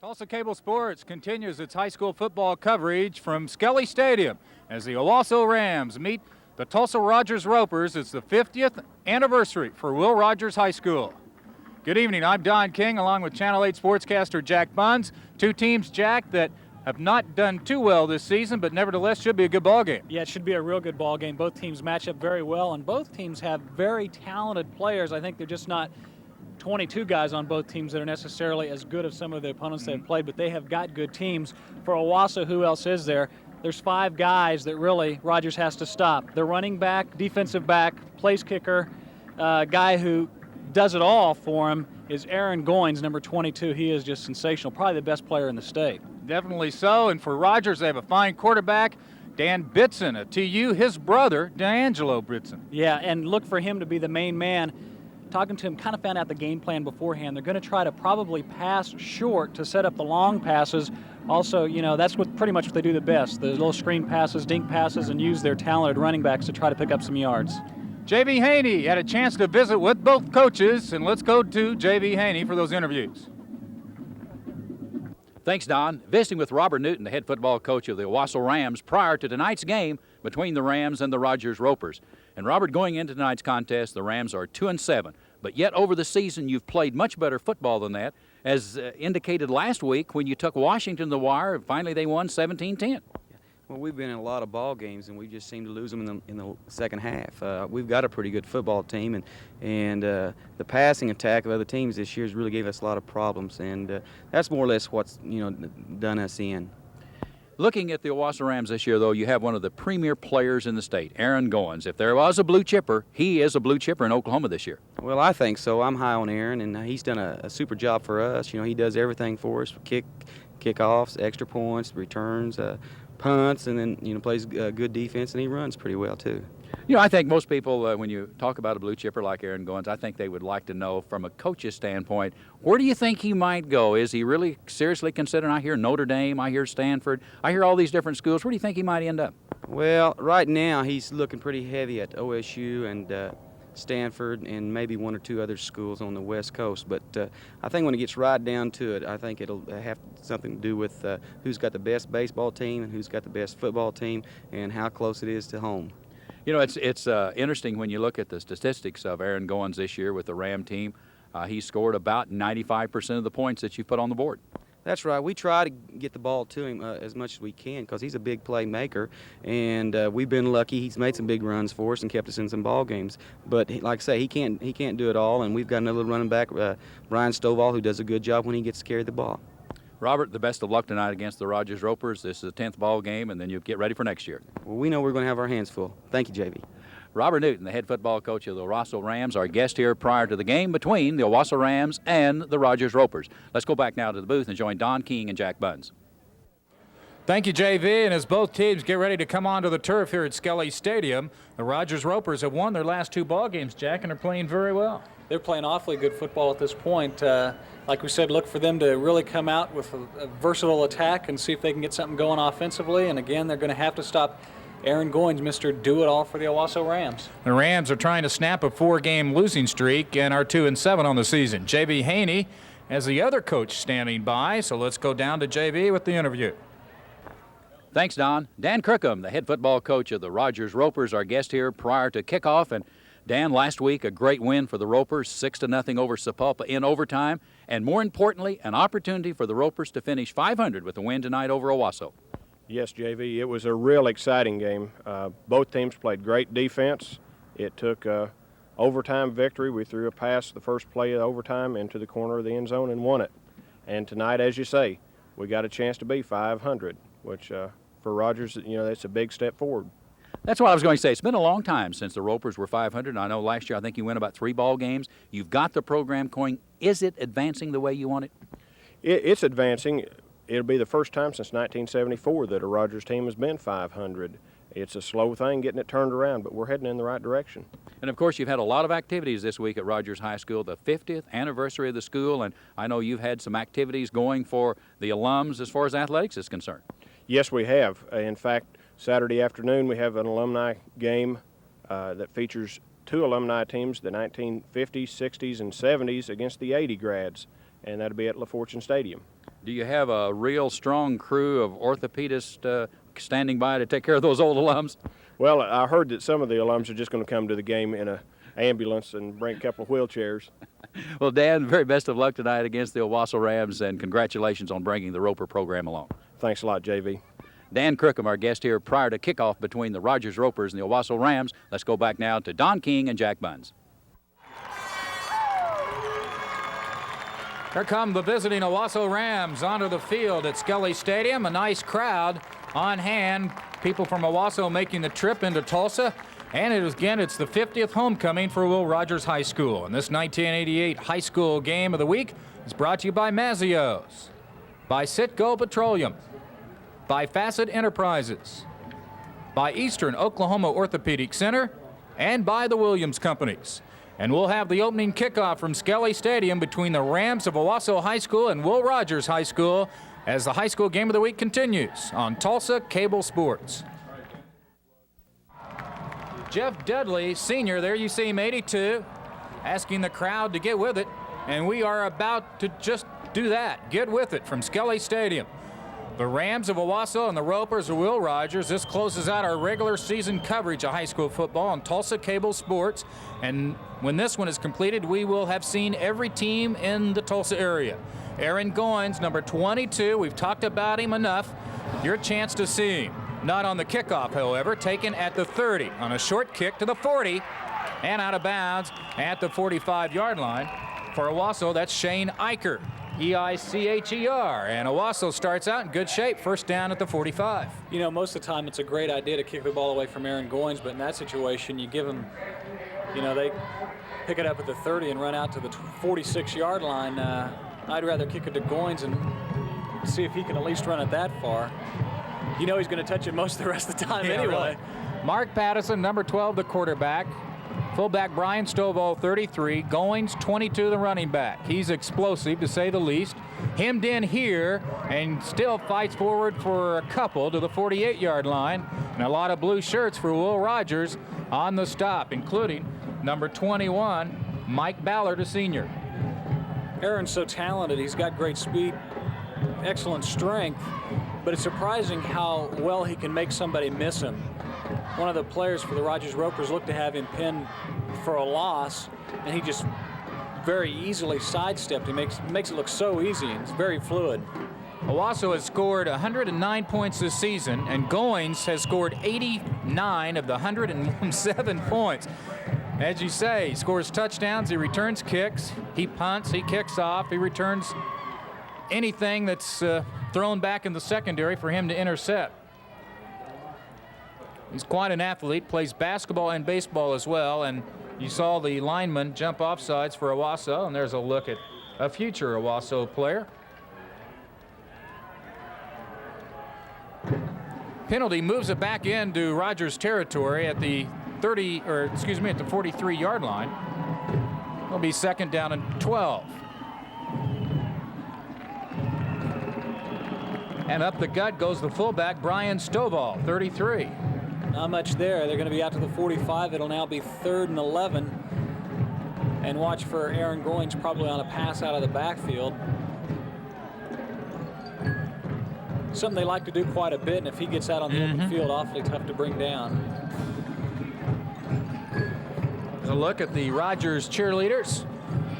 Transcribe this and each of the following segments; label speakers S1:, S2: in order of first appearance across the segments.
S1: Tulsa Cable Sports continues its high school football coverage from Skelly Stadium as the Owasso Rams meet the Tulsa Rogers Ropers. It's the 50th anniversary for Will Rogers High School. Good evening, I'm Don King along with Channel 8 sportscaster Jack Buns. Two teams, Jack, that have not done too well this season, but nevertheless should be a good ball game.
S2: Yeah, it should be a real good ball game. Both teams match up very well, and both teams have very talented players. I think they're just not 22 guys on both teams that are necessarily as good as some of the opponents they've played, but they have got good teams. For Owasso, who else is there? There's 5 guys that really Rogers has to stop. The running back, defensive back, place kicker, guy who does it all for him is Aaron Goins, number 22. He is just sensational, probably the best player in the state.
S1: Definitely so, and for Rogers, they have a fine quarterback, Dan Bitson at TU, his brother, D'Angelo Bitson.
S2: Yeah, and look for him to be the main man. Talking to him, kind of found out the game plan beforehand. They're going to try to probably pass short to set up the long passes. Also, you know, that's pretty much what they do the best. The little screen passes, dink passes, and use their talented running backs to try to pick up some yards.
S1: J.B. Haney had a chance to visit with both coaches, and let's go to J.B. Haney for those interviews.
S3: Thanks, Don. Visiting with Robert Newton, the head football coach of the Owasso Rams, prior to tonight's game between the Rams and the Rogers Ropers. And Robert, going into tonight's contest, the Rams are 2-7. But yet over the season, you've played much better football than that, as indicated last week when you took Washington to the wire, and finally they won 17-10.
S4: Well, we've been in a lot of ball games, and we just seem to lose them in the second half. We've got a pretty good football team, and the passing attack of other teams this year has really gave us a lot of problems, and that's more or less what's done us in.
S3: Looking at the Owasso Rams this year, though, you have one of the premier players in the state, Aaron Goins. If there was a blue chipper, he is a blue chipper in Oklahoma this year.
S4: Well, I think so. I'm high on Aaron, and he's done a super job for us. You know, he does everything for us: kickoffs, extra points, returns, punts, and then plays good defense, and he runs pretty well too.
S3: You know, I think most people, when you talk about a blue chipper like Aaron Goins, I think they would like to know from a coach's standpoint, where do you think he might go? Is he really seriously considering? I hear Notre Dame, I hear Stanford, I hear all these different schools. Where do you think he might end up?
S4: Well, right now he's looking pretty heavy at OSU and Stanford and maybe 1 or 2 other schools on the West Coast. But I think when it gets right down to it, I think it'll have something to do with who's got the best baseball team and who's got the best football team and how close it is to home.
S3: You know, it's interesting when you look at the statistics of Aaron Goins this year with the Ram team. He scored about 95% of the points that you put on the board.
S4: That's right. We try to get the ball to him as much as we can because he's a big playmaker, and we've been lucky. He's made some big runs for us and kept us in some ball games. But like I say, he can't do it all, and we've got another running back, Ryan Stovall, who does a good job when he gets to carry the ball.
S3: Robert, the best of luck tonight against the Rogers Ropers. This is the 10th ball game, and then you get ready for next year.
S4: Well, we know we're going to have our hands full. Thank you, JV.
S3: Robert Newton, the head football coach of the Owasso Rams, our guest here prior to the game between the Owasso Rams and the Rogers Ropers. Let's go back now to the booth and join Don King and Jack Buns.
S1: Thank you, JV. And as both teams get ready to come onto the turf here at Skelly Stadium, the Rogers Ropers have won their last 2 ball games, Jack, and are playing very well.
S2: They're playing awfully good football at this point. Like we said, look for them to really come out with a versatile attack and see if they can get something going offensively. And again, they're going to have to stop Aaron Goins, Mr. Do-It-All for the Owasso Rams.
S1: The Rams are trying to snap a 4-game losing streak and are 2-7 on the season. J.B. Haney as the other coach standing by, so let's go down to J.B. with the interview.
S3: Thanks, Don. Dan Crookham, the head football coach of the Rogers Ropers, our guest here prior to kickoff. And Dan, last week a great win for the Ropers, 6-0 over Sapulpa in overtime, and more importantly, an opportunity for the Ropers to finish 500 with a win tonight over Owasso.
S5: Yes, JV, it was a real exciting game. Both teams played great defense. It took overtime victory. We threw a pass the first play of overtime into the corner of the end zone and won it. And tonight, as you say, we got a chance to be 500, which for Rogers, that's a big step forward.
S3: That's what I was going to say. It's been a long time since the Ropers were 500. I know last year I think you went about 3 ball games. You've got the program going. Is it advancing the way you want it?
S5: It's advancing. It'll be the first time since 1974 that a Rogers team has been 500. It's a slow thing getting it turned around, but we're heading in the right direction.
S3: And, of course, you've had a lot of activities this week at Rogers High School, the 50th anniversary of the school, and I know you've had some activities going for the alums as far as athletics is concerned.
S5: Yes, we have. In fact, Saturday afternoon we have an alumni game that features 2 alumni teams, the 1950s, 60s, and 70s against the 80 grads. and that'll be at LaFortune Stadium.
S3: Do you have a real strong crew of orthopedists standing by to take care of those old alums?
S5: Well, I heard that some of the alums are just going to come to the game in an ambulance and bring a couple of wheelchairs.
S3: Well, Dan, very best of luck tonight against the Owasso Rams, and congratulations on bringing the Roper program along.
S5: Thanks a lot, JV.
S3: Dan Crookham, our guest here prior to kickoff between the Rogers Ropers and the Owasso Rams. Let's go back now to Don King and Jack Buns.
S1: Here come the visiting Owasso Rams onto the field at Skelly Stadium. A nice crowd on hand. People from Owasso making the trip into Tulsa. And it's the 50th homecoming for Will Rogers High School. And this 1988 high school game of the week is brought to you by Mazzios, by Citgo Petroleum, by Facet Enterprises, by Eastern Oklahoma Orthopedic Center, and by the Williams Companies. And we'll have the opening kickoff from Skelly Stadium between the Rams of Owasso High School and Will Rogers High School as the high school game of the week continues on Tulsa Cable Sports. Jeff Dudley, senior, there you see him, 82, asking the crowd to get with it. And we are about to just do that, get with it from Skelly Stadium. The Rams of Owasso and the Ropers of Will Rogers. This closes out our regular season coverage of high school football on Tulsa Cable Sports. And when this one is completed, we will have seen every team in the Tulsa area. Aaron Goins, number 22, we've talked about him enough. Your chance to see him. Not on the kickoff, however, taken at the 30 on a short kick to the 40 and out of bounds at the 45-yard line. For Owasso, that's Shane Eicher. E-I-C-H-E-R, and Owasso starts out in good shape, first down at the 45.
S2: You know, most of the time it's a great idea to kick the ball away from Aaron Goins, but in that situation you give them, you know, they pick it up at the 30 and run out to the 46-yard line. I'd rather kick it to Goins and see if he can at least run it that far. You know he's going to touch it most of the rest of the time anyway.
S1: Really. Mark Patterson, number 12, the quarterback. Fullback Brian Stovall, 33. Goins, 22, the running back. He's explosive, to say the least. Hemmed in here and still fights forward for a couple to the 48-yard line. And a lot of blue shirts for Will Rogers on the stop, including number 21, Mike Ballard, a senior.
S2: Aaron's so talented. He's got great speed, excellent strength, but it's surprising how well he can make somebody miss him. One of the players for the Rogers Ropers looked to have him pinned for a loss, and he just very easily sidestepped. He makes it look so easy, and it's very fluid.
S1: Owasso has scored 109 points this season, and Goins has scored 89 of the 107 points. As you say, he scores touchdowns, he returns kicks, he punts, he kicks off, he returns anything that's thrown back in the secondary for him to intercept. He's quite an athlete, plays basketball and baseball as well, and you saw the lineman jump off sides for Owasso, and there's a look at a future Owasso player. Penalty moves it back into Rogers territory at the at the 43-yard line. It'll be second down and 12. And up the gut goes the fullback, Brian Stovall, 33.
S2: Not much there. They're going to be out to the 45. It'll now be 3rd and 11. And watch for Aaron Goins probably on a pass out of the backfield. Something they like to do quite a bit, and if he gets out on the open field, awfully tough to bring down.
S1: A look at the Rogers cheerleaders.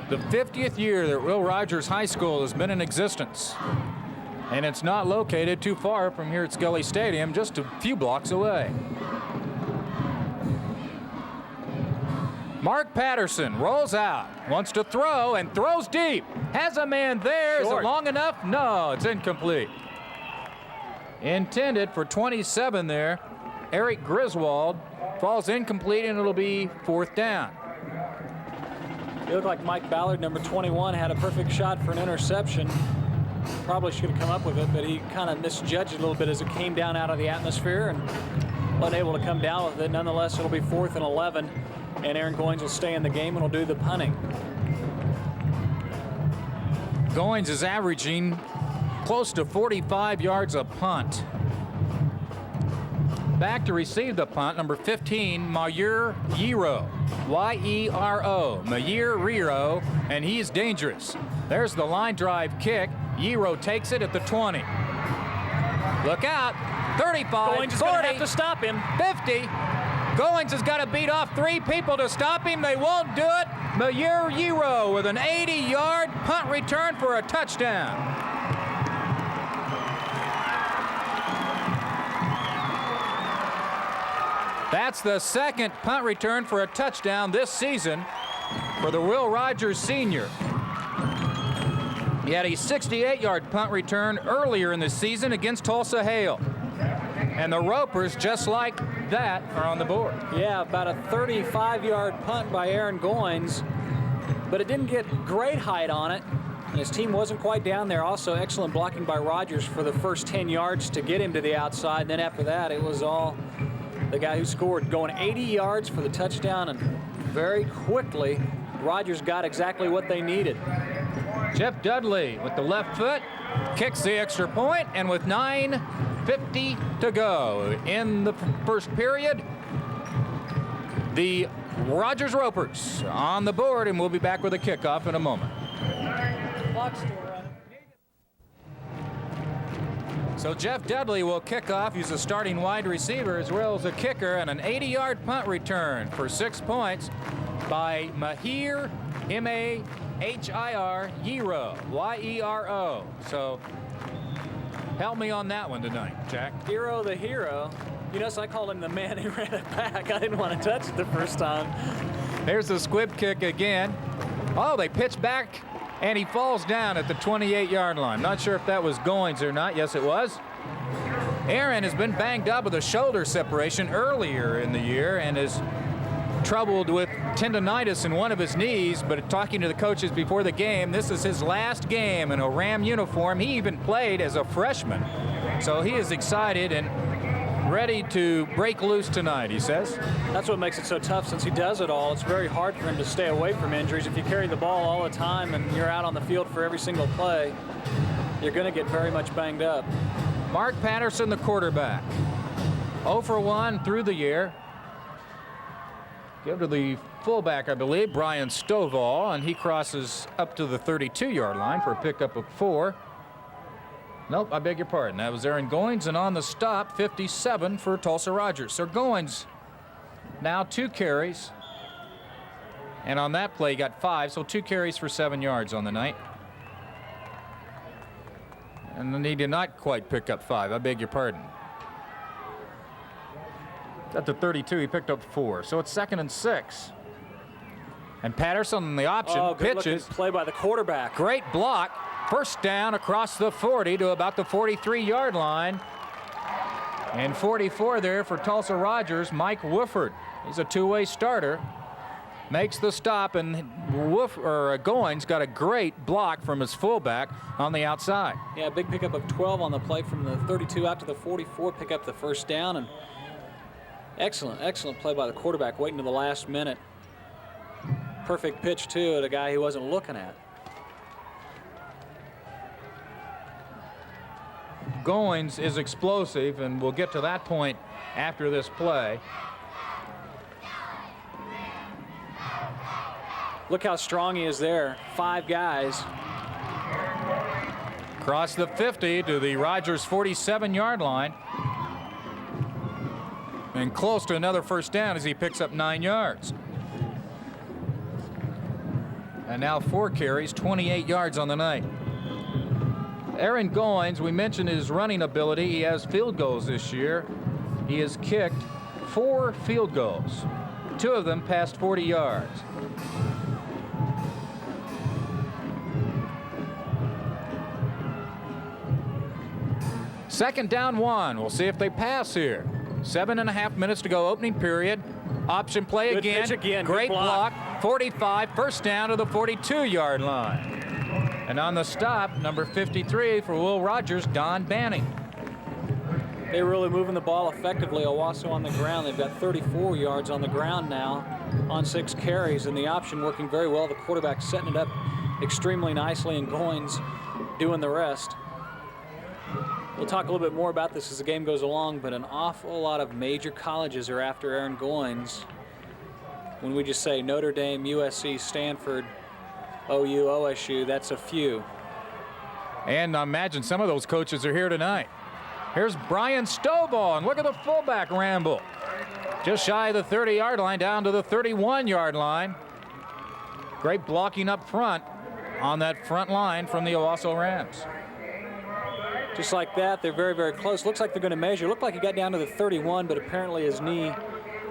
S1: The 50th year that Will Rogers High School has been in existence. And it's not located too far from here at Skelly Stadium, just a few blocks away. Mark Patterson rolls out, wants to throw, and throws deep. Has a man there. Short. Is it long enough? No, it's incomplete. Intended for 27 there. Eric Griswold falls incomplete, and it'll be 4th down.
S2: It looked like Mike Ballard, number 21, had a perfect shot for an interception. Probably should have come up with it, but he kind of misjudged it a little bit as it came down out of the atmosphere and wasn't able to come down with it. Nonetheless, it'll be 4th and 11, and Aaron Goins will stay in the game and will do the punting.
S1: Goins is averaging close to 45 yards a punt. Back to receive the punt, number 15, Mayur Yero, Y-E-R-O, Mayur Rero, and he's dangerous. There's the line drive kick. Yero takes it at the 20. Look out. 35,
S2: Goins is
S1: 40,
S2: going to have to stop him.
S1: 50. Goins has got to beat off 3 people to stop him. They won't do it. Yero with an 80-yard punt return for a touchdown. That's the second punt return for a touchdown this season for the Will Rogers Sr. He had a 68-yard punt return earlier in the season against Tulsa Hale. And the Ropers, just like that, are on the board.
S2: Yeah, about a 35-yard punt by Aaron Goins, but it didn't get great height on it. And his team wasn't quite down there. Also, excellent blocking by Rogers for the first 10 yards to get him to the outside. And then after that, it was all the guy who scored, going 80 yards for the touchdown. And very quickly, Rogers got exactly what they needed.
S1: Jeff Dudley with the left foot kicks the extra point, and with 9:50 to go in the first period, the Rogers Ropers on the board, and we'll be back with a kickoff in a moment. So Jeff Dudley will kick off. He's a starting wide receiver as well as a kicker, and an 80-yard punt return for 6 points by Mahir, M-A-H-I-R, Yero, Y-E-R-O. So help me on that one tonight, Jack.
S2: Yero the hero. You notice I called him the man who ran it back. I didn't want to touch it the first time.
S1: There's the squib kick again. Oh, they pitch back, and he falls down at the 28-yard line. Not sure if that was Goins or not. Yes, it was. Aaron has been banged up with a shoulder separation earlier in the year and is troubled with tendonitis in one of his knees, but talking to the coaches before the game, this is his last game in a Ram uniform. He even played as a freshman, so he is excited and ready to break loose tonight, he says.
S2: That's what makes it so tough. Since he does it all, it's very hard for him to stay away from injuries. If you carry the ball all the time and you're out on the field for every single play, you're going to get very much banged up.
S1: Mark Patterson, the quarterback, 0 for 1 through the year. Give to the fullback, I believe, Brian Stovall, and he crosses up to the 32-yard line for a pickup of 4. Nope, I beg your pardon. That was Aaron Goins, and on the stop, 57 for Tulsa Rogers. So Goins now 2 carries, and on that play he got 5, so 2 carries for 7 yards on the night. And then he did not quite pick up 5. I beg your pardon. At the 32, he picked up 4. So it's 2nd and 6. And Patterson on the option pitches.
S2: Play by the quarterback.
S1: Great block. First down across the 40 to about the 43-yard line. And 44 there for Tulsa Rogers, Mike Wooford. He's a two-way starter. Makes the stop, and Goins got a great block from his fullback on the outside.
S2: Yeah, big pickup of 12 on the play from the 32 out to the 44, pick up the first down, and excellent play by the quarterback, waiting to the last minute. Perfect pitch, too, at a guy he wasn't looking at.
S1: Goins is explosive, and we'll get to that point after this play.
S2: Look how strong he is there. 5 guys.
S1: Across the 50 to the Rogers 47-yard line. And close to another first down as he picks up 9 yards. And now 4 carries, 28 yards on the night. Aaron Goins, we mentioned his running ability. He has field goals this year. He has kicked 4 field goals. 2 of them past 40 yards. Second down 1. We'll see if they pass here. 7.5 minutes to go, opening period. Option play
S2: Good pitch again.
S1: Great
S2: Good block.
S1: 45, first down to the 42-yard line. And on the stop, number 53 for Will Rogers, Don Banning.
S2: They're really moving the ball effectively. Owasso on the ground. They've got 34 yards on the ground now on 6 carries, and the option working very well. The quarterback setting it up extremely nicely, and Goins doing the rest. We'll talk a little bit more about this as the game goes along, but an awful lot of major colleges are after Aaron Goins. When we just say Notre Dame, USC, Stanford, OU, OSU, that's a few.
S1: And I imagine some of those coaches are here tonight. Here's Brian Stovall, and look at the fullback ramble. Just shy of the 30-yard line, down to the 31-yard line. Great blocking up front on that front line from the Owasso Rams.
S2: Just like that, they're very, very close. Looks like they're going to measure. Looked like he got down to the 31, but apparently his knee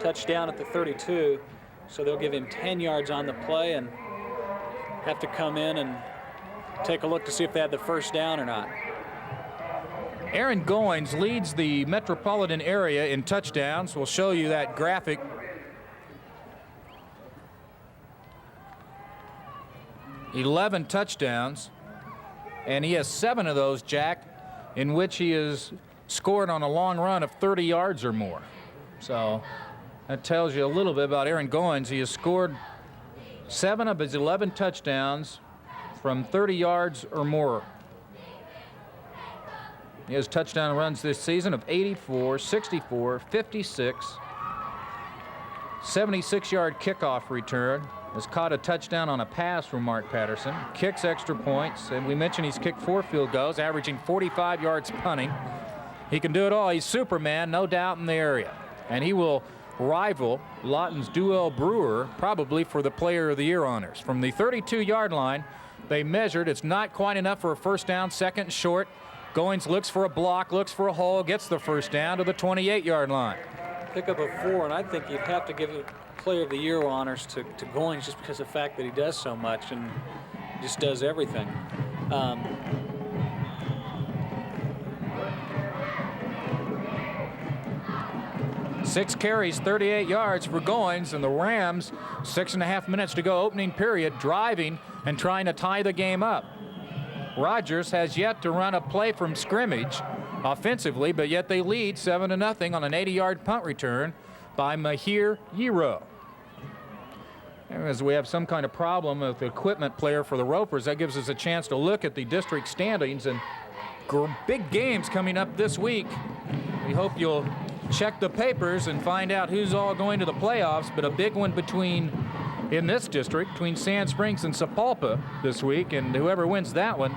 S2: touched down at the 32. So they'll give him 10 yards on the play and have to come in and take a look to see if they had the first down or not.
S1: Aaron Goins leads the metropolitan area in touchdowns. We'll show you that graphic. "11 touchdowns, and he has 7 of those, Jack, in which he has scored on a long run of 30 yards or more. So that tells you a little bit about Aaron Goins. He has scored 7 of his 11 touchdowns from 30 yards or more. He has touchdown runs this season of 84, 64, 56, 76-yard kickoff return. Has caught a touchdown on a pass from Mark Patterson. Kicks extra points, and we mentioned he's kicked 4 field goals, averaging 45 yards punting. He can do it all. He's Superman, no doubt, in the area. And he will rival Lawton's Duell Brewer probably for the Player of the Year honors. From the 32-yard line, they measured. It's not quite enough for a first down, second and short. Goins looks for a block, looks for a hole, gets the first down to the 28-yard line.
S2: Pick up a 4, and I think you'd have to give it Player of the Year honors to Goins just because of the fact that he does so much and just does everything.
S1: 6 carries, 38 yards for Goins, and the Rams, 6.5 minutes to go, opening period, driving and trying to tie the game up. Rogers has yet to run a play from scrimmage offensively, but yet they lead 7-0 on an 80-yard punt return by Mahir Yiro. As we have some kind of problem with the equipment player for the Ropers, that gives us a chance to look at the district standings, and big games coming up this week. We hope you'll check the papers and find out who's all going to the playoffs, but a big one in this district between Sand Springs and Sapulpa this week, and whoever wins that one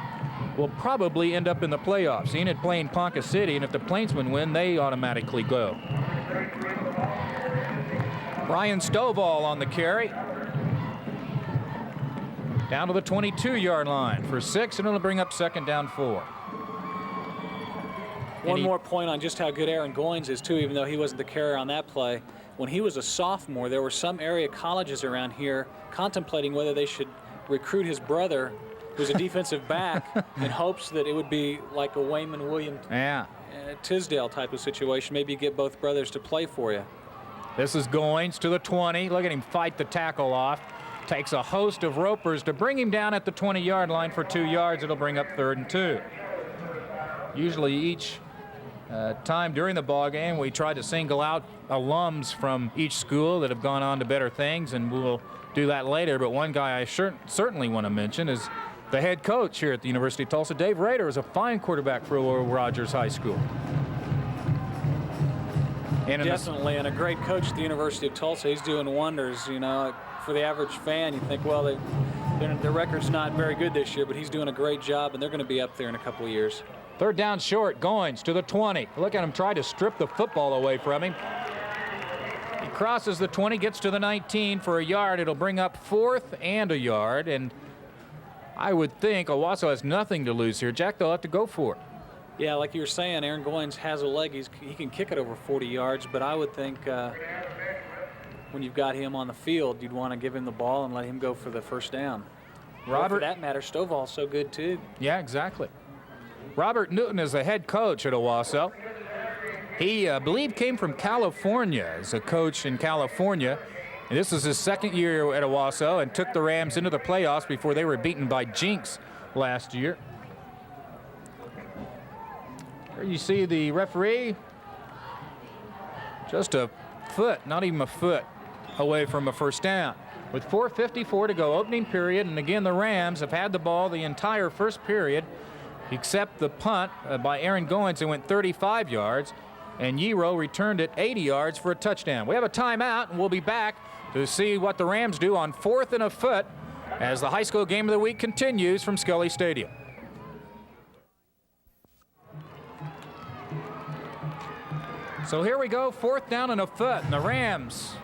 S1: will probably end up in the playoffs. Enid playing Ponca City, and if the Plainsmen win, they automatically go. Brian Stovall on the carry. Down to the 22-yard line for 6, and it'll bring up second down 4.
S2: One more point on just how good Aaron Goins is, too, even though he wasn't the carrier on that play. When he was a sophomore, there were some area colleges around here contemplating whether they should recruit his brother, who's a defensive back, in hopes that it would be like a Wayman William Tisdale type of situation. Maybe you get both brothers to play for you.
S1: This is Goins to the 20. Look at him fight the tackle off. Takes a host of Ropers to bring him down at the 20-yard line for 2 yards. It'll bring up 3rd and 2. Usually each time during the ball game, we try to single out alums from each school that have gone on to better things, and we'll do that later. But one guy I certainly want to mention is the head coach here at the University of Tulsa. Dave Rader is a fine quarterback for Will Rogers High School. And
S2: definitely, and a great coach at the University of Tulsa. He's doing wonders, you know. For the average fan, you think, well, their record's not very good this year, but he's doing a great job, and they're going to be up there in a couple of years.
S1: 3rd down short, Goins to the 20. Look at him try to strip the football away from him. He crosses the 20, gets to the 19 for a yard. It'll bring up 4th and a yard, and I would think Owasso has nothing to lose here. Jack, they'll have to go for it.
S2: Yeah, like you were saying, Aaron Goins has a leg. He can kick it over 40 yards, but I would think when you've got him on the field, you'd want to give him the ball and let him go for the first down. Robert, for that matter, Stovall's so good too.
S1: Yeah, exactly. Robert Newton is the head coach at Owasso. He, I believe, came from California as a coach in California. And this is his 2nd year at Owasso, and took the Rams into the playoffs before they were beaten by Jinx last year. Here you see the referee just a foot, not even a foot, away from a first down. With 4:54 to go, opening period, and again the Rams have had the ball the entire first period, except the punt by Aaron Goins that went 35 yards, and Yiro returned it 80 yards for a touchdown. We have a timeout, and we'll be back to see what the Rams do on 4th and a foot as the high school game of the week continues from Skelly Stadium. So here we go, 4th down and a foot, and the Rams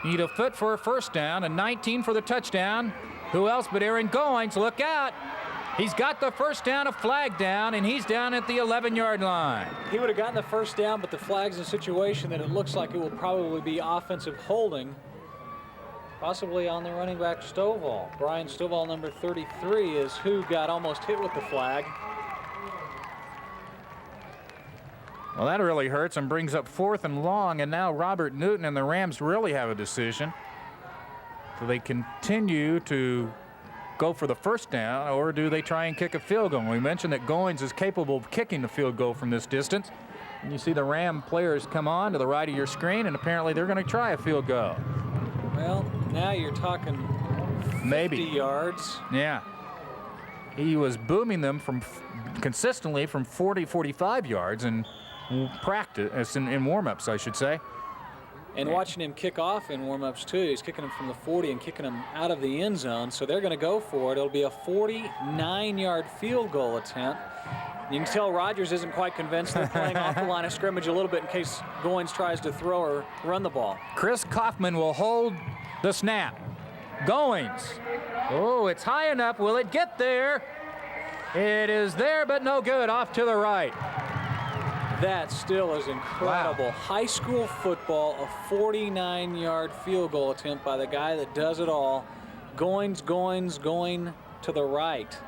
S1: need a foot for a first down and 19 for the touchdown. Who else but Aaron Goins? Look out. He's got the first down, a flag down, and he's down at the 11-yard line.
S2: He would have gotten the first down, but the flag's in a situation that it looks like it will probably be offensive holding, possibly on the running back Stovall. Brian Stovall, number 33, is who got almost hit with the flag.
S1: Well, that really hurts and brings up 4th and long, and now Robert Newton and the Rams really have a decision. Do they continue to go for the first down, or do they try and kick a field goal? We mentioned that Goins is capable of kicking the field goal from this distance. And you see the Ram players come on to the right of your screen, and apparently they're going to try a field goal.
S2: Well, now you're talking 50 yards.
S1: Yeah. He was booming them from consistently from 40, 45 yards in practice, in warm-ups, I should say.
S2: And watching him kick off in warm-ups, too. He's kicking them from the 40 and kicking them out of the end zone, so they're going to go for it. It'll be a 49-yard field goal attempt. You can tell Rogers isn't quite convinced. They're playing off the line of scrimmage a little bit in case Goins tries to throw or run the ball.
S1: Chris Kaufman will hold the snap. Goins. Oh, it's high enough. Will it get there? It is there, but no good. Off to the right.
S2: That still is incredible. Wow. High school football, a 49-yard field goal attempt by the guy that does it all. Goins going to the right.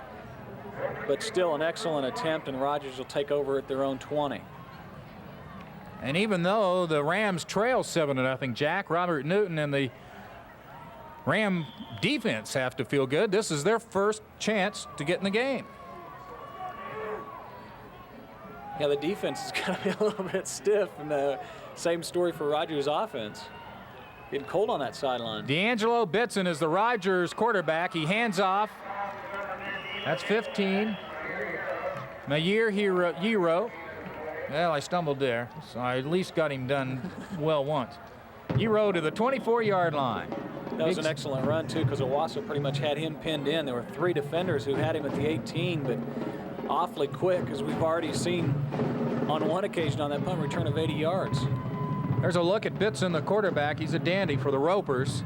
S2: But still an excellent attempt, and Rogers will take over at their own 20.
S1: And even though the Rams trail 7-0, Jack, Robert Newton and the Ram defense have to feel good. This is their first chance to get in the game.
S2: Yeah, the defense is going to be a little bit stiff, and the same story for Rogers' offense. Getting cold on that sideline.
S1: D'Angelo Bitson is the Rogers quarterback. He hands off. That's 15. Mayir Hero. Well, I stumbled there, so I at least got him done well once. Hero to the 24-yard line.
S2: That was an excellent run, too, because Owasso pretty much had him pinned in. There were 3 defenders who had him at the 18, but awfully quick, as we've already seen on one occasion on that punt return of 80 yards.
S1: There's a look at Bitson, the quarterback. He's a dandy for the Ropers.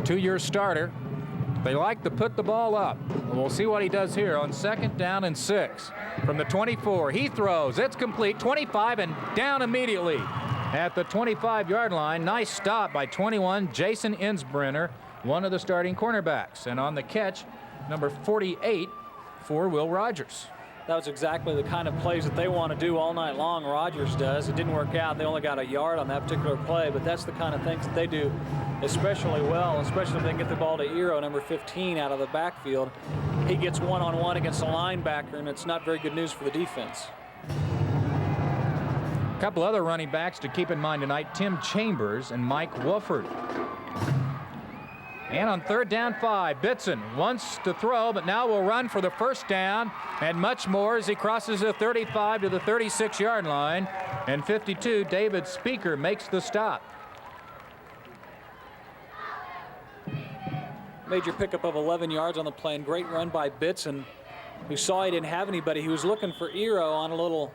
S1: 2-year starter. They like to put the ball up. We'll see what he does here on 2nd down and 6. From the 24, he throws. It's complete. 25 and down immediately at the 25-yard line. Nice stop by 21, Jason Insbrenner, one of the starting cornerbacks. And on the catch, number 48, for Will Rogers.
S2: That was exactly the kind of plays that they want to do all night long. Rogers does. It didn't work out. They only got a yard on that particular play, but that's the kind of things that they do especially well, especially if they can get the ball to Eero, number 15, out of the backfield. He gets one-on-one against a linebacker, and it's not very good news for the defense.
S1: A couple other running backs to keep in mind tonight, Tim Chambers and Mike Wolford. And on 3rd down 5, Bitson wants to throw, but now will run for the first down and much more as he crosses the 35 to the 36-yard line. And 52, David Speaker makes the stop.
S2: Major pickup of 11 yards on the play, and great run by Bitson, who saw he didn't have anybody. He was looking for Eero on a little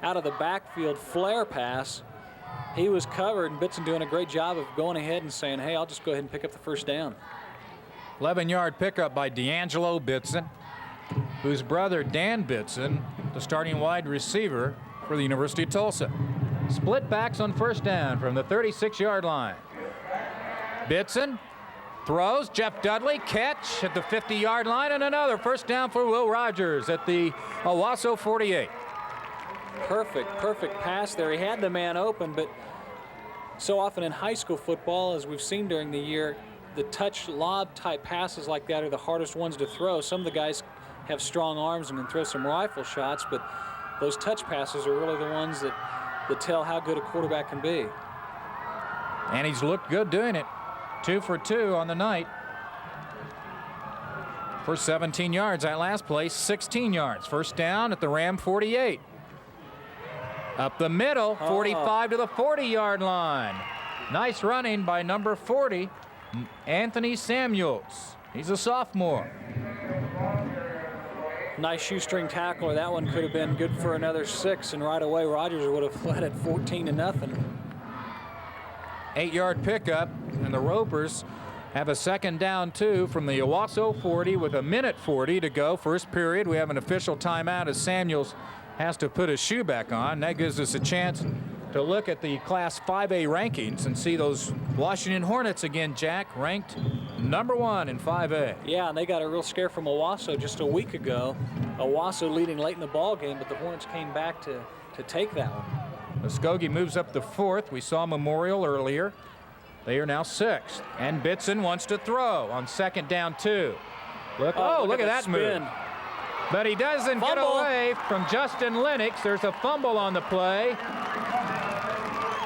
S2: out of the backfield flare pass. He was covered, and Bitson doing a great job of going ahead and saying, hey, I'll just go ahead and pick up the first down.
S1: 11-yard pickup by D'Angelo Bitson, whose brother Dan Bitson, the starting wide receiver for the University of Tulsa. Split backs on first down from the 36-yard line. Bitson throws. Jeff Dudley, catch at the 50-yard line, and another first down for Will Rogers at the Owasso 48.
S2: Perfect pass there. He had the man open, but so often in high school football, as we've seen during the year, the touch lob type passes like that are the hardest ones to throw. Some of the guys have strong arms and can throw some rifle shots, but those touch passes are really the ones that tell how good a quarterback can be.
S1: And he's looked good doing it. 2 for 2 on the night. For 17 yards that last play, 16 yards. First down at the Ram 48. Up the middle, 45 to the 40-yard line. Nice running by number 40, Anthony Samuels. He's a sophomore.
S2: Nice shoestring tackler. That one could have been good for another 6, and right away Rogers would have fled at 14-0.
S1: 8-yard pickup, and the Ropers have a 2nd down 2 from the Owasso 40 with 1:40 to go. First period. We have an official timeout as Samuels has to put his shoe back on. That gives us a chance to look at the Class 5A rankings and see those Washington Hornets again, Jack, ranked #1 in 5A.
S2: Yeah, and they got a real scare from Owasso just a week ago. Owasso leading late in the ball game, but the Hornets came back to take that one.
S1: Muskogee moves up to 4th. We saw Memorial earlier. They are now 6th. And Bitson wants to throw on 2nd down 2. Look at that
S2: spin.
S1: move. But he doesn't get away from Justin Lennox. There's a fumble on the play.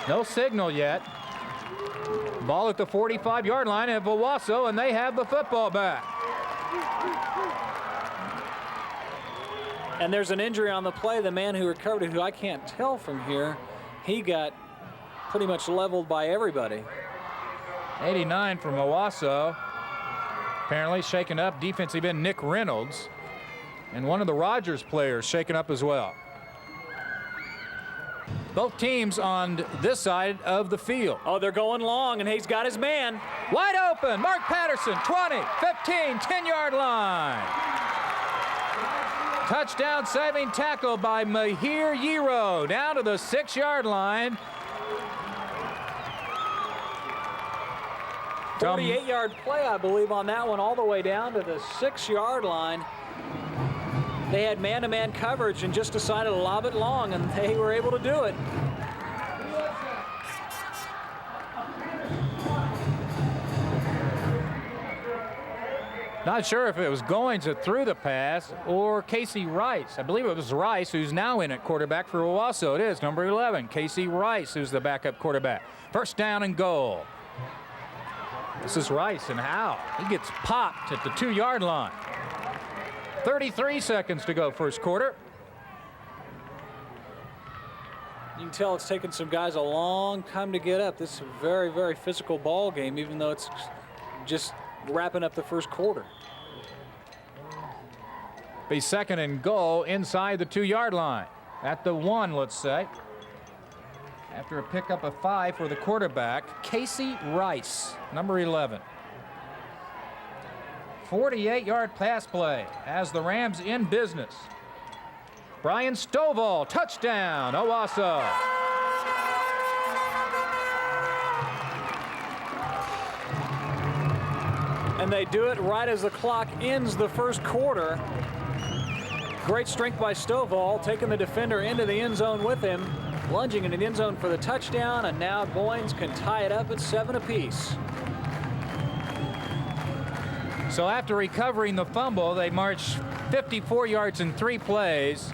S1: No signal yet. Ball at the 45-yard line of Owasso, and they have the football back.
S2: And there's an injury on the play. The man who recovered it, who I can't tell from here, he got pretty much leveled by everybody.
S1: 89 from Owasso. Apparently shaken up defensive end Nick Reynolds. And one of the Rogers players shaken up as well. Both teams on this side of the field.
S2: Oh, they're going long, and he's got his man.
S1: Wide open, Mark Patterson, 20, 15, 10-yard line. Touchdown saving tackle by Mahir Yero down to the 6-yard line.
S2: 48-yard play, I believe, on that one, all the way down to the 6-yard line. They had man-to-man coverage and just decided to lob it long, and they were able to do it.
S1: Not sure if it was Goins that threw the pass or Casey Rice. I believe it was Rice, who's now in at quarterback for Owasso. It is number 11, Casey Rice, who's the backup quarterback. 1st down and goal. This is Rice, and how? He gets popped at the 2-yard line. 33 seconds to go first quarter.
S2: You can tell it's taken some guys a long time to get up. This is a very, very physical ball game, even though it's just wrapping up the first quarter.
S1: Be 2nd and goal inside the 2-yard line. At the 1, let's say. After a pickup of 5 for the quarterback, Casey Rice, number 11. 48-yard pass play as the Rams in business. Brian Stovall, touchdown, Owasso.
S2: And they do it right as the clock ends the first quarter. Great strength by Stovall, taking the defender into the end zone with him, lunging into the end zone for the touchdown, and now Goins can tie it up at 7 apiece.
S1: So after recovering the fumble, they marched 54 yards in 3 plays,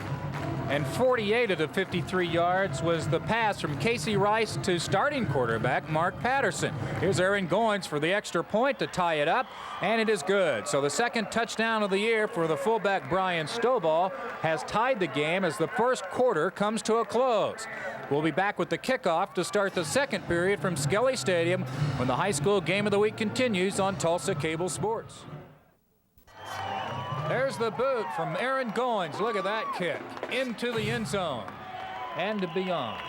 S1: and 48 of the 53 yards was the pass from Casey Rice to starting quarterback Mark Patterson. Here's Aaron Goins for the extra point to tie it up, and it is good. So the 2nd touchdown of the year for the fullback Brian Stovall has tied the game as the first quarter comes to a close. We'll be back with the kickoff to start the 2nd period from Skelly Stadium when the high school game of the week continues on Tulsa Cable Sports. There's the boot from Aaron Goins. Look at that kick into the end zone and beyond.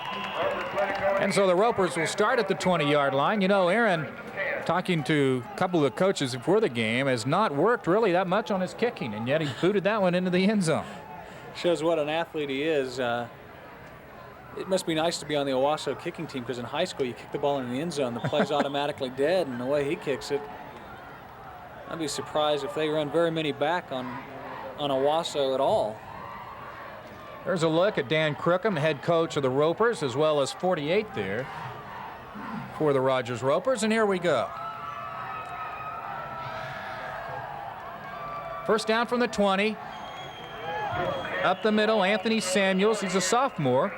S1: And so the Ropers will start at the 20-yard line. You know, Aaron, talking to a couple of the coaches before the game, has not worked really that much on his kicking, and yet he booted that one into the end zone.
S2: Shows what an athlete he is. It must be nice to be on the Owasso kicking team, because in high school you kick the ball in the end zone, the play's automatically dead, and the way he kicks it, I'd be surprised if they run very many back on Owasso at all.
S1: There's a look at Dan Crookham, head coach of the Ropers, as well as 48 there for the Rogers Ropers, and here we go. First down from the 20. Up the middle, Anthony Samuels. He's a sophomore.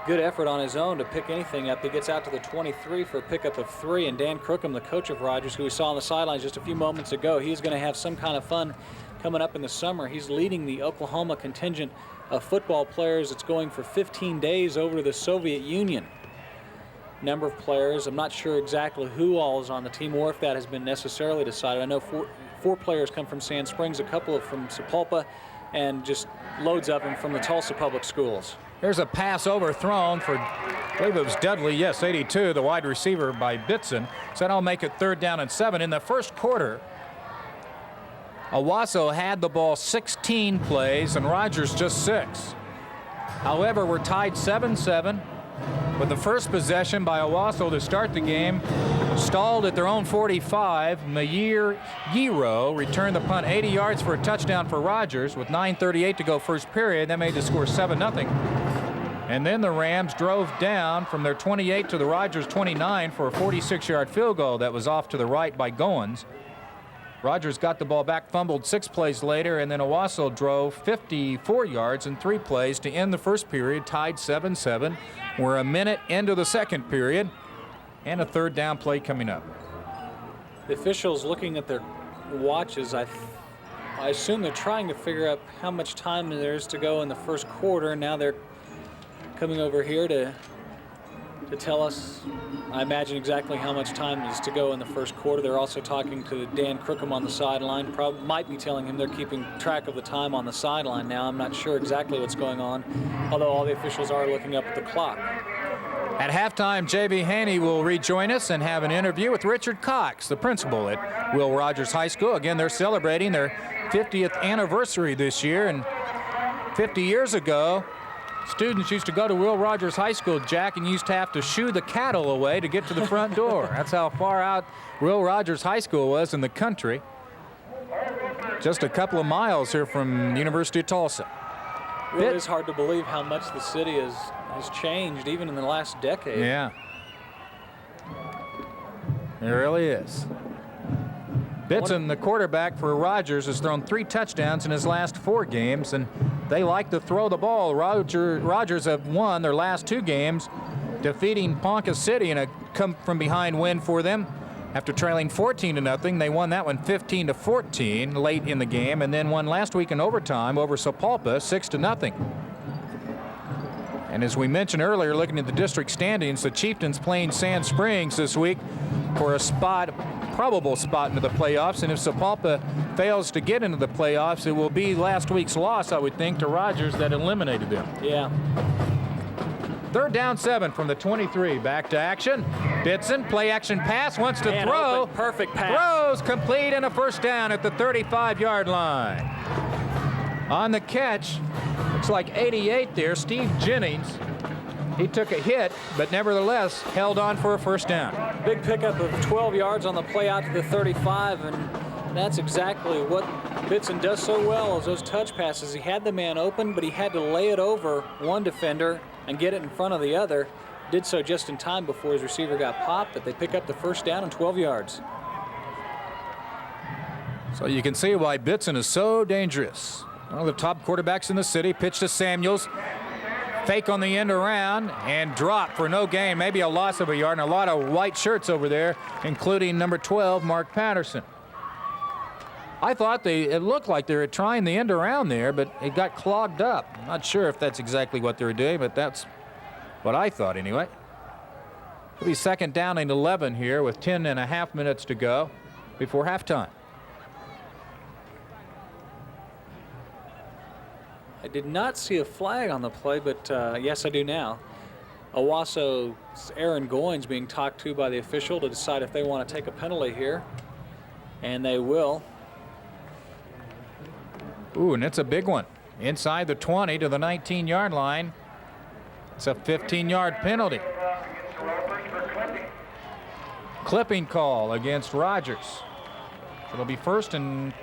S2: Good effort on his own to pick anything up. He gets out to the 23 for a pickup of 3, and Dan Crookham, the coach of Rogers, who we saw on the sidelines just a few moments ago, he's going to have some kind of fun coming up in the summer. He's leading the Oklahoma contingent of football players. It's going for 15 days over to the Soviet Union. number of players. I'm not sure exactly who all is on the team or if that has been necessarily decided. I know four players come from Sand Springs, a couple from Sapulpa, and just loads of them from the Tulsa Public Schools.
S1: There's a pass overthrown for, I believe it was Dudley, yes, 82, the wide receiver by Bitson. So that'll make it 3rd down and 7. In the first quarter, Owasso had the ball 16 plays and Rogers just 6. However, we're tied 7-7 with the first possession by Owasso to start the game. Stalled at their own 45. Meir Giro returned the punt 80 yards for a touchdown for Rogers with 9:38 to go first period. That made the score 7-0. And then the Rams drove down from their 28 to the Rogers 29 for a 46-yard field goal that was off to the right by Goins. Rogers got the ball back, fumbled 6 plays later, and then Owasso drove 54 yards in 3 plays to end the first period, tied 7-7. We're a minute into the second period, and a 3rd down play coming up.
S2: The officials looking at their watches, I assume they're trying to figure out how much time there is to go in the first quarter. Now they're coming over here to tell us, I imagine, exactly how much time is to go in the first quarter. They're also talking to Dan Crookham on the sideline. Probably might be telling him they're keeping track of the time on the sideline now. I'm not sure exactly what's going on, although all the officials are looking up at the clock.
S1: At halftime, J.B. Haney will rejoin us and have an interview with Richard Cox, the principal at Will Rogers High School. Again, they're celebrating their 50th anniversary this year, and 50 years ago, students used to go to Will Rogers High School, Jack, and used to have to shoo the cattle away to get to the front door. That's how far out Will Rogers High School was in the country. Just a couple of miles here from the University of Tulsa.
S2: It is hard to believe how much the city has changed, even in the last decade.
S1: Yeah. It really is. Bitson, the quarterback for Rogers, has thrown 3 touchdowns in his last 4 games, and they like to throw the ball. Rogers have won their last 2 games, defeating Ponca City in a come-from-behind win for them. After trailing 14-0, they won that one 15-14 late in the game, and then won last week in overtime over Sapulpa 6-0. And as we mentioned earlier, looking at the district standings, the Chieftains playing Sand Springs this week for a probable spot into the playoffs, and if Sapulpa fails to get into the playoffs, it will be last week's loss, I would think, to Rogers that eliminated them.
S2: Yeah.
S1: 3rd down 7 from the 23. Back to action. Bitson, play action pass, wants to throw.
S2: Open, perfect pass.
S1: Throws complete and a 1st down at the 35-yard line. On the catch, looks like 88 there, Steve Jennings. He took a hit, but nevertheless held on for a 1st down.
S2: Big pickup of 12 yards on the play out to the 35, and that's exactly what Bitson does so well, is those touch passes. He had the man open, but he had to lay it over one defender and get it in front of the other. Did so just in time before his receiver got popped, but they pick up the 1st down and 12 yards.
S1: So you can see why Bitson is so dangerous. One of the top quarterbacks in the city. Pitch to Samuels. Fake on the end around and drop for no gain, maybe a loss of a yard, and a lot of white shirts over there, including number 12, Mark Patterson. I thought it looked like they were trying the end around there, but it got clogged up. I'm not sure if that's exactly what they were doing, but that's what I thought anyway. It'll be 2nd down and 11 here with 10.5 minutes to go before halftime.
S2: I did not see a flag on the play, but yes, I do now. Owasso's Aaron Goins being talked to by the official to decide if they want to take a penalty here, and they will.
S1: Ooh, and it's a big one. Inside the 20 to the 19-yard line. It's a 15-yard penalty. Clipping call against Rogers. It'll be 1st and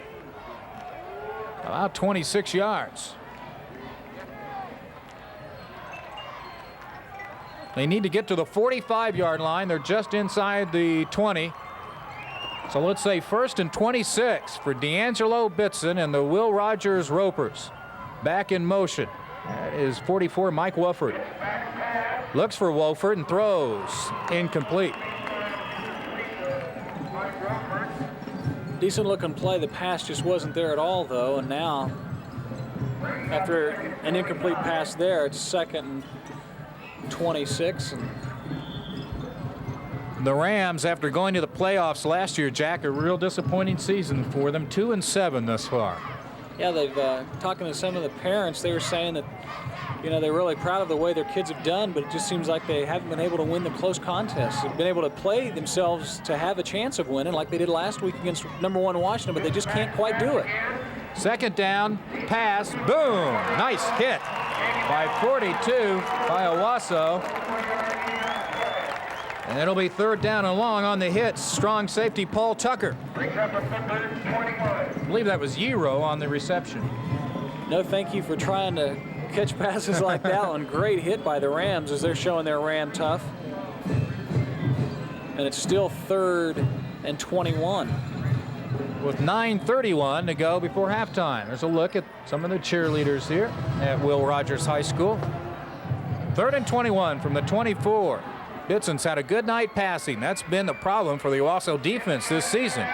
S1: about 26 yards. They need to get to the 45-yard line. They're just inside the 20. So let's say 1st and 26 for D'Angelo Bitson and the Will Rogers Ropers. Back in motion. That is 44, Mike Wolford. Looks for Wolford and throws. Incomplete.
S2: Decent looking play. The pass just wasn't there at all, though. And now, after an incomplete pass there, it's 2nd and 26. And
S1: The Rams, after going to the playoffs last year, Jack, a real disappointing season for them. 2-7 thus far.
S2: Yeah, they've talking to some of the parents, they were saying that, you know, they're really proud of the way their kids have done, but it just seems like they haven't been able to win the close contests. They've been able to play themselves to have a chance of winning like they did last week against #1 Washington, but they just can't quite do it.
S1: Second down, pass, boom. Nice hit by 42 by Owasso. And it'll be third down and long on the hit. Strong safety Paul Tucker. I believe that was Yero on the reception.
S2: No thank you for trying to catch passes like that one. Great hit by the Rams as they're showing their Ram tough. And it's still 3rd and 21.
S1: With 9:31 to go before halftime. There's a look at some of the cheerleaders here at Will Rogers High School. 3rd and 21 from the 24. Bitson's had a good night passing. That's been the problem for the Owasso defense this season.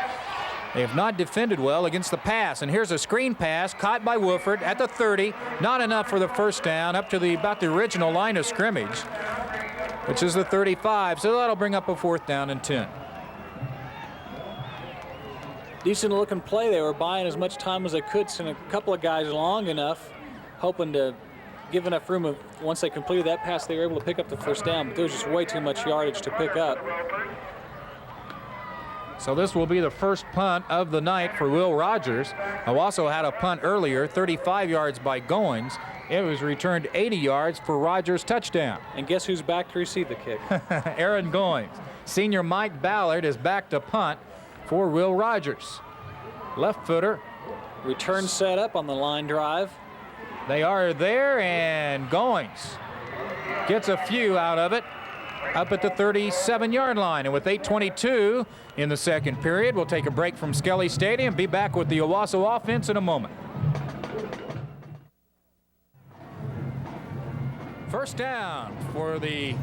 S1: They have not defended well against the pass. And here's a screen pass caught by Wooford at the 30. Not enough for the first down up to about the original line of scrimmage, which is the 35. So that'll bring up a 4th down and 10.
S2: Decent looking play. They were buying as much time as they could, send a couple of guys long enough, hoping to give enough room. Once they completed that pass, they were able to pick up the first down, but there was just way too much yardage to pick up.
S1: So this will be the first punt of the night for Will Rogers. Owasso had a punt earlier, 35 yards by Goins. It was returned 80 yards for Rogers' touchdown.
S2: And guess who's back to receive the kick?
S1: Aaron Goins. Senior Mike Ballard is back to punt for Will Rogers. Left footer.
S2: Return set up on the line drive.
S1: They are there, and Goins gets a few out of it up at the 37-yard line. And with 8:22 in the second period, we'll take a break from Skelly Stadium. Be back with the Owasso offense in a moment. First down for the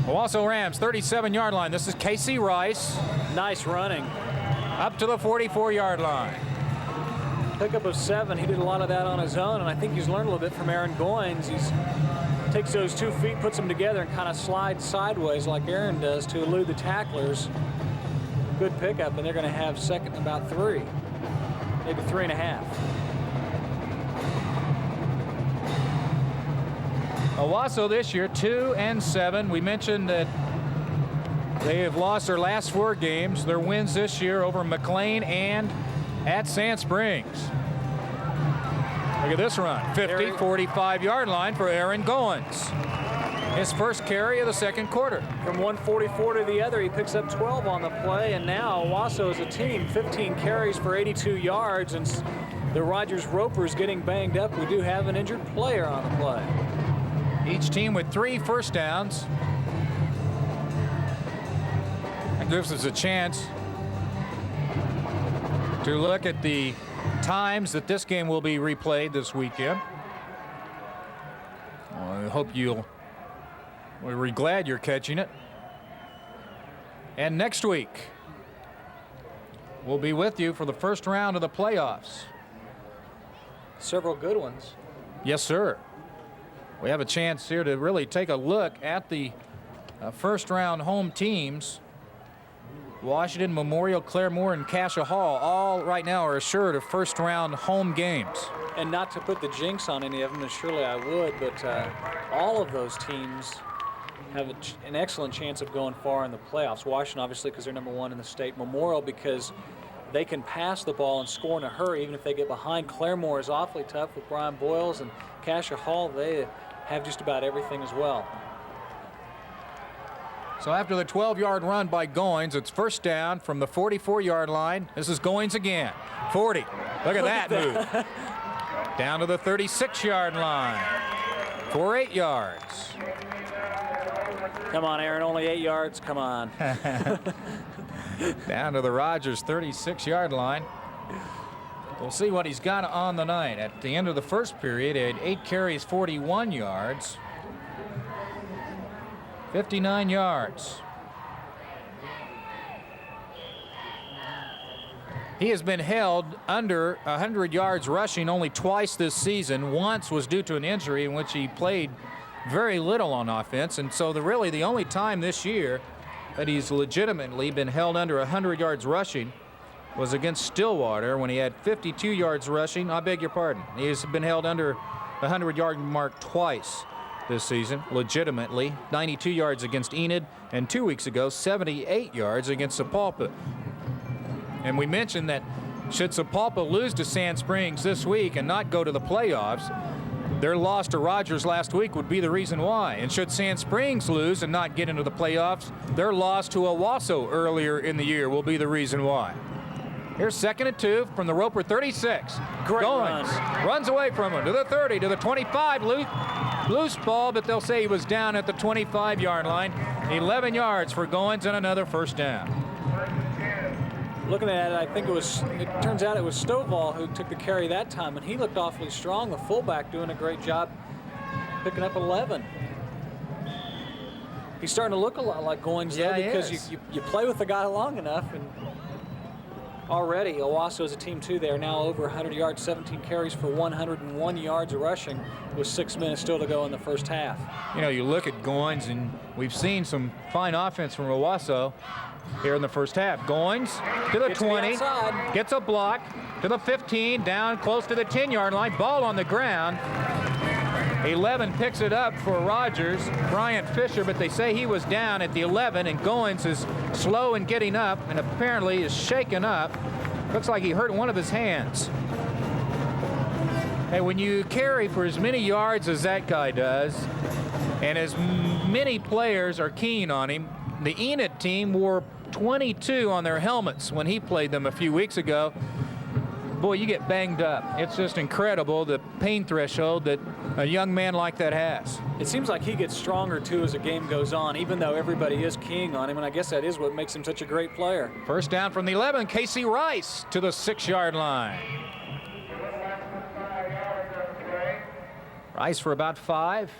S1: Owasso Rams, 37-yard line. This is Casey Rice.
S2: Nice running.
S1: Up to the 44-yard line.
S2: Pickup of 7. He did a lot of that on his own, and I think he's learned a little bit from Aaron Goins. He takes those 2 feet, puts them together, and kind of slides sideways like Aaron does to elude the tacklers. Good pickup, and they're going to have second and about 3, maybe 3.5.
S1: Owasso this year 2-7. We mentioned that they have lost their last 4 games. Their wins this year over McLean and at Sand Springs. Look at this run. 50, 45-yard line for Aaron Goins. His first carry of the second quarter.
S2: From 144 to the other, he picks up 12 on the play, and now Owasso as a team, 15 carries for 82 yards, and the Rogers Ropers getting banged up. We do have an injured player on the play.
S1: Each team with 3 first downs. That gives us a chance to look at the times that this game will be replayed this weekend. Well, I hope we're glad you're catching it. And next week, we'll be with you for the first round of the playoffs.
S2: Several good ones.
S1: Yes, sir. We have a chance here to really take a look at the first round home teams. Washington, Memorial, Claremore, and Cassia Hall all right now are assured of first round home games.
S2: And not to put the jinx on any of them, and surely I would, but all of those teams have an excellent chance of going far in the playoffs. Washington, obviously, because they're #1 in the state. Memorial, because they can pass the ball and score in a hurry, even if they get behind. Claremore is awfully tough with Brian Boyles, and Cassia Hall, they have just about everything as well.
S1: So after the 12-yard run by Goins, it's first down from the 44-yard line. This is Goins again. 40. Look at that move. Down to the 36-yard line for 8 yards.
S2: Come on, Aaron, only 8 yards. Come on.
S1: Down to the Rogers 36-yard line. We'll see what he's got on the night. At the end of the first period, he had 8 carries, 41 yards. 59 yards. He has been held under 100 yards rushing only twice this season. Once was due to an injury in which he played very little on offense, and so really the only time this year that he's legitimately been held under 100 yards rushing was against Stillwater when he had 52 yards rushing. I beg your pardon. He's been held under the 100-yard mark twice this season, legitimately. 92 yards against Enid, and 2 weeks ago, 78 yards against Sapulpa. And we mentioned that should Sapulpa lose to Sand Springs this week and not go to the playoffs, their loss to Rogers last week would be the reason why. And should Sand Springs lose and not get into the playoffs, their loss to Owasso earlier in the year will be the reason why. Here's 2nd and 2 from the Roper 36.
S2: Great
S1: Goins runs away from him to the 30, to the 25. Loose ball, but they'll say he was down at the 25-yard line. 11 yards for Goins and another first down.
S2: Looking at it, I think it turns out it was Stovall who took the carry that time, and he looked awfully strong. The fullback doing a great job picking up 11. He's starting to look a lot like Goins, though, because you play with the guy long enough, and already Owasso is a team too. They are now over 100 yards, 17 carries for 101 yards of rushing with 6 minutes still to go in the first half.
S1: You know, you look at Goins, and we've seen some fine offense from Owasso here in the first half. Goins to the 20, gets a block to the 15, down close to the 10-yard line, ball on the ground. 11 picks it up for Rogers, Bryant Fisher, but they say he was down at the 11, and Goins is slow in getting up and apparently is shaken up. Looks like he hurt one of his hands. Hey, when you carry for as many yards as that guy does, and as many players are keen on him, the Enid team wore 22 on their helmets when he played them a few weeks ago. Boy, you get banged up. It's just incredible the pain threshold that a young man like that has.
S2: It seems like he gets stronger, too, as the game goes on, even though everybody is keying on him, and I guess that is what makes him such a great player.
S1: First down from the 11, Casey Rice to the 6-yard line. Rice for about 5.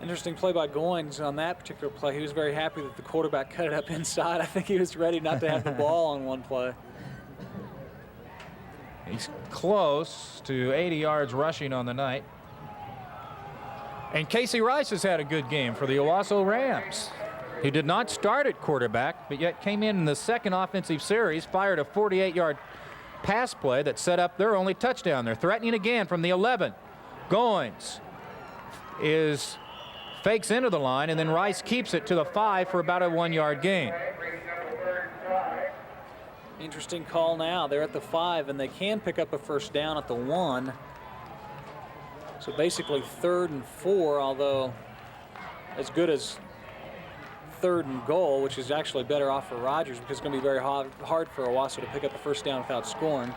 S2: Interesting play by Goins on that particular play. He was very happy that the quarterback cut it up inside. I think he was ready not to have the ball on one play.
S1: He's close to 80 yards rushing on the night. And Casey Rice has had a good game for the Owasso Rams. He did not start at quarterback, but yet came in the second offensive series, fired a 48-yard pass play that set up their only touchdown. They're threatening again from the 11. Goins fakes into the line, and then Rice keeps it to the 5 for about a 1-yard gain.
S2: Interesting call now. They're at the 5, and they can pick up a first down at the 1. So basically 3rd and 4, although as good as 3rd and goal, which is actually better off for Rogers because it's going to be very hard for Owasso to pick up the first down without scoring.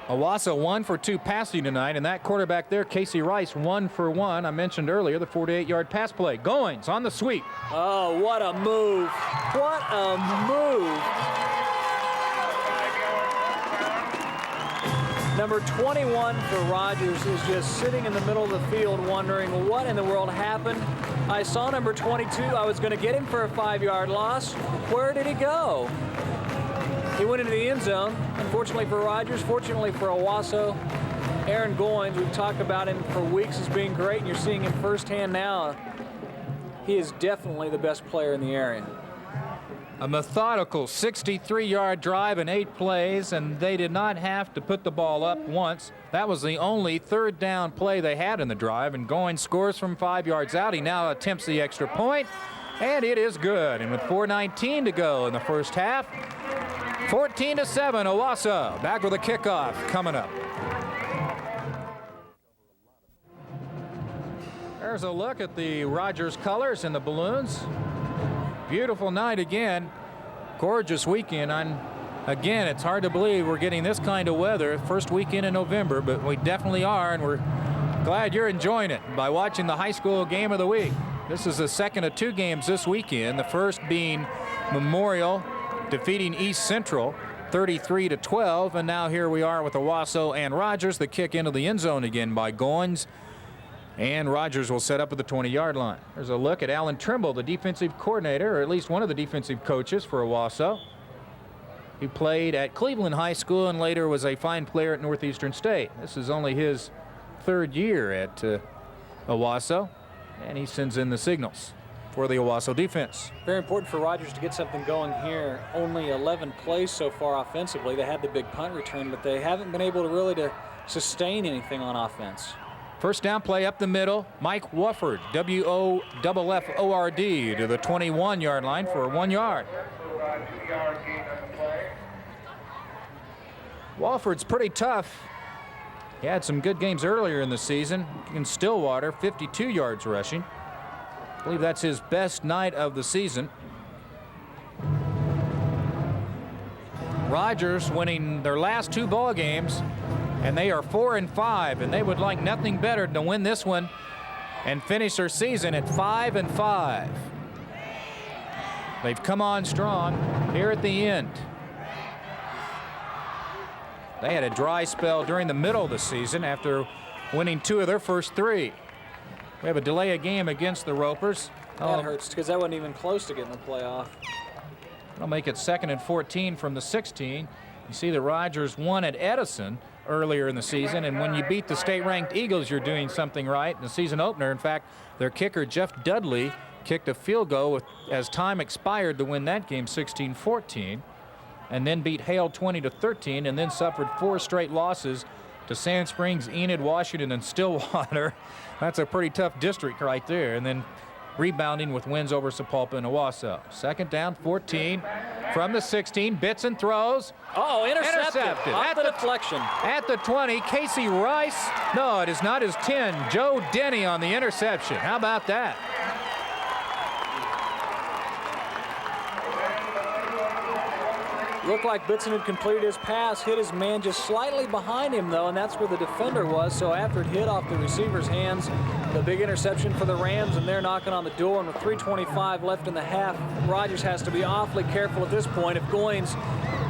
S1: Owasso 1 for 2 passing tonight, and that quarterback there, Casey Rice, 1 for 1. I mentioned earlier the 48-yard pass play. Goins on the sweep.
S2: Oh, what a move. What a move. Number 21 for Rogers is just sitting in the middle of the field wondering what in the world happened. I saw number 22. I was going to get him for a 5-yard loss. Where did he go? He went into the end zone. Unfortunately for Rogers, fortunately for Owasso, Aaron Goins, we've talked about him for weeks as being great, and you're seeing him firsthand now. He is definitely the best player in the area.
S1: A methodical 63-yard drive in 8 plays, and they did not have to put the ball up once. That was the only 3rd down play they had in the drive, and Goins scores from 5 yards out. He now attempts the extra point, and it is good. And with 4:19 to go in the first half, 14-7, Owasso back with a kickoff coming up. There's a look at the Rogers colors and the balloons. Beautiful night again. Gorgeous weekend. Again, it's hard to believe we're getting this kind of weather first weekend in November, but we definitely are, and we're glad you're enjoying it by watching the high school game of the week. This is the second of 2 games this weekend, the first being Memorial defeating East Central 33-12, and now here we are with Owasso and Rogers. The kick into the end zone again by Goins, and Rogers will set up at the 20-yard line. There's a look at Alan Trimble, the defensive coordinator, or at least one of the defensive coaches for Owasso. He played at Cleveland High School and later was a fine player at Northeastern State. This is only his third year at Owasso, and he sends in the signals for the Owasso defense.
S2: Very important for Rogers to get something going here. Only 11 plays so far offensively. They had the big punt return, but they haven't been able to really sustain anything on offense.
S1: First down play up the middle. Mike Wofford, W-O-F-F-O-R-D, to the 21-yard line for 1 yard. Wofford's pretty tough. He had some good games earlier in the season. In Stillwater, 52 yards rushing. I believe that's his best night of the season. Rogers winning their last 2 ball games, and they are 4-5, and they would like nothing better than to win this one and finish their season at 5-5. They've come on strong here at the end. They had a dry spell during the middle of the season after winning 2 of their first 3. We have a delay of game against the Ropers.
S2: That hurts because that wasn't even close to getting the playoff.
S1: It'll make it 2nd and 14 from the 16. You see the Rogers won at Edison earlier in the season, and when you beat the state-ranked Eagles, you're doing something right. In the season opener, in fact, their kicker, Jeff Dudley, kicked a field goal as time expired to win that game 16-14, and then beat Hale 20-13, and then suffered 4 straight losses to Sand Springs, Enid, Washington, and Stillwater. That's a pretty tough district right there. And then rebounding with wins over Sapulpa and Owasso. 2nd down, 14 from the 16. Bitson throws.
S2: Oh, intercepted. Off the deflection.
S1: At the 20, Casey Rice. No, it is not his 10. Joe Denny on the interception. How about that?
S2: Looked like Bitson had completed his pass, hit his man just slightly behind him, though, and that's where the defender was. So after it hit off the receiver's hands, the big interception for the Rams, and they're knocking on the door. And with 3:25 left in the half, Rogers has to be awfully careful at this point. If Goins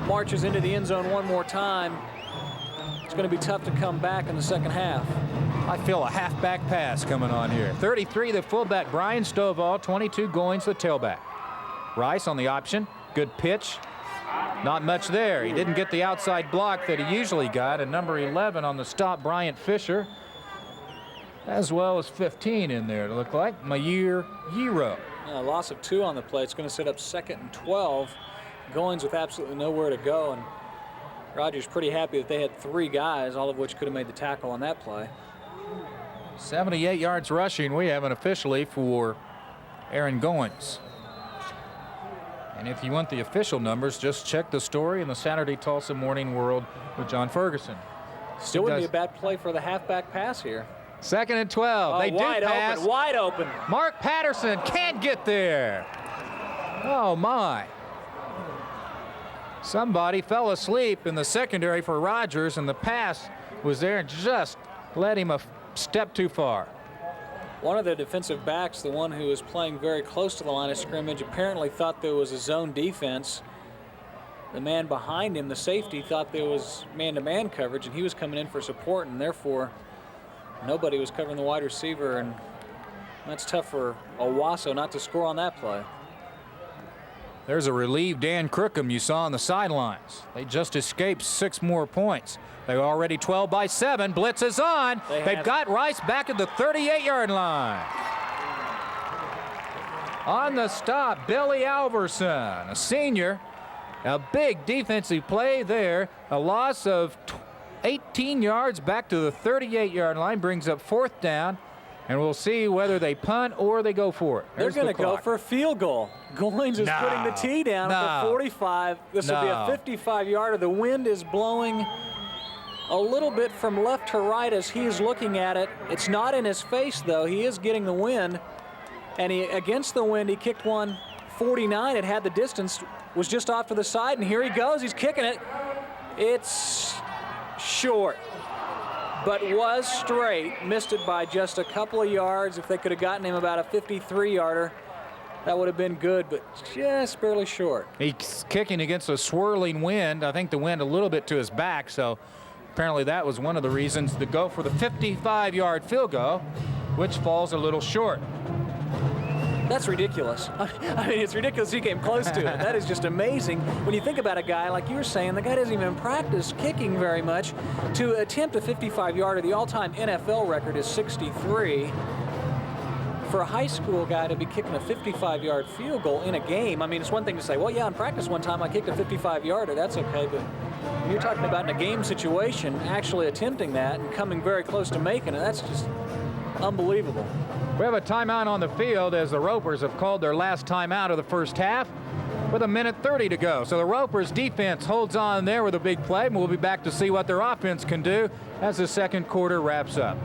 S2: marches into the end zone one more time, it's going to be tough to come back in the second half.
S1: I feel a halfback pass coming on here. 33, the fullback, Brian Stovall. 22, Goins, the tailback. Rice on the option. Good pitch. Not much there. He didn't get the outside block that he usually got. And number 11 on the stop, Bryant Fisher, as well as 15 in there, to look like. Mayir Yero.
S2: A loss of 2 on the play. It's going to set up 2nd and 12. Goins with absolutely nowhere to go. And Rogers pretty happy that they had 3 guys, all of which could have made the tackle on that play.
S1: 78 yards rushing. We haven't officially for Aaron Goins. And if you want the official numbers, just check the story in the Saturday Tulsa Morning World with John Ferguson.
S2: Still wouldn't be a bad play for the halfback pass here.
S1: 2nd and 12. They do pass.
S2: Wide open.
S1: Mark Patterson can't get there. Oh, my. Somebody fell asleep in the secondary for Rogers, and the pass was there and just led him a step too far.
S2: One of the defensive backs, the one who was playing very close to the line of scrimmage, apparently thought there was a zone defense. The man behind him, the safety, thought there was man-to-man coverage, and he was coming in for support, and therefore nobody was covering the wide receiver, and that's tough for Owasso not to score on that play.
S1: There's a relieved Dan Crookham you saw on the sidelines. They just escaped 6 more points. They were already 12 by 7. Blitz is on. They've got Rice back at the 38-yard line. On the stop, Billy Alverson, a senior. A big defensive play there. A loss of 18 yards back to the 38-yard line brings up 4th down. And we'll see whether they punt or they go for it.
S2: They're going to go for a field goal. Goins is putting the tee down at the 45. This will be a 55-yarder. The wind is blowing a little bit from left to right as he's looking at it. It's not in his face, though. He is getting the wind. And against the wind, he kicked one 49. It had the distance, was just off to the side, and here he goes. He's kicking it. It's short, but was straight. Missed it by just a couple of yards. If they could have gotten him about a 53-yarder, that would have been good, but just barely short.
S1: He's kicking against a swirling wind. I think the wind a little bit to his back, so apparently that was one of the reasons to go for the 55-yard field goal, which falls a little short.
S2: That's ridiculous. I mean, it's ridiculous he came close to it. That is just amazing. When you think about a guy, like you were saying, the guy doesn't even practice kicking very much. To attempt a 55-yarder, the all-time NFL record is 63. For a high school guy to be kicking a 55-yard field goal in a game, I mean, it's one thing to say, well, yeah, in practice one time I kicked a 55-yarder. That's okay, but when you're talking about in a game situation, actually attempting that and coming very close to making it, that's just unbelievable.
S1: We have a timeout on the field as the Ropers have called their last timeout of the first half with 1:30 to go. So the Ropers defense holds on there with a big play, and we'll be back to see what their offense can do as the second quarter wraps up.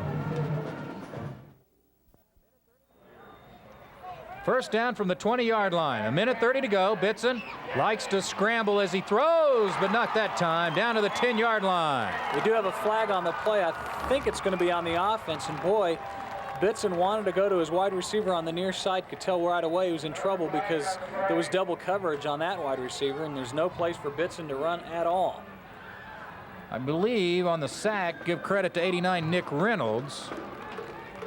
S1: First down from the 20-yard line. 1:30 to go. Bitson likes to scramble as he throws, but not that time. Down to the 10-yard line.
S2: We do have a flag on the play. I think it's going to be on the offense, and boy, Bitson wanted to go to his wide receiver on the near side. Could tell right away he was in trouble because there was double coverage on that wide receiver, and there's no place for Bitson to run at all.
S1: I believe on the sack, give credit to 89 Nick Reynolds.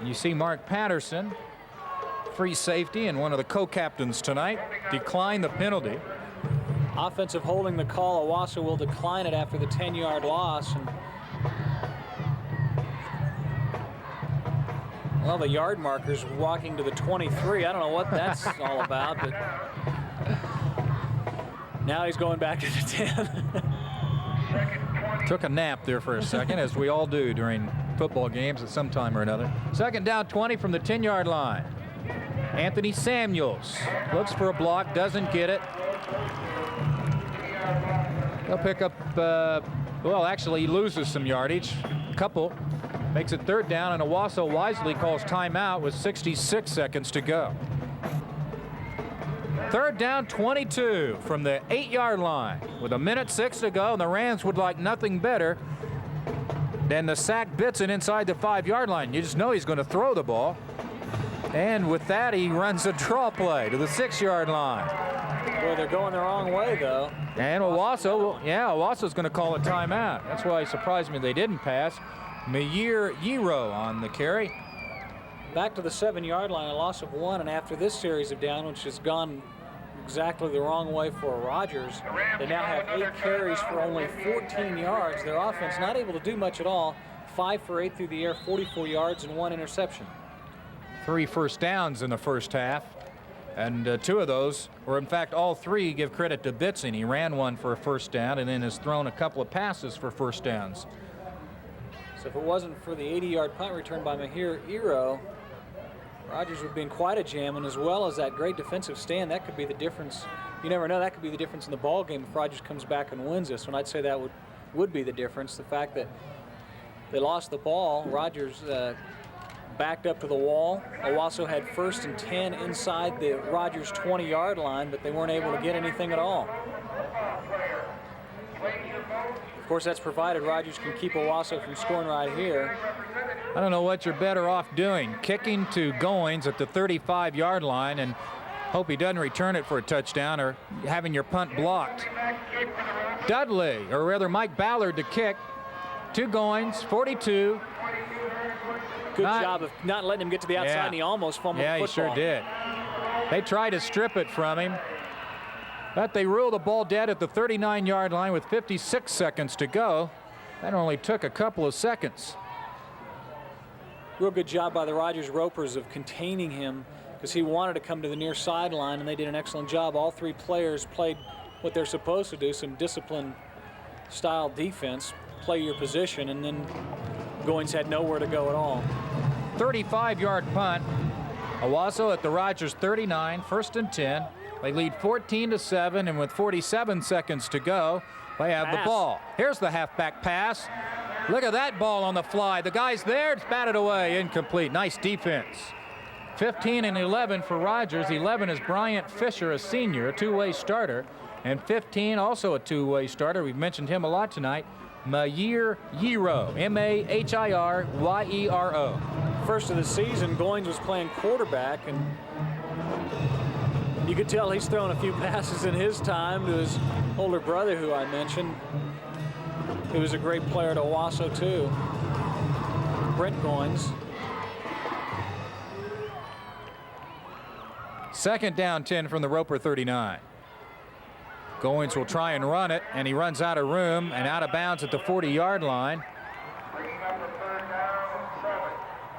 S1: You see Mark Patterson, free safety and one of the co-captains tonight, decline the penalty.
S2: Offensive holding the call. Owasso will decline it after the 10-yard loss. And well, the yard marker's walking to the 23. I don't know what that's all about, but now he's going back to the 10.
S1: Took a nap there for a second, as we all do during football games at some time or another. Second down 20 from the 10-yard line. Anthony Samuels looks for a block, doesn't get it. He'll pick up, well, actually he loses some yardage, a couple. Makes it third down, and Owasso wisely calls timeout with 66 seconds to go. Third down 22 from the 8-yard line with 1:06 to go, and the Rams would like nothing better than to sack Bitson inside the 5-yard line. You just know he's going to throw the ball. And with that, he runs a draw play to the 6-yard line.
S2: Well, they're going the wrong way, though.
S1: And Owasso's going to call a timeout. That's why it surprised me they didn't pass. Mayir Yero on the carry.
S2: Back to the 7-yard line, a loss of 1, and after this series of down, which has gone exactly the wrong way for Rogers, they now have 8 carries for only 14 yards. Their offense not able to do much at all. 5 for 8 through the air, 44 yards, and 1 interception.
S1: 3 first downs in the first half, and 2 of those, or in fact all 3, give credit to Bitson. He ran 1 for a first down and then has thrown a couple of passes for first downs.
S2: So if it wasn't for the 80-yard punt return by Mayir Yero, Rogers would be in quite a jam, and as well as that great defensive stand, that could be the difference. You never know, that could be the difference in the ball game if Rogers comes back and wins this one. I'd say that would be the difference. The fact that they lost the ball, Rogers backed up to the wall. Owasso had 1st and 10 inside the Rogers 20-yard line, but they weren't able to get anything at all. Of course, that's provided Rogers can keep Owasso from scoring right here.
S1: I don't know what you're better off doing, kicking to Goins at the 35-yard line and hope he doesn't return it for a touchdown, or having your punt blocked. Dudley, or rather Mike Ballard, to kick to Goins, 42.
S2: Good job of not letting him get to the outside, and he almost fumbled the football.
S1: Yeah, he sure did. They tried to strip it from him, but they ruled the ball dead at the 39-yard line with 56 seconds to go. That only took a couple of seconds.
S2: Real good job by the Rogers Ropers of containing him, because he wanted to come to the near sideline, and they did an excellent job. All 3 players played what they're supposed to do, some discipline-style defense, play your position, and then Goins had nowhere to go at all.
S1: 35-yard punt. Owasso at the Rogers 39, 1st and 10. They lead 14-7, and with 47 seconds to go, they have the ball. Here's the halfback pass. Look at that ball on the fly. The guy's there, it's batted away, incomplete. Nice defense. 15 and 11 for Rogers. 11 is Bryant Fisher, a senior, a two-way starter. And 15, also a two-way starter. We've mentioned him a lot tonight. Mayir Yero, M-A-H-I-R-Y-E-R-O.
S2: First of the season, Goins was playing quarterback, and you could tell he's thrown a few passes in his time to his older brother, who I mentioned, who was a great player at Owasso too, Brent Goins.
S1: Second down 10 from the Roper 39. Goins will try and run it, and he runs out of room and out of bounds at the 40-yard line.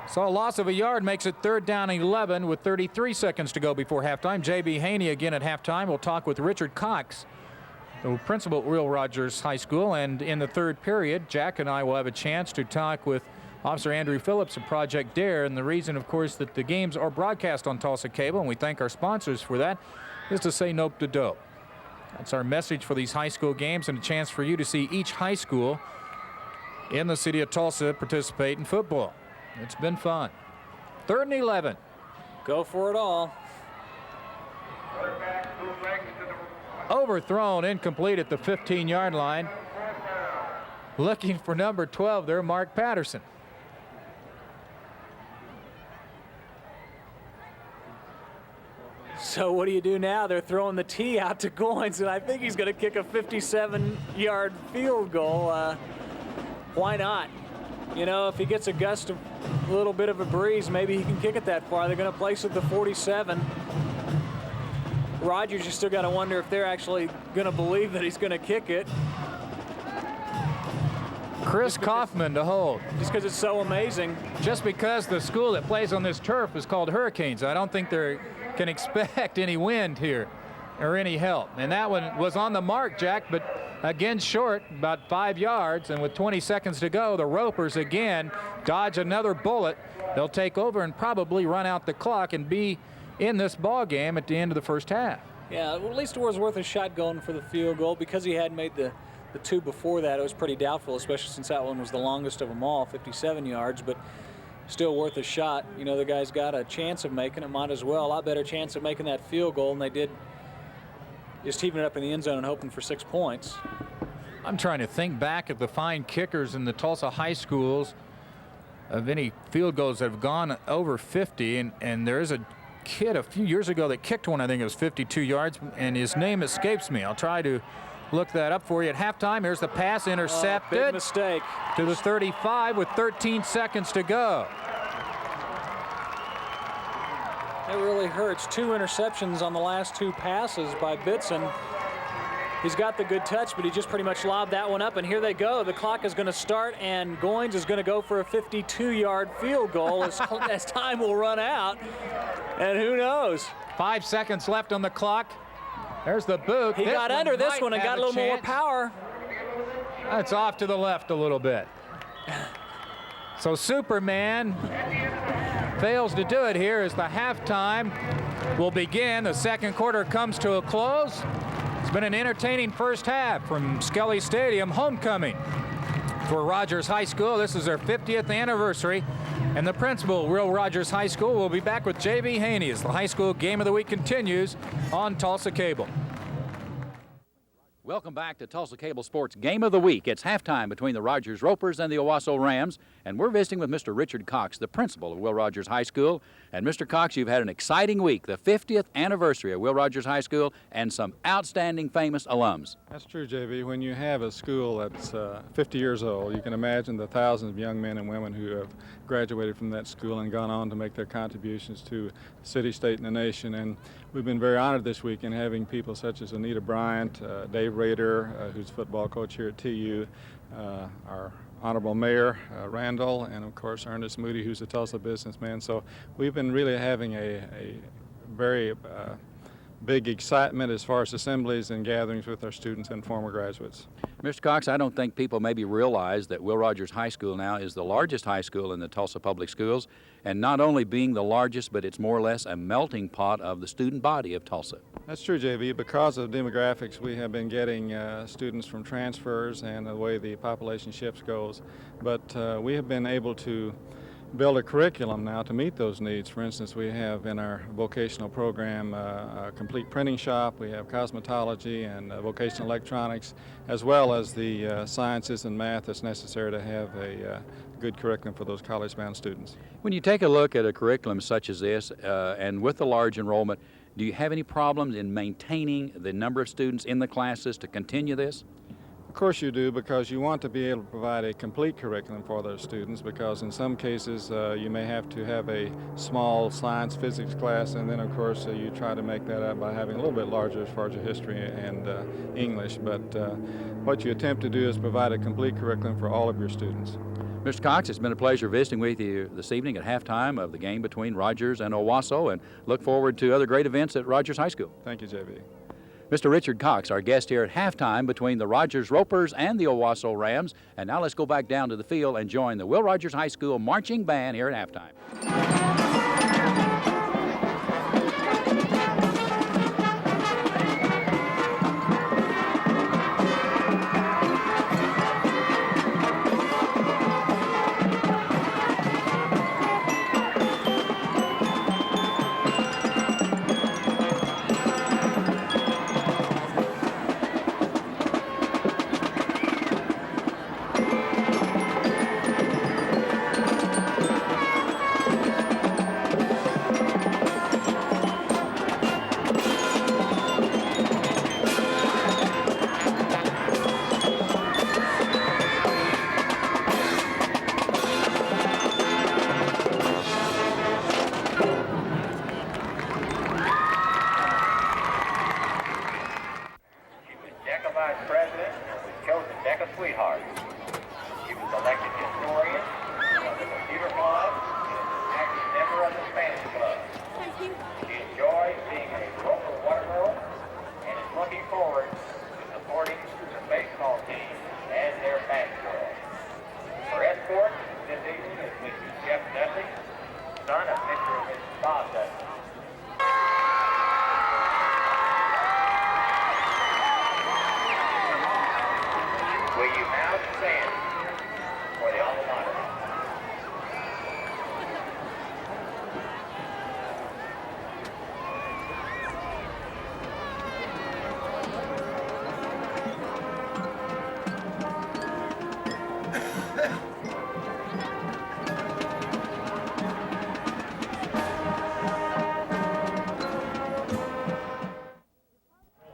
S1: So a loss of a yard makes it 3rd down 11 with 33 seconds to go before halftime. J.B. Haney again at halftime. We'll talk with Richard Cox, the principal at Will Rogers High School. And in the third period, Jack and I will have a chance to talk with Officer Andrew Phillips of Project DARE. And the reason, of course, that the games are broadcast on Tulsa Cable, and we thank our sponsors for that, is to say nope to dope. That's our message for these high school games, and a chance for you to see each high school in the city of Tulsa participate in football. It's been fun. 3rd and 11.
S2: Go for it all.
S1: Overthrown, incomplete at the 15-yard line. Looking for number 12 there, Mark Patterson.
S2: So what do you do now? They're throwing the tee out to Goins, and I think he's going to kick a 57-yard field goal. Why not? You know, if he gets a gust of a little bit of a breeze, maybe he can kick it that far. They're going to place it at the 47. Rogers, you still got to wonder if they're actually going to believe that he's going to kick it.
S1: Chris Kaufman to hold.
S2: Just because it's so amazing.
S1: Just because the school that plays on this turf is called Hurricanes, I don't think they can expect any wind here or any help. And that one was on the mark, Jack, but again short, about 5 yards. And with 20 seconds to go, the Ropers again dodge another bullet. They'll take over and probably run out the clock and be in this ball game at the end of the first half.
S2: Yeah, well, at least it was worth a shot going for the field goal. Because he had made the two before that, it was pretty doubtful, especially since that one was the longest of them all, 57 yards, but still worth a shot. You know, the guy's got a chance of making it, might as well. A lot better chance of making that field goal, and they did, just heaving it up in the end zone and hoping for 6 points.
S1: I'm trying to think back of the fine kickers in the Tulsa high schools of any field goals that have gone over 50, and there is a kid a few years ago that kicked one. I think it was 52 yards, and his name escapes me. I'll try to look that up for you at halftime. Here's the pass intercepted.
S2: Big mistake.
S1: To the 35 with 13 seconds to go.
S2: That really hurts. 2 interceptions on the last 2 passes by Bitson. He's got the good touch, but he just pretty much lobbed that one up, and here they go. The clock is going to start, and Goins is going to go for a 52-yard field goal as time will run out, and who knows?
S1: 5 seconds left on the clock. There's the boot.
S2: He got under this one and got a little more power.
S1: That's off to the left a little bit. So Superman fails to do it here as the halftime will begin. The second quarter comes to a close. It's been an entertaining first half from Skelly Stadium. Homecoming for Rogers High School. This is their 50th anniversary. And the principal, Will Rogers High School, will be back with J.B. Haney as the high school game of the week continues on Tulsa Cable.
S3: Welcome back to Tulsa Cable Sports Game of the Week. It's halftime between the Rogers Ropers and the Owasso Rams, and we're visiting with Mr. Richard Cox, the principal of Will Rogers High School. And Mr. Cox, you've had an exciting week, the 50th anniversary of Will Rogers High School, and some outstanding famous alums.
S6: That's true, JB. When you have a school that's 50 years old, you can imagine the thousands of young men and women who have graduated from that school and gone on to make their contributions to the city, state, and the nation. And we've been very honored this week in having people such as Anita Bryant, Dave Rader, who's football coach here at TU, our Honorable Mayor Randall, and of course Ernest Moody, who's a Tulsa businessman. So we've been really having a very big excitement as far as assemblies and gatherings with our students and former graduates.
S3: Mr. Cox, I don't think people maybe realize that Will Rogers High School now is the largest high school in the Tulsa Public Schools, and not only being the largest, but it's more or less a melting pot of the student body of Tulsa.
S6: That's true, JB. Because of demographics, we have been getting students from transfers and the way the population shifts goes, but we have been able to build a curriculum now to meet those needs. For instance, we have in our vocational program a complete printing shop, we have cosmetology and vocational electronics, as well as the sciences and math that's necessary to have a good curriculum for those college-bound students.
S3: When you take a look at a curriculum such as this, and with the large enrollment, do you have any problems in maintaining the number of students in the classes to continue this?
S6: Of course you do, because you want to be able to provide a complete curriculum for those students, because in some cases you may have to have a small science, physics class, and then of course you try to make that up by having a little bit larger as far as your history and English. But what you attempt to do is provide a complete curriculum for all of your students.
S3: Mr. Cox, it's been a pleasure visiting with you this evening at halftime of the game between Rogers and Owasso, and look forward to other great events at Rogers High School.
S6: Thank you, J.B.
S3: Mr. Richard Cox, our guest here at halftime between the Rogers Ropers and the Owasso Rams. And now let's go back down to the field and join the Will Rogers High School marching band here at halftime.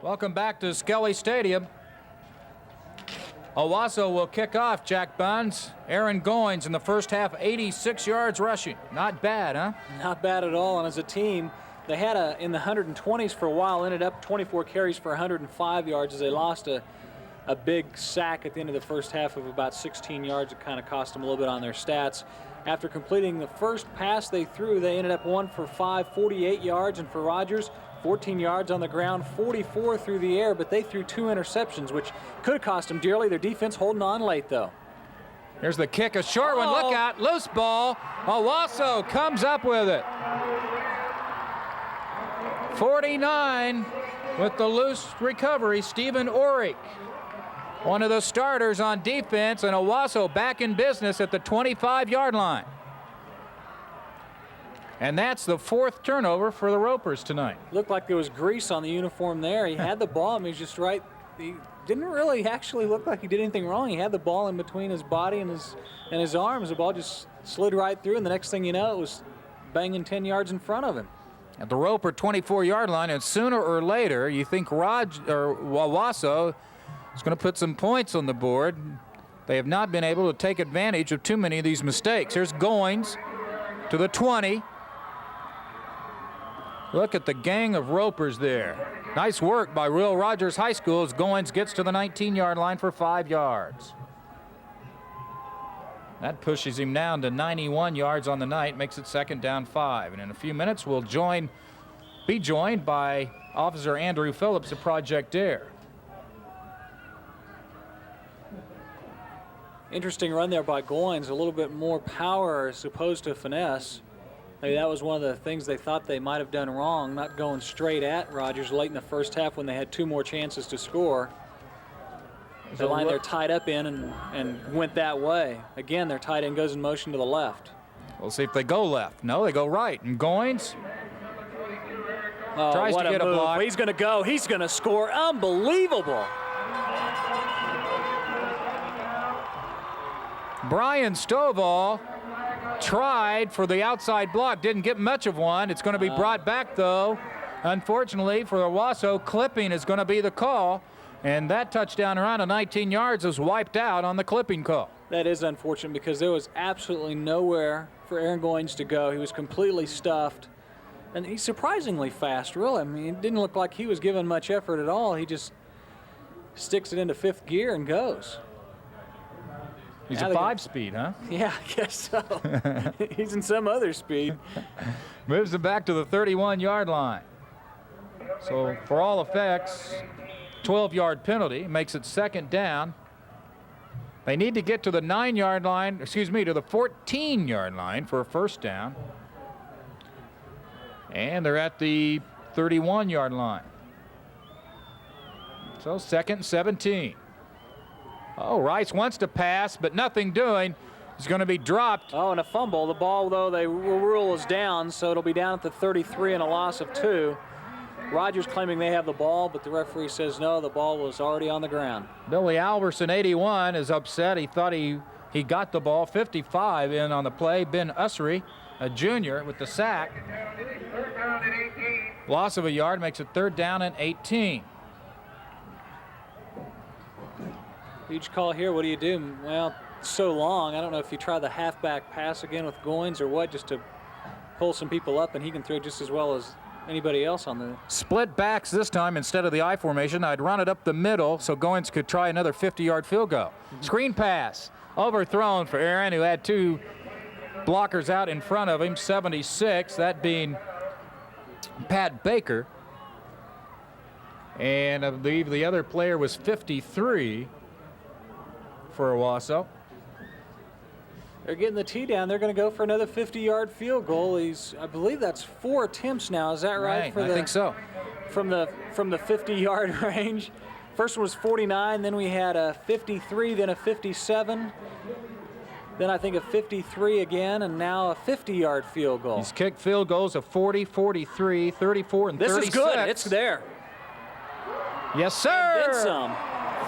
S1: Welcome back to Skelly Stadium. Owasso will kick off. Jack Buns. Aaron Goins in the first half, 86 yards rushing. Not bad, huh?
S2: Not bad at all. And as a team, they had in the 120s for a while, ended up 24 carries for 105 yards as they lost a big sack at the end of the first half of about 16 yards. It kind of cost them a little bit on their stats. After completing the first pass they threw, they ended up 1 for 5, 48 yards. And for Rogers, 14 yards on the ground, 44 through the air, but they threw 2 interceptions, which could have cost them dearly. Their defense holding on late, though.
S1: Here's the kick, a short one. Look out, loose ball. Owasso comes up with it. 49 with the loose recovery, Stephen Orick, one of the starters on defense, and Owasso back in business at the 25-yard line. And that's the 4th turnover for the Ropers tonight.
S2: Looked like there was grease on the uniform there. He had the ball, and he was just right. He didn't really actually look like he did anything wrong. He had the ball in between his body and his arms. The ball just slid right through, and the next thing you know, it was banging 10 yards in front of him.
S1: At the Roper 24-yard line, and sooner or later, you think Owasso is going to put some points on the board. They have not been able to take advantage of too many of these mistakes. Here's Goins to the 20. Look at the gang of Ropers there. Nice work by Will Rogers High School as Goins gets to the 19-yard line for 5 yards. That pushes him down to 91 yards on the night, makes it 2nd down 5. And in a few minutes, we'll be joined by Officer Andrew Phillips of Project Dare.
S2: Interesting run there by Goins, a little bit more power as opposed to finesse. Maybe that was one of the things they thought they might have done wrong, not going straight at Rogers late in the first half when they had 2 more chances to score. The line they're tied up in and went that way. Again, their tight end goes in motion to the left.
S1: We'll see if they go left. No, they go right. And Goins tries to get a block.
S2: He's going to go. He's going to score. Unbelievable.
S1: Brian Stovall tried for the outside block, didn't get much of one. It's going to be brought back, though. Unfortunately for Owasso, clipping is going to be the call, And that touchdown around of 19 yards was wiped out on the clipping call.
S2: That is unfortunate because there was absolutely nowhere for Aaron Goins to go. He was completely stuffed. And he's surprisingly fast, really. I mean, it didn't look like he was given much effort at all. He just sticks it into 5th gear and goes.
S1: He's a 5-speed, huh?
S2: Yeah, I guess so. He's in some other speed.
S1: Moves it back to the 31-yard line. So for all effects, 12-yard penalty makes it 2nd down. They need to get to the 9-yard line, excuse me, to the 14-yard line for a 1st down. And they're at the 31-yard line. So 2nd and 17. Oh, Rice wants to pass, but nothing doing. He's going to be dropped.
S2: Oh, and a fumble. The ball, though, they will rule is down, so it'll be down at the 33 and a loss of 2. Rogers claiming they have the ball, but the referee says no, the ball was already on the ground.
S1: Billy Alverson, 81, is upset. He thought he got the ball. 55 in on the play. Ben Ussery, a junior, with the sack. Loss of a yard makes it 3rd down and 18.
S2: Huge call here. What do you do? Well, so long. I don't know if you try the halfback pass again with Goins or what, just to pull some people up, and he can throw just as well as anybody else on the
S1: split backs this time instead of the I formation. I'd run it up the middle so Goins could try another 50-yard field goal. Screen pass overthrown for Aaron, who had 2 blockers out in front of him. 76, that being Pat Baker, and I believe the other player was 53 for Owasso.
S2: They're getting the tee down. They're going to go for another 50-yard field goal. I believe that's 4 attempts now. Is that right?
S1: I think so.
S2: From the 50-yard range. First one was 49. Then we had a 53. Then a 57. Then I think a 53 again, and now a 50-yard field goal.
S1: He's kicked field goals of 40, 43, 34, and 36.
S2: This is good. It's there.
S1: Yes, sir.
S2: And then some.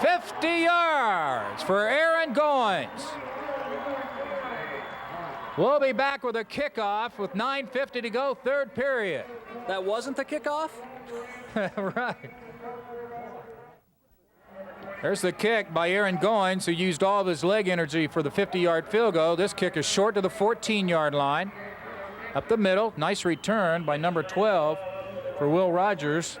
S1: 50 yards for Aaron Goins. We'll be back with a kickoff with 9:50 to go, 3rd period.
S2: That wasn't the kickoff?
S1: Right. There's the kick by Aaron Goins, who used all of his leg energy for the 50-yard field goal. This kick is short to the 14-yard line. Up the middle, nice return by number 12 for Will Rogers.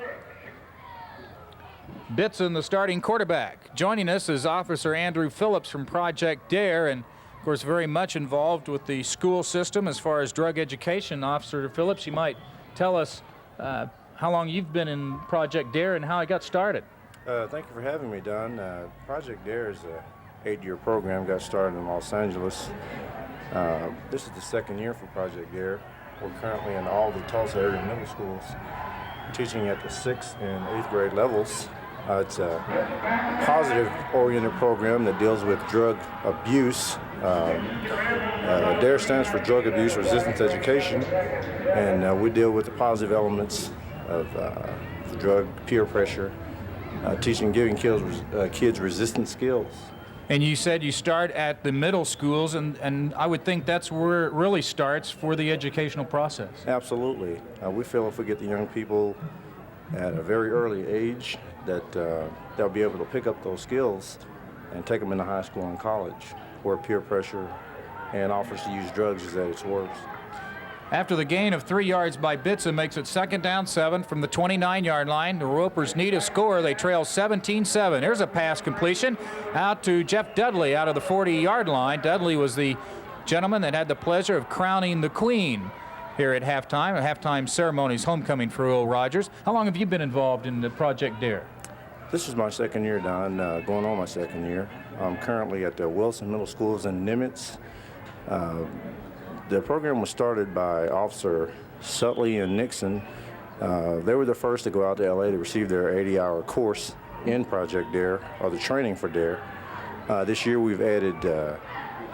S1: Bitson, the starting quarterback. Joining us is Officer Andrew Phillips from Project DARE, and of course very much involved with the school system as far as drug education. Officer Phillips, you might tell us how long you've been in Project DARE and how it got started.
S7: Thank you for having me, Don. Project DARE is a 8-year program, got started in Los Angeles. This is the 2nd year for Project DARE. We're currently in all the Tulsa area middle schools, teaching at the 6th and 8th grade levels. It's a positive-oriented program that deals with drug abuse. DARE stands for Drug Abuse Resistance Education, and we deal with the positive elements of drug peer pressure, giving kids resistant skills.
S1: And you said you start at the middle schools, and I would think that's where it really starts for the educational process.
S7: Absolutely. We feel if we get the young people at a very early age that they'll be able to pick up those skills and take them into high school and college, where peer pressure and offers to use drugs is at its worst.
S1: After the gain of 3 yards by Bitson makes it 2nd down 7 from the 29-yard line. The Ropers need a score. They trail 17-7. Here's a pass completion out to Jeff Dudley out of the 40-yard line. Dudley was the gentleman that had the pleasure of crowning the Queen here at halftime. A halftime ceremony's homecoming for Will Rogers. How long have you been involved in the Project DARE?
S7: This is my 2nd year, Don, going on my 2nd year. I'm currently at the Wilson Middle Schools in Nimitz. The program was started by Officer Sutley and Nixon. They were the first to go out to LA to receive their 80-hour course in Project DARE, or the training for DARE. This year we've added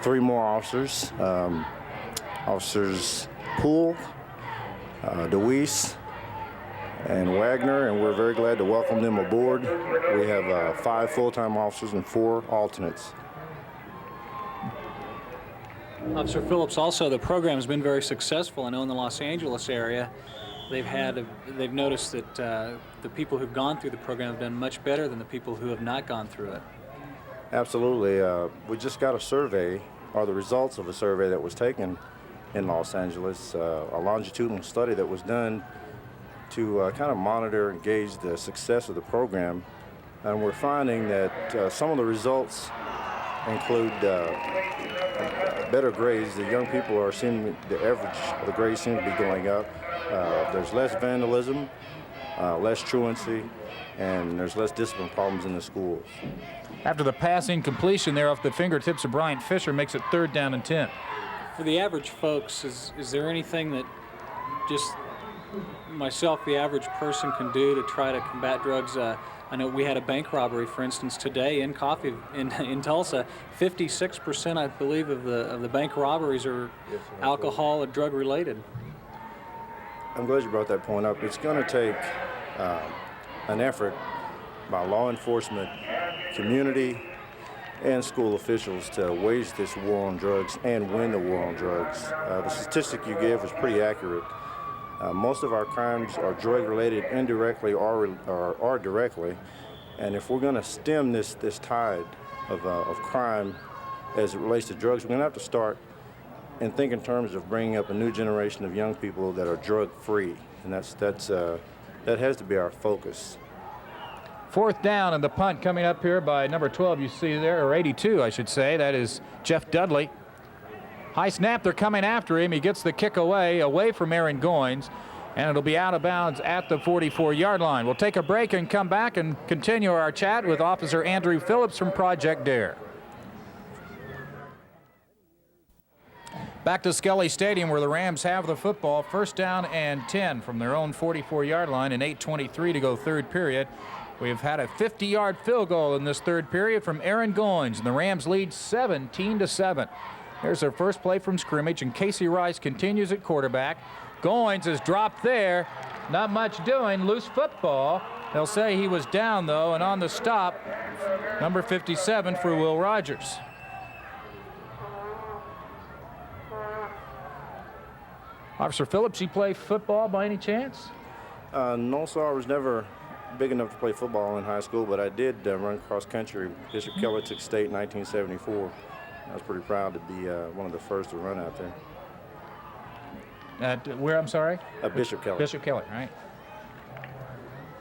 S7: 3 more officers. Officers Poole, DeWeese, and Wagner, and we're very glad to welcome them aboard. We have 5 full-time officers and 4 alternates.
S2: Officer Phillips, also the program has been very successful, I know, in the Los Angeles area. they've noticed that the people who've gone through the program have done much better than the people who have not gone through it.
S7: Absolutely. We just got a survey, or the results of a survey that was taken in Los Angeles, a longitudinal study that was done to kind of monitor and gauge the success of the program. And we're finding that some of the results include better grades. The young people are seeing the average of the grades seem to be going up. There's less vandalism, less truancy, and there's less discipline problems in the schools.
S1: After the passing completion there off the fingertips of Bryant Fisher makes it 3rd down and 10.
S2: For the average folks, is there anything that just myself, the average person, can do to try to combat drugs? I know we had a bank robbery, for instance, today in Coffee in Tulsa. 56%, I believe, of the bank robberies are alcohol or drug related.
S7: I'm glad you brought that point up. It's going to take an effort by law enforcement, community, and school officials to wage this war on drugs and win the war on drugs. The statistic you gave was pretty accurate. Most of our crimes are drug-related indirectly or directly, and if we're going to stem this tide of crime as it relates to drugs, we're going to have to start and think in terms of bringing up a new generation of young people that are drug-free, and that has to be our focus.
S1: 4th down, and the punt coming up here by number 12 you see there, or 82 I should say. That is Jeff Dudley. High snap, they're coming after him. He gets the kick away from Aaron Goins, and it'll be out of bounds at the 44-yard line. We'll take a break and come back and continue our chat with Officer Andrew Phillips from Project DARE. Back to Skelly Stadium where the Rams have the football. 1st down and 10 from their own 44-yard line and 8:23 to go 3rd period. We've had a 50-yard field goal in this 3rd period from Aaron Goins, and the Rams lead 17-7. There's their first play from scrimmage, and Casey Rice continues at quarterback. Goins is dropped there. Not much doing. Loose football. They'll say he was down, though, and on the stop, number 57 for Will Rogers. Officer Phillips, you play football by any chance?
S7: No, sir. I was never big enough to play football in high school, but I did run cross country. Bishop Kelly took state in 1974. I was pretty proud to be one of the first to run out there.
S1: At where, I'm sorry?
S7: Bishop Kelly.
S1: Bishop Kelly, right.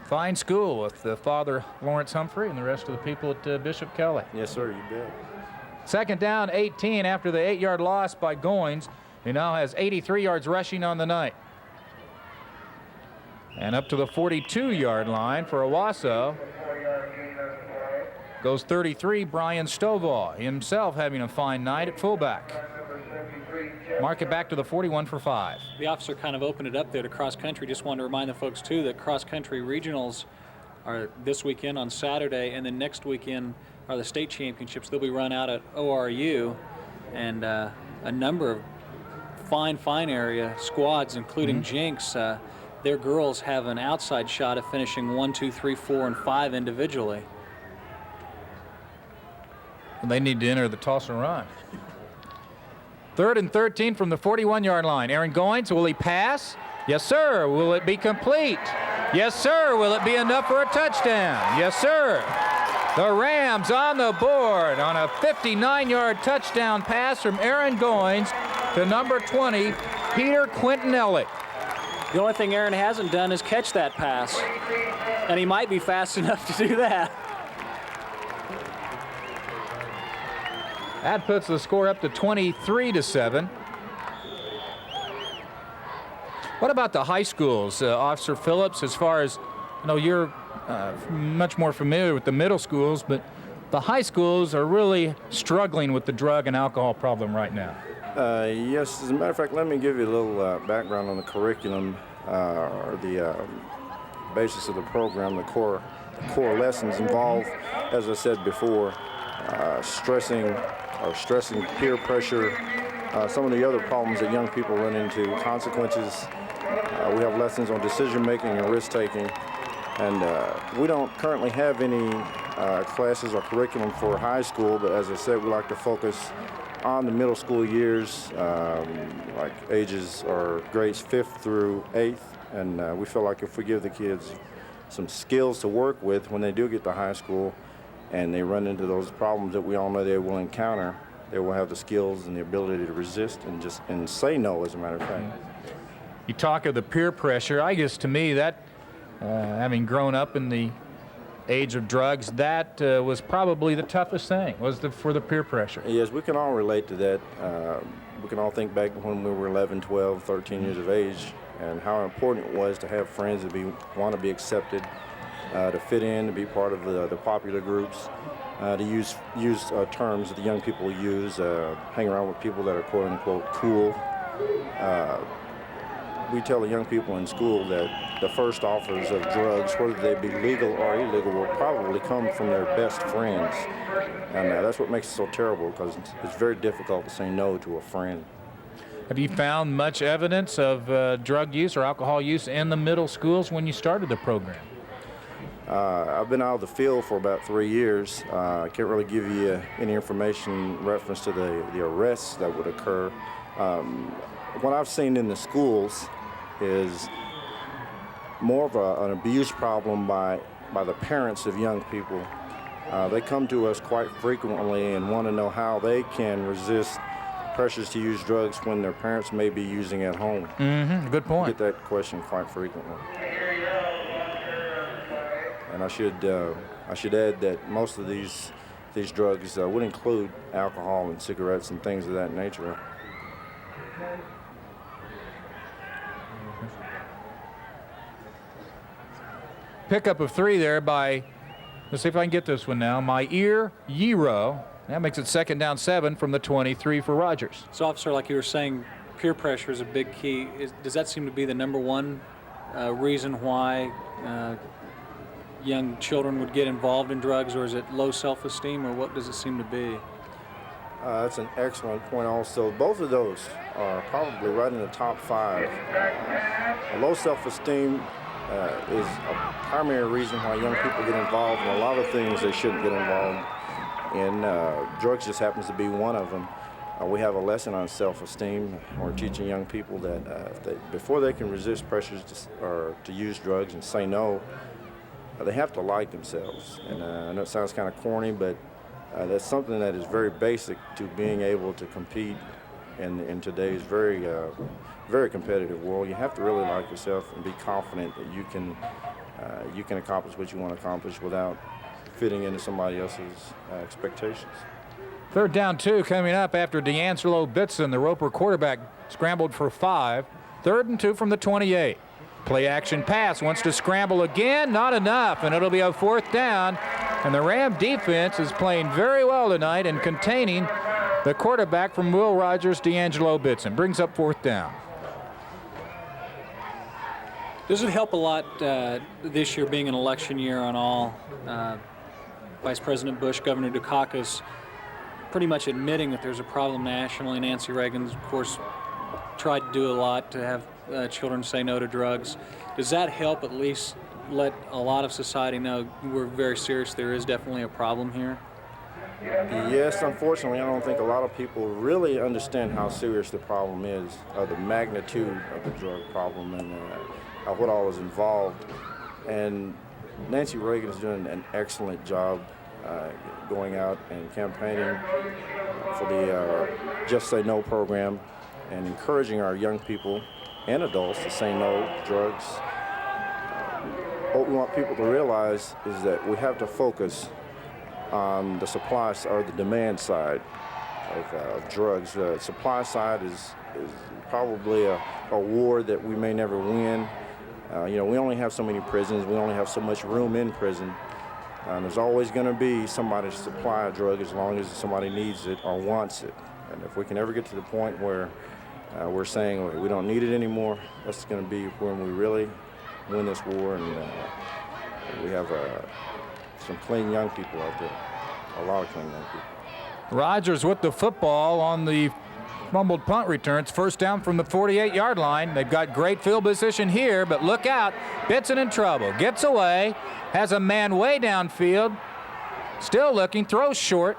S1: Fine school with the father Lawrence Humphrey and the rest of the people at Bishop Kelly.
S7: Yes, sir, you bet.
S1: 2nd down, 18 after the 8-yard loss by Goins. He now has 83 yards rushing on the night. And up to the 42-yard line for Owasso goes 33, Brian Stovall, himself having a fine night at fullback. Mark it back to the 41 for 5.
S2: The officer kind of opened it up there to cross country. Just wanted to remind the folks, too, that cross country regionals are this weekend on Saturday, and then next weekend are the state championships. They'll be run out at ORU, and a number of fine area squads, including Jinx. Their girls have an outside shot of finishing 1, 2, 3, 4, and 5 individually.
S1: They need to enter the toss and run. 3rd and 13 from the 41-yard line. Aaron Goins, will he pass? Yes, sir. Will it be complete? Yes, sir. Will it be enough for a touchdown? Yes, sir. The Rams on the board on a 59-yard touchdown pass from Aaron Goins to number 20, Peter Quintanelli.
S2: The only thing Aaron hasn't done is catch that pass, and he might be fast enough to do that.
S1: That puts the score up to 23-7. What about the high schools, Officer Phillips, as far as, I know you're much more familiar with the middle schools, but the high schools are really struggling with the drug and alcohol problem right now.
S7: Yes, as a matter of fact, let me give you a little background on the curriculum or the basis of the program. The core lessons involve, as I said before, stressing peer pressure, some of the other problems that young people run into, consequences. We have lessons on decision making and risk taking, and we don't currently have any classes or curriculum for high school, but as I said, we like to focus on the middle school years, like ages or grades 5th through 8th, And we feel like if we give the kids some skills to work with when they do get to high school and they run into those problems that we all know they will encounter, they will have the skills and the ability to resist and say no, as a matter of fact.
S1: You talk of the peer pressure. I guess to me that, having grown up in the age of drugs, that was probably the toughest thing, for the peer pressure.
S7: Yes, we can all relate to that. We can all think back when we were 11, 12, 13 years of age and how important it was to have friends that want to be accepted, to fit in, to be part of the popular groups, to use terms that the young people use, hang around with people that are quote-unquote cool. We tell the young people in school that the first offers of drugs, whether they be legal or illegal, will probably come from their best friends. And that's what makes it so terrible, because it's very difficult to say no to a friend.
S1: Have you found much evidence of drug use or alcohol use in the middle schools when you started the program?
S7: I've been out of the field for about 3 years. I can't really give you any information in reference to the arrests that would occur. What I've seen in the schools is more of an abuse problem by the parents of young people. They come to us quite frequently and want to know how they can resist pressures to use drugs when their parents may be using at home.
S1: Mm-hmm. Good point.
S7: I get that question quite frequently. And I should add that most of these drugs would include alcohol and cigarettes and things of that nature.
S1: Pickup of 3 there by, let's see if I can get this one now, Mair Yero. That makes it 2nd down 7 from the 23 for Rogers.
S2: So, officer, like you were saying, peer pressure is a big key. Does that seem to be the number one reason why young children would get involved in drugs, or is it low self-esteem, or what does it seem to be?
S7: That's an excellent point also. Both of those are probably right in the top 5. Low self-esteem is a primary reason why young people get involved in a lot of things they shouldn't get involved in. Drugs just happens to be one of them. We have a lesson on self-esteem. We're teaching young people that before they can resist pressures to use drugs and say no, they have to like themselves. And I know it sounds kind of corny, but that's something that is very basic to being able to compete in today's very competitive world. You have to really like yourself and be confident that you can accomplish what you want to accomplish without fitting into somebody else's expectations.
S1: 3rd down 2 coming up after D'Angelo Bitson, the Roper quarterback, scrambled for 5. 3rd and 2 from the 28. Play action pass, wants to scramble again, not enough, and it'll be a 4th down. And the Ram defense is playing very well tonight and containing the quarterback from Will Rogers, D'Angelo Bitson. Brings up 4th down.
S2: Does it help a lot this year being an election year on all? Vice President Bush, Governor Dukakis pretty much admitting that there's a problem nationally. Nancy Reagan's, of course, tried to do a lot to have children say no to drugs. Does that help at least let a lot of society know we're very serious, there is definitely a problem here?
S7: Yes, unfortunately, I don't think a lot of people really understand how serious the problem is, the magnitude of the drug problem and what all is involved. And Nancy Reagan is doing an excellent job going out and campaigning for the Just Say No program and encouraging our young people and adults to say no to drugs. What we want people to realize is that we have to focus on the supply or the demand side of drugs. The supply side is probably a war that we may never win. We only have so many prisons. We only have so much room in prison. There's always going to be somebody to supply a drug as long as somebody needs it or wants it. And if we can ever get to the point where we're saying we don't need it anymore, that's going to be when we really win this war, and we have some clean young people out there, a lot of clean young people.
S1: Rogers with the football on the fumbled punt returns. 1st down from the 48-yard line. They've got great field position here, but look out. Bitson in trouble. Gets away. Has a man way downfield. Still looking. Throws short.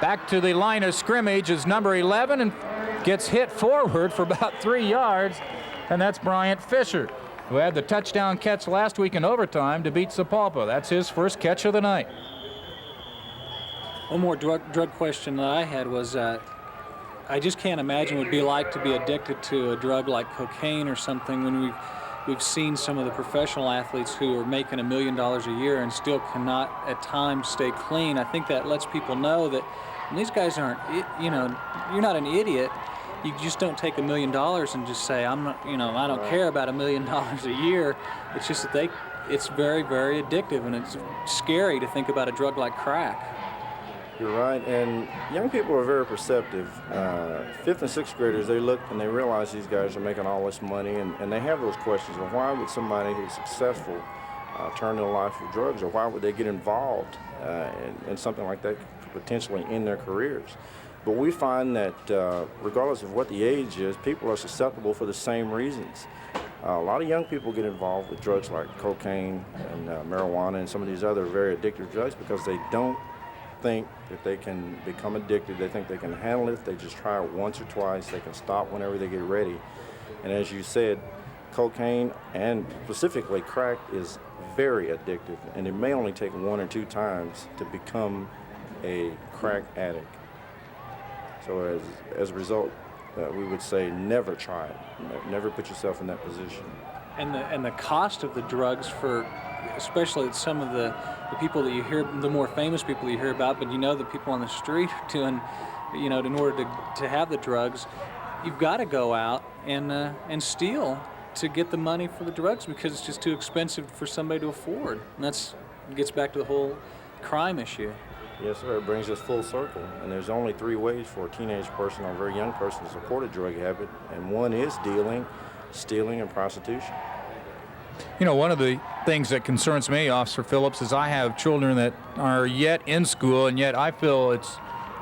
S1: Back to the line of scrimmage is number 11 and gets hit forward for about 3 yards. and that's Bryant Fisher, who had the touchdown catch last week in overtime to beat Sapulpa. That's his first catch of the night.
S2: One more drug question that I had was, I just can't imagine what it would be like to be addicted to a drug like cocaine or something when we've seen some of the professional athletes who are making $1 million a year and still cannot at times stay clean. I think that lets people know that these guys aren't, you're not an idiot. You just don't take $1 million and just say, I'm not, I don't care about $1 million a year. It's just that it's very, very addictive, and it's scary to think about a drug like crack.
S7: You're right, and young people are very perceptive. 5th and 6th graders, they look and they realize these guys are making all this money, and they have those questions. Well, why would somebody who's successful turn their life to drugs, or why would they get involved in something like that potentially in their careers? But we find that regardless of what the age is, people are susceptible for the same reasons. A lot of young people get involved with drugs like cocaine and marijuana and some of these other very addictive drugs because they don't think that they can become addicted. They think they can handle it. They just try it once or twice. They can stop whenever they get ready. And as you said, cocaine and specifically crack is very addictive, and it may only take 1 or 2 times to become a crack addict. So as a result, we would say never try it. Never put yourself in that position.
S2: And the cost of the drugs for, especially some of the people that you hear, the more famous people you hear about, but the people on the street are doing, in order to have the drugs, you've got to go out and steal to get the money for the drugs because it's just too expensive for somebody to afford. And that gets back to the whole crime issue.
S7: Yes, sir. It brings us full circle. And there's only 3 ways for a teenage person or a very young person to support a drug habit, and one is dealing, stealing, and prostitution.
S1: One of the things that concerns me, Officer Phillips, is I have children that are yet in school, and yet I feel it's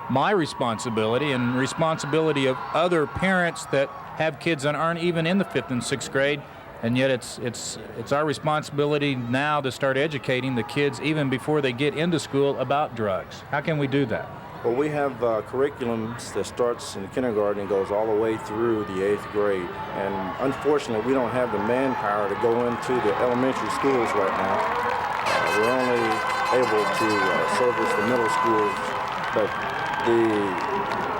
S1: my responsibility and responsibility of other parents that have kids that aren't even in the 5th and 6th grade, and yet it's our responsibility now to start educating the kids even before they get into school about drugs. How can we do that?
S7: Well, we have curriculums that starts in kindergarten and goes all the way through the 8th grade. And unfortunately, we don't have the manpower to go into the elementary schools right now. We're only able to service the middle schools. But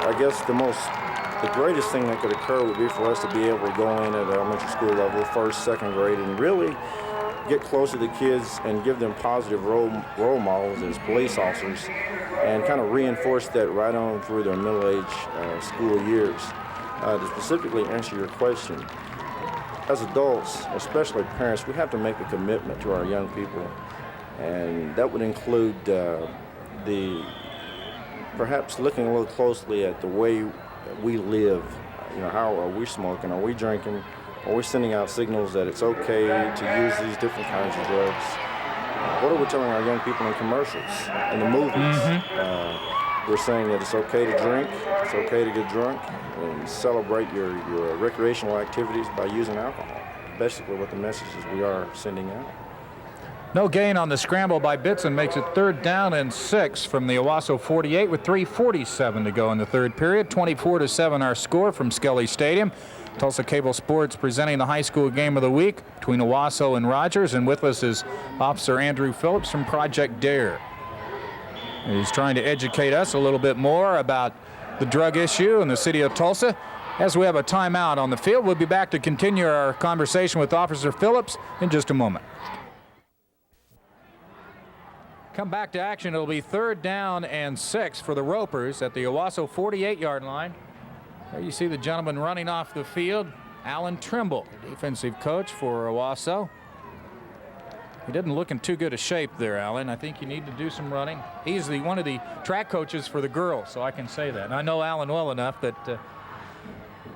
S7: I guess the greatest thing that could occur would be for us to be able to go in at elementary school level, 1st, 2nd grade, and really get closer to kids and give them positive role models as police officers, and kind of reinforce that right on through their middle-age school years. To specifically answer your question, as adults, especially parents, we have to make a commitment to our young people, and that would include perhaps looking a little closely at the way we live. How are we smoking? Are we drinking? Are we sending out signals that it's okay to use these different kinds of drugs? What are we telling our young people in commercials and the movies? We're saying that it's okay to drink, it's okay to get drunk, and celebrate your recreational activities by using alcohol. Basically what the messages we are sending out.
S1: No gain on the scramble by Bitson makes it 3rd down and 6 from the Owasso 48 with 3:47 to go in the 3rd period. 24-7 our score from Skelly Stadium. Tulsa Cable Sports presenting the high school game of the week between Owasso and Rogers, and with us is Officer Andrew Phillips from Project DARE. He's trying to educate us a little bit more about the drug issue in the city of Tulsa. As we have a timeout on the field, we'll be back to continue our conversation with Officer Phillips in just a moment. Come back to action. It'll be 3rd down and 6 for the Ropers at the Owasso 48-yard line. There you see the gentleman running off the field, Alan Trimble, defensive coach for Owasso. He didn't look in too good a shape there, Alan. I think you need to do some running. He's one of the track coaches for the girls, so I can say that. And I know Alan well enough that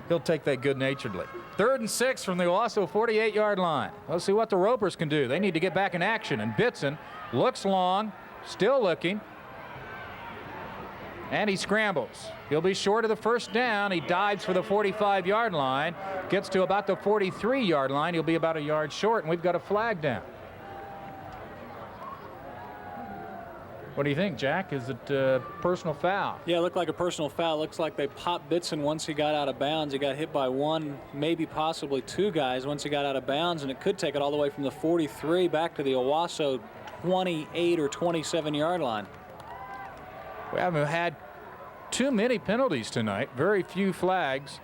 S1: he'll take that good-naturedly. 3rd and 6 from the Owasso 48-yard line. Let's see what the Ropers can do. They need to get back in action, and Bitson looks long, still looking, and he scrambles. He'll be short of the 1st down. He dives for the 45-yard line, gets to about the 43-yard line. He'll be about a yard short, and we've got a flag down. What do you think, Jack? Is it a personal foul?
S2: Yeah, it looked like a personal foul. Looks like they popped Bitson once he got out of bounds. He got hit by one, maybe possibly two guys once he got out of bounds, and it could take it all the way from the 43 back to the Owasso 28 or 27-yard line.
S1: We haven't had too many penalties tonight, very few flags.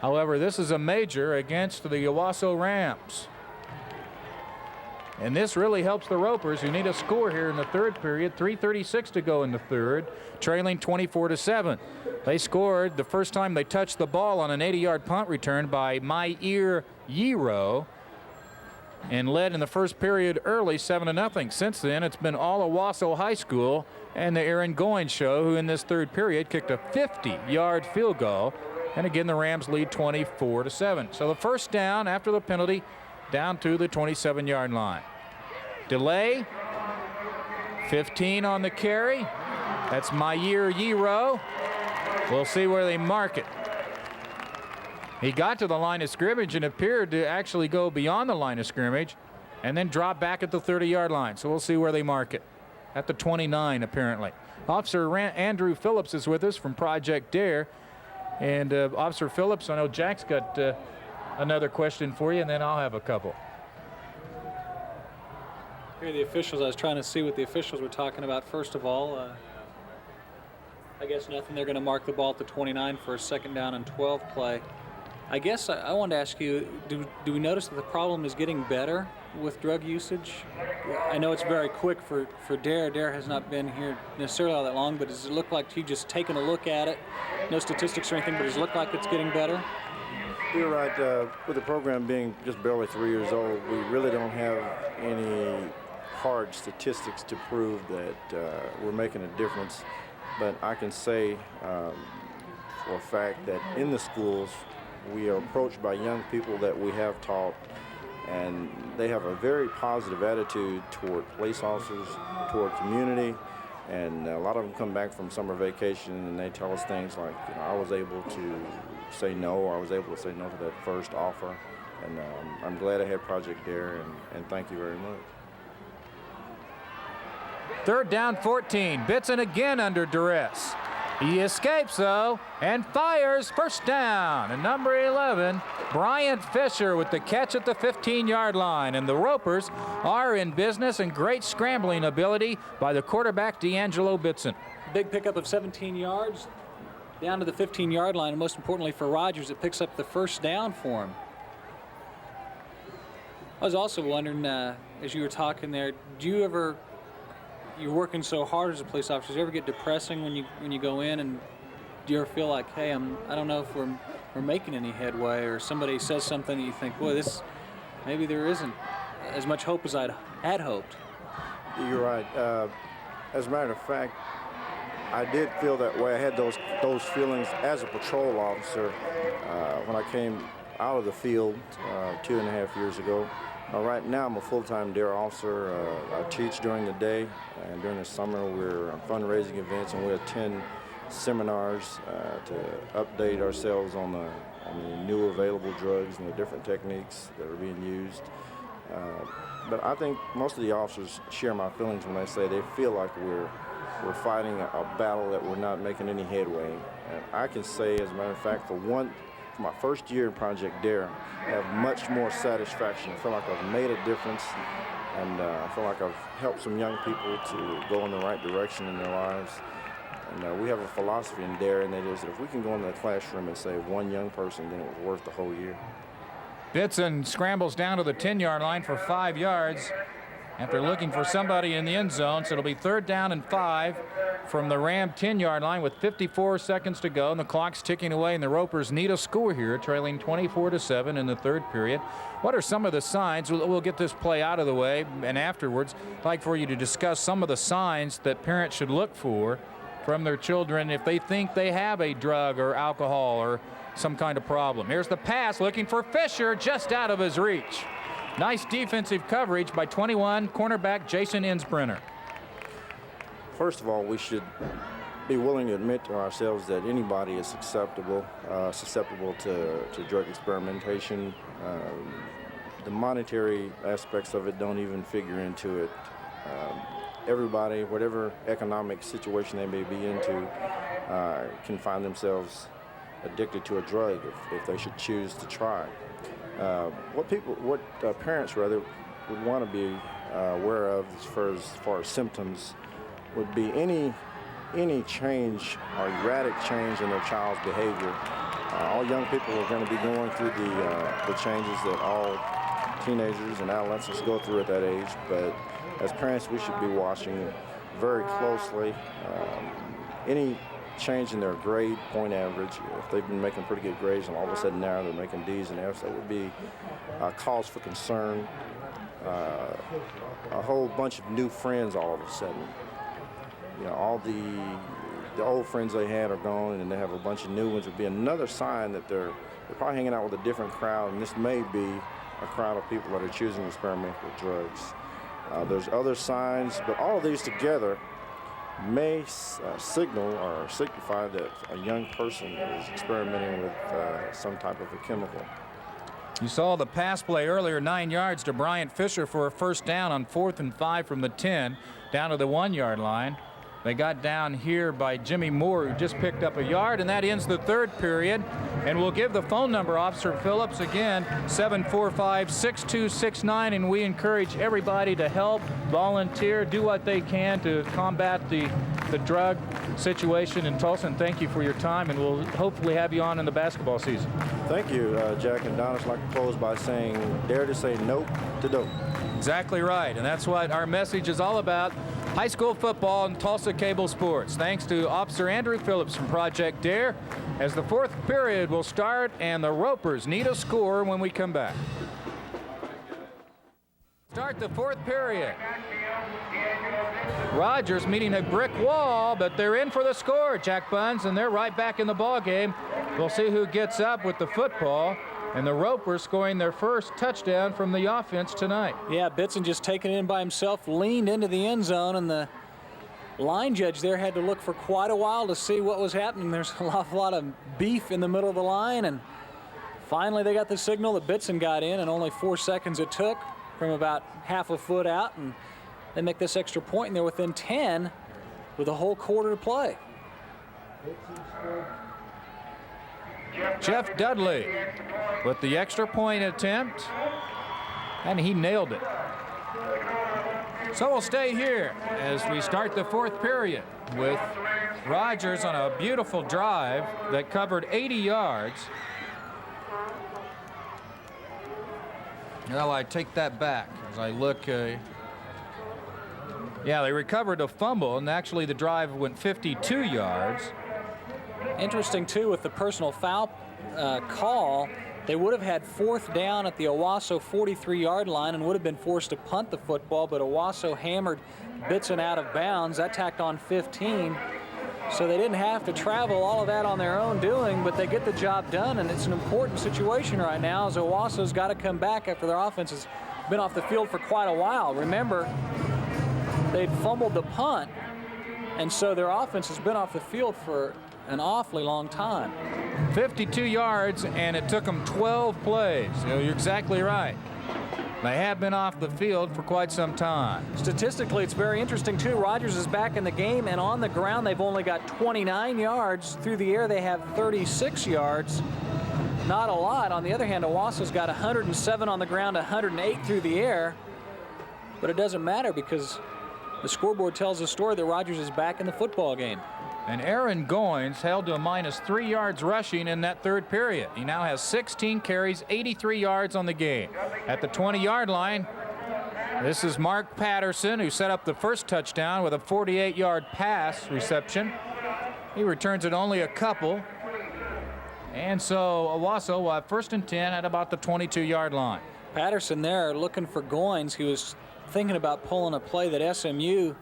S1: However, this is a major against the Owasso Rams. And this really helps the Ropers, who need a score here in the third period. 3:36 to go in the third, trailing 24-7. They scored the first time they touched the ball on an 80-yard punt return by Myear Yero, and led in the first period early 7-0. Since then, it's been all Owasso High School and the Aaron Goins show, who in this third period kicked a 50-yard field goal. And again, the Rams lead 24-7. So the first down after the penalty, down to the 27-yard line. Delay, 15 on the carry. That's Myear Yero. We'll see where they mark it. He got to the line of scrimmage and appeared to actually go beyond the line of scrimmage and then drop back at the 30-yard line. So we'll see where they mark it. At the 29, apparently. Officer Andrew Phillips is with us from Project Dare. And Officer Phillips, I know Jack's got another question for you, and then I'll have a couple.
S2: Here are the officials. I was trying to see what the officials were talking about. First of all, I guess nothing. They're going to mark the ball at the 29 for a second down and 12 play. I guess I wanted to ask you, do we notice that the problem is getting better with drug usage? I know it's very quick for Dare. Dare has not been here necessarily all that long, but does it look like you've just taken a look at it? No statistics or anything, but does it look like it's getting better?
S7: You're right. With the program being just barely 3 years old, we really don't have any hard statistics to prove that we're making a difference. But I can say for a fact that in the schools, we are approached by young people that we have taught, and they have a very positive attitude toward police officers, toward community, and a lot of them come back from summer vacation and they tell us things like, you know, I was able to say no, or I was able to say no to that first offer, and I'm glad I had Project Dare, and thank you very much.
S1: Third down, 14. Bitson again under duress. He escapes, though, and fires. First down. And number 11, Bryant Fisher with the catch at the 15-yard line. And the Ropers are in business, and great scrambling ability by the quarterback, D'Angelo Bitson.
S2: Big pickup of 17 yards down to the 15-yard line. And most importantly for Rogers, it picks up the first down for him. I was also wondering, as you were talking there, you're working so hard as a police officer, does it ever get depressing when you go in, and do you ever feel like, hey, I don't know if we're making any headway, or somebody says something that you think, boy, maybe there isn't as much hope as I had hoped?
S7: You're right. As a matter of fact, I did feel that way. I had those feelings as a patrol officer when I came out of the field 2.5 years ago. Right now, I'm a full-time DARE officer. I teach during the day, and during the summer, we're on fundraising events, and we attend seminars to update ourselves on the new available drugs and the different techniques that are being used. But I think most of the officers share my feelings when they say they feel like we're fighting a battle that we're not making any headway. And I can say, as a matter of fact, for my first year in Project Dare, I have much more satisfaction. I feel like I've made a difference, and I feel like I've helped some young people to go in the right direction in their lives. And we have a philosophy in Dare, and that is that if we can go into the classroom and save one young person, then it was worth the whole year.
S1: Bitson scrambles down to the 10-yard line for 5 yards after looking for somebody in the end zone. So it'll be 3rd down and 5 from the Ram 10-yard line with 54 seconds to go, and the clock's ticking away, and the Ropers need a score here, trailing 24-7 in the third period. What are some of the signs? We'll get this play out of the way, and afterwards, I'd like for you to discuss some of the signs that parents should look for from their children if they think they have a drug or alcohol or some kind of problem. Here's the pass, looking for Fisher, just out of his reach. Nice defensive coverage by 21 cornerback Jason Insbrenner.
S7: First of all, we should be willing to admit to ourselves that anybody is susceptible to drug experimentation. The monetary aspects of it don't even figure into it. everybody, whatever economic situation they may be into, can find themselves addicted to a drug if they should choose to try. What parents rather would want to be aware of as far as symptoms would be any change or erratic change in their child's behavior. All young people are going to be going through the changes that all teenagers and adolescents go through at that age, but as parents we should be watching very closely any change in their grade point average. If they've been making pretty good grades and all of a sudden now they're making D's and F's, that would be a cause for concern. A whole bunch of new friends all of a sudden. You know, all the old friends they had are gone and they have a bunch of new ones would be another sign that they're probably hanging out with a different crowd, and this may be a crowd of people that are choosing to experiment with drugs. There's other signs, but all of these together may signal or signify that a young person is experimenting with some type of a chemical.
S1: You saw the pass play earlier, 9 yards to Bryant Fisher for a first down on 4th and 5 from the 10 down to the 1-yard line. They got down here by Jimmy Moore, who just picked up a yard, and that ends the third period. And we'll give the phone number, Officer Phillips, again, 745-6269, and we encourage everybody to help, volunteer, do what they can to combat the drug situation in Tulsa. And thank you for your time, and we'll hopefully have you on in the basketball season.
S7: Thank you, Jack and Don. I'd like to close by saying, dare to say no to dope.
S1: Exactly right, and that's what our message is all about. High school football and Tulsa Cable Sports. Thanks to Officer Andrew Phillips from Project DARE, as the fourth period will start and the Ropers need a score when we come back. Start the fourth period. Rogers meeting a brick wall, but they're in for the score, Jack Buns, and they're right back in the ball game. We'll see who gets up with the football. And the Ropers scoring their first touchdown from the offense tonight.
S2: Yeah, Bitson just taking it in by himself, leaned into the end zone, and the line judge there had to look for quite a while to see what was happening. There's a lot of beef in the middle of the line, and finally they got the signal that Bitson got in, and only 4 seconds it took from about half a foot out, and they make this extra point, and they're within 10 with a whole quarter to play.
S1: Jeff Dudley with the extra point attempt, and he nailed it. So we'll stay here as we start the fourth period with Rogers on a beautiful drive that covered 80 yards. Well, I take that back as I look. Yeah, they recovered a fumble, and actually the drive went 52 yards.
S2: Interesting, too, with the personal foul call, they would have had fourth down at the Owasso 43-yard line and would have been forced to punt the football, but Owasso hammered Bitson out of bounds. That tacked on 15, so they didn't have to travel all of that on their own doing, but they get the job done, and it's an important situation right now as Owasso's got to come back after their offense has been off the field for quite a while. Remember, they'd fumbled the punt, and so their offense has been off the field for an awfully long time.
S1: 52 yards, and it took them 12 plays. You know, you're exactly right. They have been off the field for quite some time.
S2: Statistically, it's very interesting, too. Rogers is back in the game, and on the ground, they've only got 29 yards. Through the air, they have 36 yards. Not a lot. On the other hand, Owasso's got 107 on the ground, 108 through the air. But it doesn't matter because the scoreboard tells the story that Rogers is back in the football game.
S1: And Aaron Goins held to a -3 yards rushing in that third period. He now has 16 carries, 83 yards on the game. At the 20-yard line, this is Mark Patterson, who set up the first touchdown with a 48-yard pass reception. He returns it only a couple. And so Owasso will have first and 10 at about the 22-yard line.
S2: Patterson there looking for Goins. He was thinking about pulling a play that SMU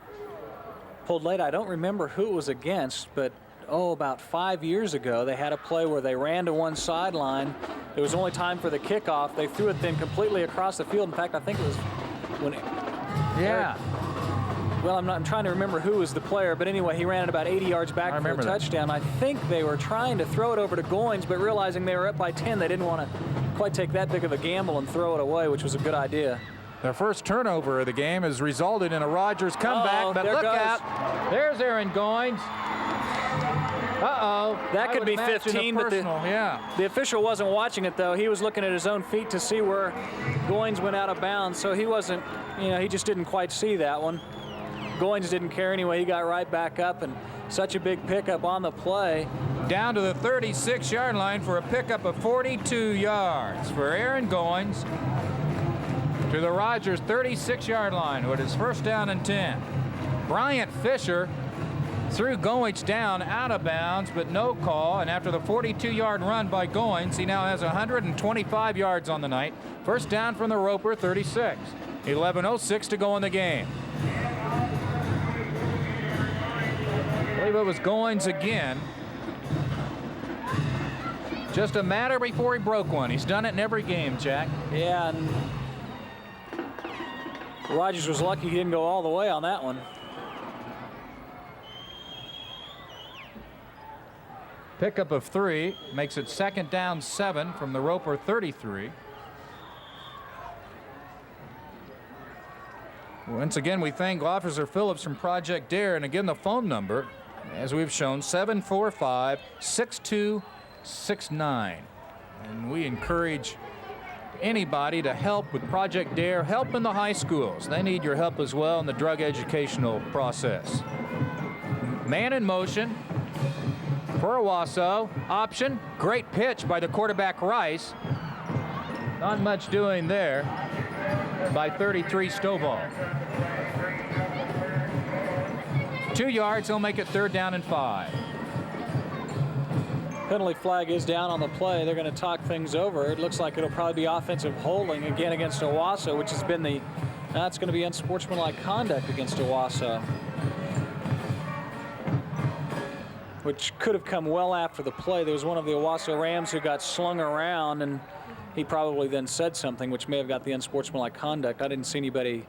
S2: pulled late. I don't remember who it was against, but about 5 years ago, they had a play where they ran to one sideline. It was only time for the kickoff. They threw it then completely across the field. In fact, I think it was when I'm trying to remember who was the player, but anyway, he ran it about 80 yards back for a touchdown. I think they were trying to throw it over to Goins, but realizing they were up by 10, they didn't want to quite take that big of a gamble and throw it away, which was a good idea.
S1: Their first turnover of the game has resulted in a Rogers comeback, but look out. There's Aaron Goins. Uh-oh.
S2: That could be 15, but
S1: yeah.
S2: The official wasn't watching it, though. He was looking at his own feet to see where Goins went out of bounds, so he wasn't, he just didn't quite see that one. Goins didn't care anyway. He got right back up, and such a big pickup on the play.
S1: Down to the 36-yard line for a pickup of 42 yards for Aaron Goins to the Rogers 36-yard line with his first down and 10. Bryant Fisher threw Goins down out of bounds, but no call, and after the 42-yard run by Goins, he now has 125 yards on the night. First down from the Roper, 36. 11:06 to go in the game. I believe it was Goins again. Just a matter before he broke one. He's done it in every game, Jack.
S2: Yeah, and Rogers was lucky he didn't go all the way on that one.
S1: Pickup of 3 makes it second down 7 from the Roper 33. Once again, we thank Officer Phillips from Project Dare, and again the phone number, as we've shown, 745-6269. And we encourage anybody to help with Project Dare, help in the high schools. They need your help as well in the drug educational process. Man in motion for Owasso. Option. Great pitch by the quarterback Rice. Not much doing there by 33 Stovall. 2 yards, he'll make it third down and 5.
S2: Penalty flag is down on the play. They're going to talk things over. It looks like it'll probably be offensive holding again against Owasso, which has been that's going to be unsportsmanlike conduct against Owasso, which could have come well after the play. There was one of the Owasso Rams who got slung around, and he probably then said something which may have got the unsportsmanlike conduct. I didn't see anybody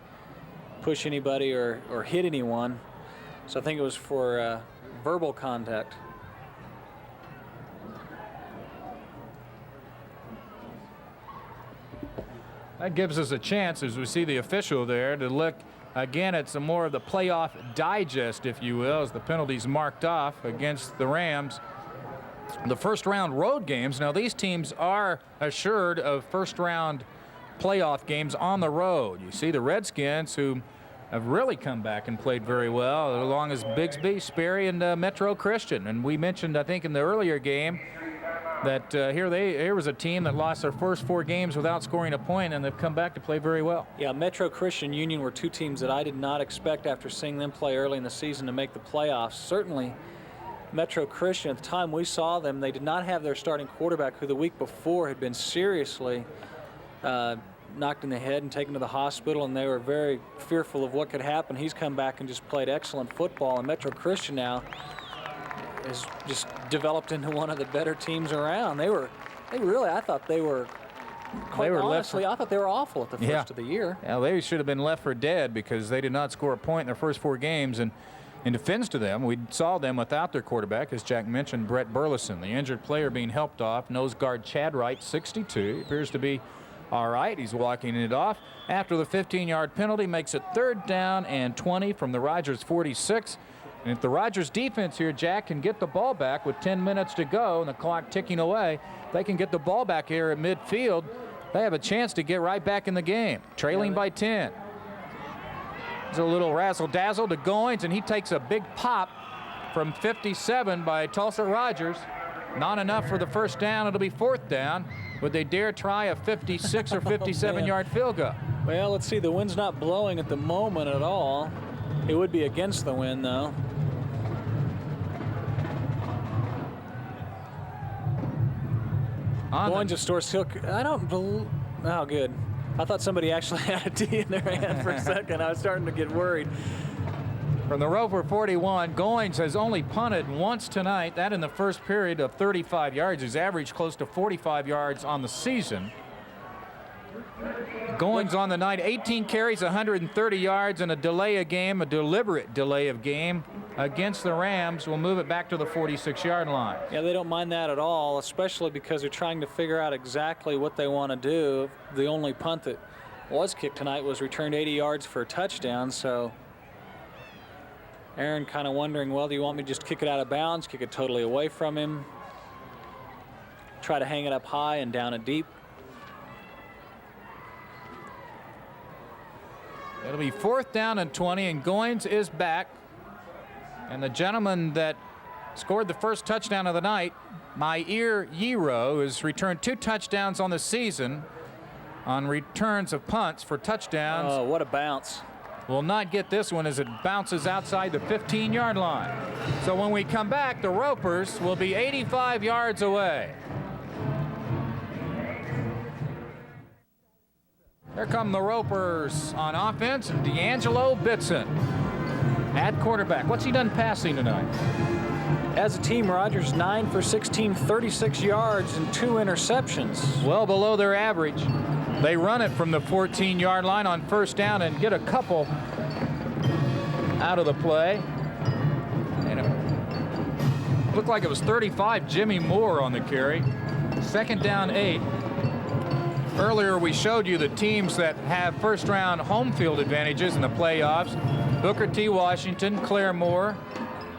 S2: push anybody or hit anyone, so I think it was for verbal contact.
S1: That gives us a chance, as we see the official there, to look again at some more of the playoff digest, if you will, as the penalties marked off against the Rams. The first round road games. Now these teams are assured of first round playoff games on the road. You see the Redskins, who have really come back and played very well, along as Bigsby, Sperry, and Metro Christian. And we mentioned, I think, in the earlier game that here was a team that lost their first 4 games without scoring a point, and they've come back to play very well.
S2: Yeah, Metro Christian Union were 2 teams that I did not expect after seeing them play early in the season to make the playoffs. Certainly Metro Christian, at the time we saw them, they did not have their starting quarterback, who the week before had been seriously knocked in the head and taken to the hospital, and they were very fearful of what could happen. He's come back and just played excellent football, and Metro Christian now has just developed into one of the better teams around. I thought they were, quite honestly, I thought they were awful at the first of the year.
S1: Yeah, they should have been left for dead because they did not score a point in their first 4 games. And in defense to them, we saw them without their quarterback, as Jack mentioned, Brett Burleson, the injured player being helped off. Nose guard Chad Wright, 62, appears to be all right. He's walking it off. After the 15-yard penalty, makes it third down and 20 from the Rogers 46. And if the Rogers defense here, Jack, can get the ball back with 10 minutes to go and the clock ticking away, they can get the ball back here at midfield, they have a chance to get right back in the game, trailing by 10. There's a little razzle-dazzle to Goins, and he takes a big pop from 57 by Tulsa Rogers. Not enough for the first down. It'll be fourth down. Would they dare try a 56 or 57-yard field goal?
S2: Well, let's see. The wind's not blowing at the moment at all. It would be against the wind, though. Goins of Store Silk. I don't believe. Oh, good. I thought somebody actually had a tee in their hand for a second. I was starting to get worried.
S1: From the Roper 41, Goins has only punted once tonight, that in the first period of 35 yards. He's averaged close to 45 yards on the season. Goins on the night, 18 carries, 130 yards, and a delay of game, a deliberate delay of game against the Rams. Will move it back to the 46-yard line.
S2: Yeah, they don't mind that at all, especially because they're trying to figure out exactly what they want to do. The only punt that was kicked tonight was returned 80 yards for a touchdown. So Aaron kind of wondering, well, do you want me to just kick it out of bounds, kick it totally away from him, try to hang it up high and down it deep?
S1: It'll be 4th down and 20, and Goins is back. And the gentleman that scored the first touchdown of the night, Mair Yiro, has returned 2 touchdowns on the season on returns of punts for touchdowns.
S2: Oh, what a bounce.
S1: Will not get this one as it bounces outside the 15-yard line. So when we come back, the Ropers will be 85 yards away. Here come the Ropers on offense. D'Angelo Bitson at quarterback. What's he done passing tonight?
S2: As a team, Rogers 9 for 16, 36 yards and 2 interceptions.
S1: Well below their average. They run it from the 14-yard line on 1st down and get a couple out of the play. And it looked like it was 35, Jimmy Moore on the carry. 2nd down 8. Earlier we showed you the teams that have first-round home field advantages in the playoffs. Booker T. Washington, Claremore,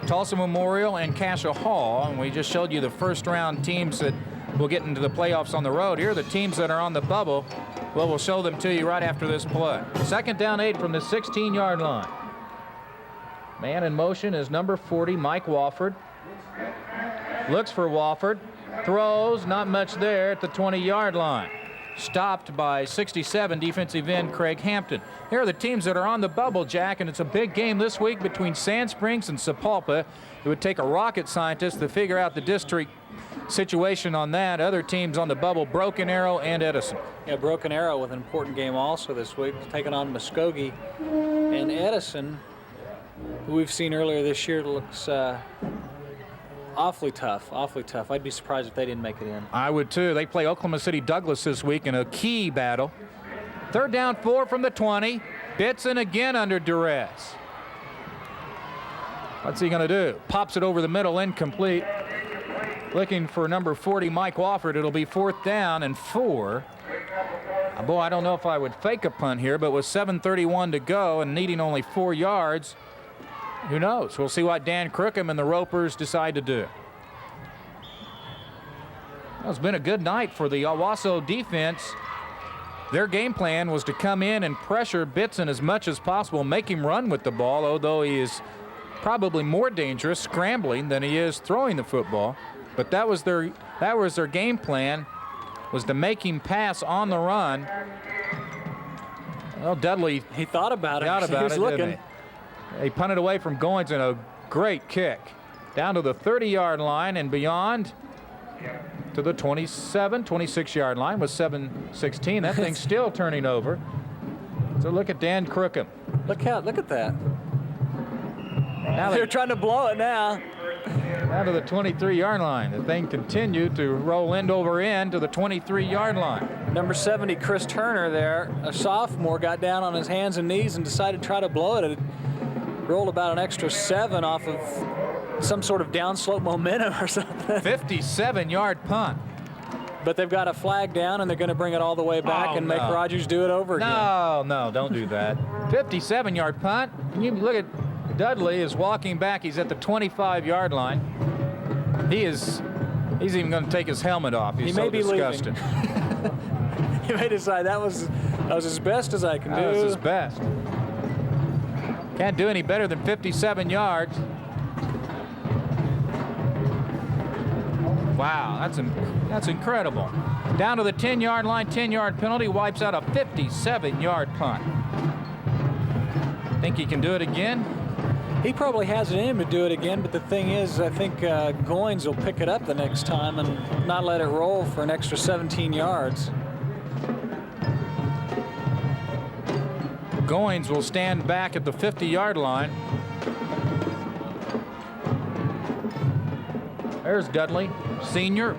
S1: Tulsa Memorial, and Cassia Hall. And we just showed you the first-round teams that will get into the playoffs on the road. Here are the teams that are on the bubble. Well, we'll show them to you right after this play. 2nd down 8 from the 16-yard line. Man in motion is number 40, Mike Wofford. Looks for Wofford. Throws, not much there at the 20-yard line. Stopped by 67 defensive end Craig Hampton. Here are the teams that are on the bubble, Jack, and it's a big game this week between Sand Springs and Sapulpa. It would take a rocket scientist to figure out the district situation on that. Other teams on the bubble, Broken Arrow and Edison.
S2: Yeah, Broken Arrow with an important game also this week, taking on Muskogee. And Edison, who we've seen earlier this year, looks awfully tough, awfully tough. I'd be surprised if they didn't make it in.
S1: I would too. They play Oklahoma City Douglas this week in a key battle. 3rd down 4 from the 20. Bitson again under duress. What's he going to do? Pops it over the middle, incomplete. Looking for number 40, Mike Wofford. It'll be 4th down and 4. Boy, I don't know if I would fake a punt here, but with 7:31 to go and needing only 4 yards, who knows? We'll see what Dan Crookham and the Ropers decide to do. Well, it's been a good night for the Owasso defense. Their game plan was to come in and pressure Bitson as much as possible, make him run with the ball, although he is probably more dangerous scrambling than he is throwing the football. But that was their game plan, was to make him pass on the run. Well, Dudley,
S2: he thought about it.
S1: He
S2: was looking.
S1: He punted away from Goins in a great kick. Down to the 30-yard line and beyond to the 27, 26-yard line with 7:16. That thing's still turning over. So look at Dan Crookham.
S2: Look at that.
S1: Now
S2: they're trying to blow it now.
S1: Down to the 23-yard line. The thing continued to roll end over end to the 23-yard line.
S2: Number 70, Chris Turner there, a sophomore, got down on his hands and knees and decided to try to blow it. It rolled about an extra 7 off of some sort of downslope momentum or something.
S1: 57-yard punt.
S2: But they've got a flag down, and they're going to bring it all the way back and make Rogers do it over again.
S1: No, don't do that. 57-yard punt. And you look at Dudley is walking back. He's at the 25-yard line. He's even going to take his helmet off. He's so disgusted.
S2: He may decide that was as best as I can do.
S1: That was his best. Can't do any better than 57 yards. Wow, that's incredible. Down to the 10-yard line, 10-yard penalty, wipes out a 57-yard punt. Think he can do it again?
S2: He probably has it in him to do it again, but the thing is, I think Goins will pick it up the next time and not let it roll for an extra 17 yards.
S1: Goins will stand back at the 50-yard line. There's Dudley, senior.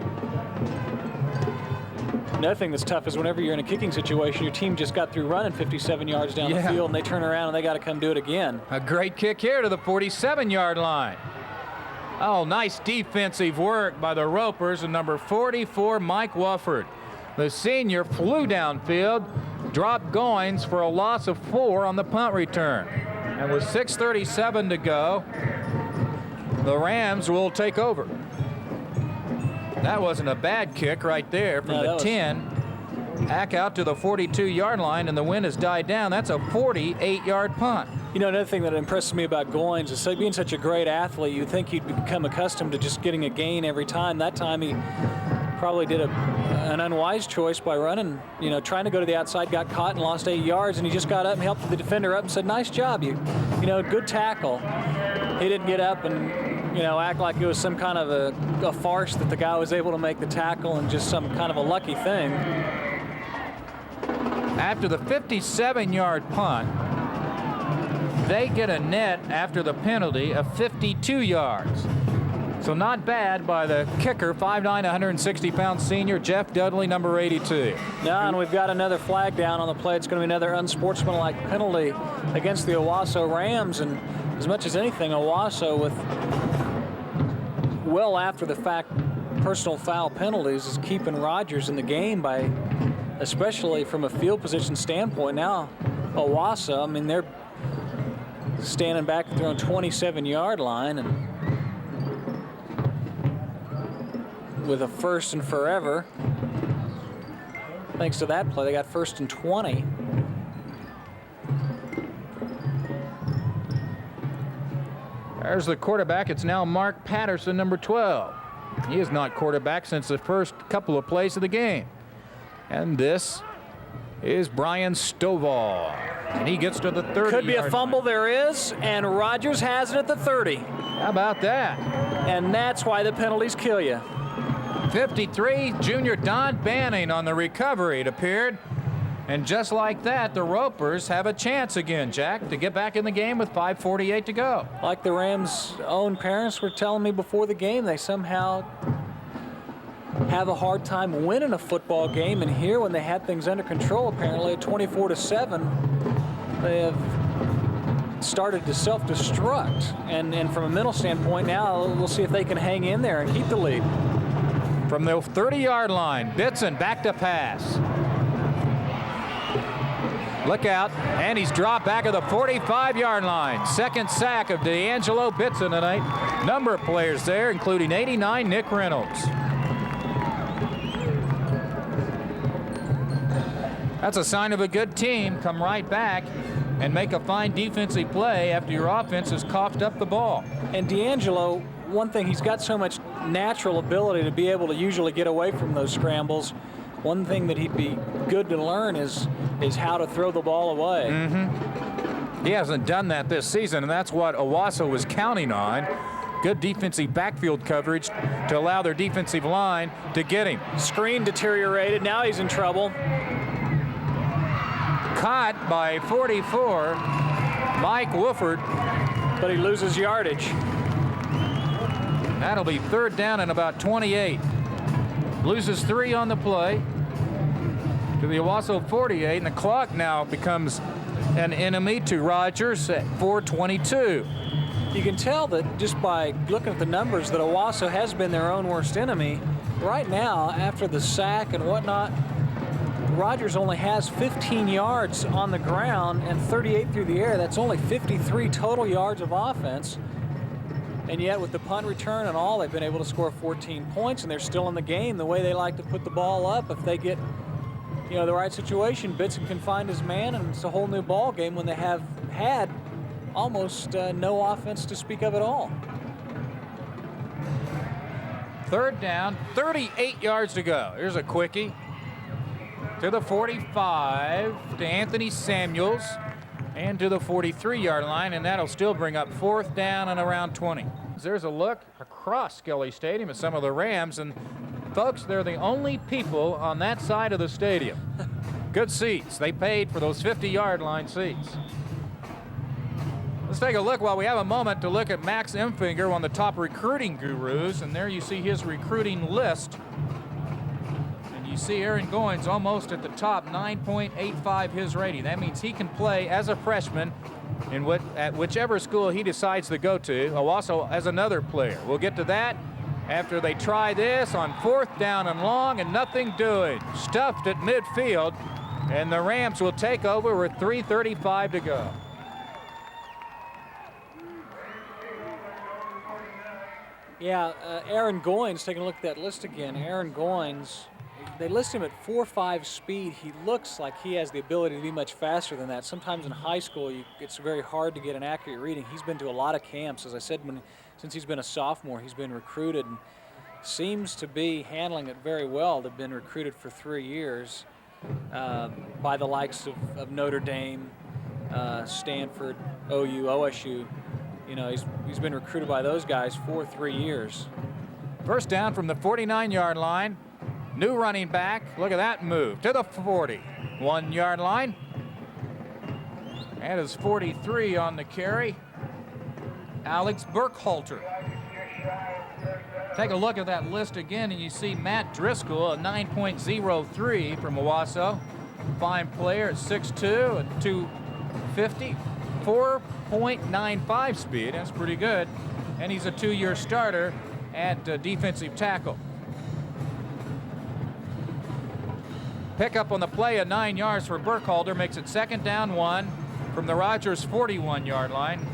S2: Another thing that's tough is whenever you're in a kicking situation, your team just got through running 57 yards down the field, and they turn around and they got to come do it again.
S1: A great kick here to the 47-yard line. Oh, nice defensive work by the Ropers, and number 44, Mike Wofford. The senior flew downfield, dropped Goins for a loss of 4 on the punt return. And with 6:37 to go, the Rams will take over. That wasn't a bad kick right there from the 10. Back out to the 42-yard line, and the wind has died down. That's a 48-yard punt.
S2: You know, another thing that impresses me about Goins is being such a great athlete, you'd think he'd become accustomed to just getting a gain every time. That time he probably did an unwise choice by running, trying to go to the outside, got caught and lost 8 yards, and he just got up and helped the defender up and said, nice job, good tackle. He didn't get up and, act like it was some kind of a farce that the guy was able to make the tackle and just some kind of a lucky thing.
S1: After the 57-yard punt, they get a net after the penalty of 52 yards. So not bad by the kicker, 5'9", 160-pound senior Jeff Dudley, number 82.
S2: Now, and we've got another flag down on the play. It's going to be another unsportsmanlike penalty against the Owasso Rams. And as much as anything, Owasso, with well after the fact personal foul penalties, is keeping Rogers in the game by, especially from a field position standpoint. Now, Owasso, they're standing back at their own 27-yard line, and with a first and forever. Thanks to that play, they got 1st and 20.
S1: There's the quarterback. It's now Mark Patterson, number 12. He is not quarterback since the first couple of plays of the game. And this is Brian Stovall. And he gets to the 30.
S2: Could be a fumble, there is, and Rogers has it at the 30.
S1: How about that?
S2: And that's why the penalties kill you.
S1: 53, junior Don Banning on the recovery, it appeared. And just like that, the Ropers have a chance again, Jack, to get back in the game with 5:48 to go.
S2: Like the Rams' own parents were telling me before the game, they somehow have a hard time winning a football game. And here, when they had things under control, apparently at 24-7, they have started to self-destruct. And from a mental standpoint now, we'll see if they can hang in there and keep the lead.
S1: From the 30-yard line, Bitson back to pass. Look out, and he's dropped back at the 45-yard line. Second sack of D'Angelo Bitson tonight. Number of players there, including 89, Nick Reynolds. That's a sign of a good team. Come right back and make a fine defensive play after your offense has coughed up the ball.
S2: And D'Angelo, one thing, he's got so much natural ability to be able to usually get away from those scrambles. One thing that he'd be good to learn is how to throw the ball away.
S1: Mm-hmm. He hasn't done that this season, and that's what Owasso was counting on. Good defensive backfield coverage to allow their defensive line to get him.
S2: Screen deteriorated. Now he's in trouble.
S1: Caught by 44, Mike Wolford.
S2: But he loses yardage.
S1: That'll be 3rd down and about 28. Loses 3 on the play to the Owasso 48, and the clock now becomes an enemy to Rogers at 4:22.
S2: You can tell that just by looking at the numbers that Owasso has been their own worst enemy. Right now, after the sack and whatnot, Rogers only has 15 yards on the ground and 38 through the air. That's only 53 total yards of offense. And yet, with the punt return and all, they've been able to score 14 points, and they're still in the game the way they like to put the ball up. If they get, the right situation, Bitson can find his man, and it's a whole new ball game when they have had almost no offense to speak of at all.
S1: 3rd down, 38 yards to go. Here's a quickie to the 45 to Anthony Samuels and to the 43-yard line, and that'll still bring up 4th down and around 20. There's a look across Skelly Stadium at some of the Rams, and folks, they're the only people on that side of the stadium. Good seats. They paid for those 50-yard line seats. Let's take a look while we have a moment to look at Max Emfinger, one of the top recruiting gurus, and there you see his recruiting list. And you see Aaron Goins almost at the top, 9.85 his rating. That means he can play as a freshman at whichever school he decides to go to. Owasso as another player. We'll get to that after they try this on 4th down and long, and nothing doing. Stuffed at midfield And the Rams will take over with 3:35 to go.
S2: Yeah, Aaron Goins, taking a look at that list again. Aaron Goins, they list him at 4.5 speed. He looks like he has the ability to be much faster than that. Sometimes in high school, it's very hard to get an accurate reading. He's been to a lot of camps. As I said, since he's been a sophomore, he's been recruited and seems to be handling it very well. They've been recruited for 3 years by the likes of Notre Dame, Stanford, OU, OSU. You know, he's been recruited by those guys for 3 years.
S1: First down from the 49-yard line. New running back. Look at that move to the 41-yard line. And is 43 on the carry. Alex Burkhalter. Take a look at that list again, and you see Matt Driscoll, a 9.03 from Owasso. Fine player at 6'2", and 250. 4.95 speed, that's pretty good. And he's a 2-year starter at defensive tackle. Pickup on the play of 9 yards for Burkhalter makes it 2nd down 1 from the Rogers 41-yard line.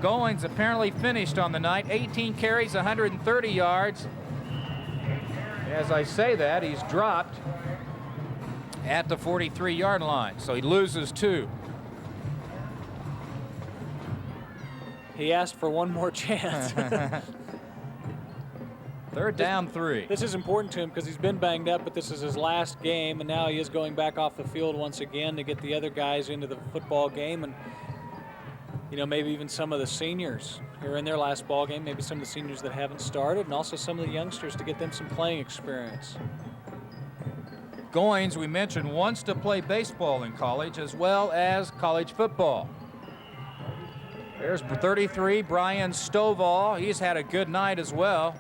S1: Goins apparently finished on the night, 18 carries, 130 yards. As I say that, he's dropped at the 43-yard line, so he loses 2.
S2: He asked for one more chance.
S1: 3rd down 3.
S2: This is important to him because he's been banged up, but this is his last game, and now he is going back off the field once again to get the other guys into the football game, and you know, maybe even some of the seniors who are in their last ball game, maybe some of the seniors that haven't started, and also some of the youngsters to get them some playing experience.
S1: Goins, we mentioned, wants to play baseball in college as well as college football. There's 33, Brian Stovall. He's had a good night as well.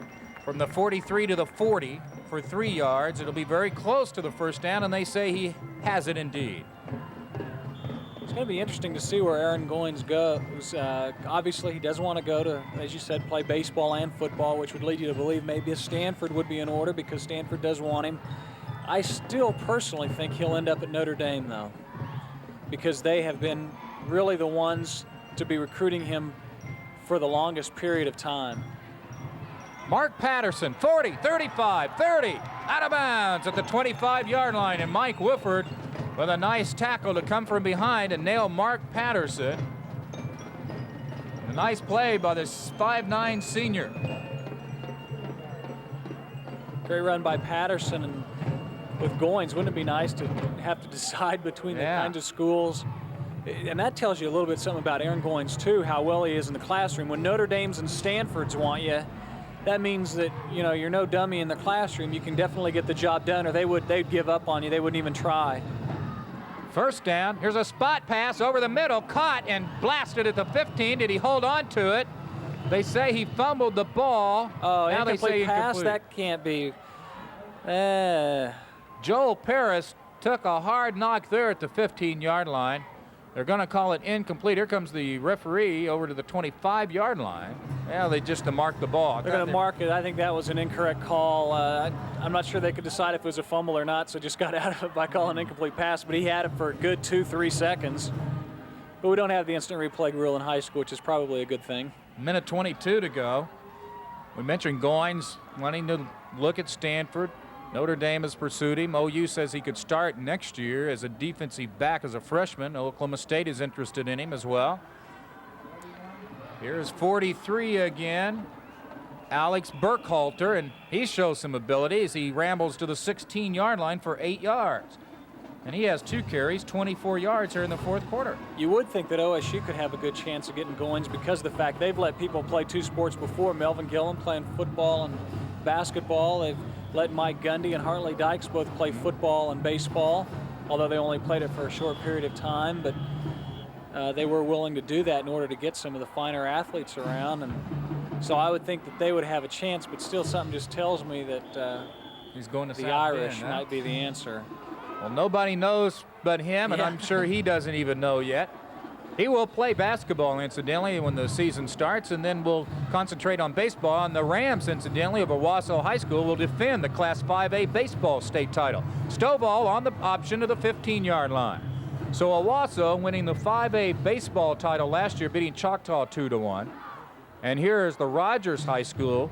S1: From the 43 to the 40 for 3 yards. It'll be very close to the first down, and they say he has it indeed.
S2: It's going to be interesting to see where Aaron Goins goes. Obviously, he does want to go to, as you said, play baseball and football, which would lead you to believe maybe a Stanford would be in order because Stanford does want him. I still personally think he'll end up at Notre Dame, though, because they have been really the ones to be recruiting him for the longest period of time.
S1: Mark Patterson, 40, 35, 30, out of bounds at the 25-yard line, and Mike Woodford with a nice tackle to come from behind and nail Mark Patterson. A nice play by this 5'9" senior.
S2: Great run by Patterson, and with Goins, wouldn't it be nice to have to decide between the kinds of schools? And that tells you a little bit something about Aaron Goins, too, how well he is in the classroom. When Notre Dame's and Stanford's want you, that means that, you know, you're no dummy in the classroom. You can definitely get the job done, or they'd give up on you. They wouldn't even try.
S1: First down. Here's a spot pass over the middle, caught and blasted at the 15. Did he hold on to it? They say he fumbled the ball.
S2: Oh,
S1: now they say
S2: pass?
S1: incomplete.
S2: That can't be.
S1: Joel Paris took a hard knock there at the 15-yard line. They're going to call it incomplete. Here comes the referee over to the 25-yard line. Yeah, they just to mark the ball.
S2: They're going to mark it. I think that was an incorrect call. I'm not sure they could decide if it was a fumble or not, so just got out of it by calling an incomplete pass. But he had it for a good 2-3 seconds. But we don't have the instant replay rule in high school, which is probably a good thing.
S1: Minute 22 to go. We mentioned Goins wanting to look at Stanford. Notre Dame has pursued him. OU says he could start next year as a defensive back as a freshman. Oklahoma State is interested in him as well. Here's 43 again, Alex Burkhalter, and he shows some ability as he rambles to the 16-yard line for 8 yards. And he has 2 carries, 24 yards here in the fourth quarter.
S2: You would think that OSU could have a good chance of getting Goins because of the fact they've let people play 2 sports before. Melvin Gillen playing football and basketball. They've let Mike Gundy and Hartley Dykes both play football and baseball, although they only played it for a short period of time. But they were willing to do that in order to get some of the finer athletes around. And so I would think that they would have a chance, but still something just tells me that
S1: he's going to
S2: the Irish might be the answer.
S1: Well, nobody knows but him, and I'm sure he doesn't even know yet. He will play basketball, incidentally, when the season starts, and then we'll concentrate on baseball. And the Rams, incidentally, of Owasso High School will defend the Class 5A baseball state title. Stovall on the option to the 15-yard line. So Owasso winning the 5A baseball title last year, beating Choctaw 2-1. And here is the Rogers High School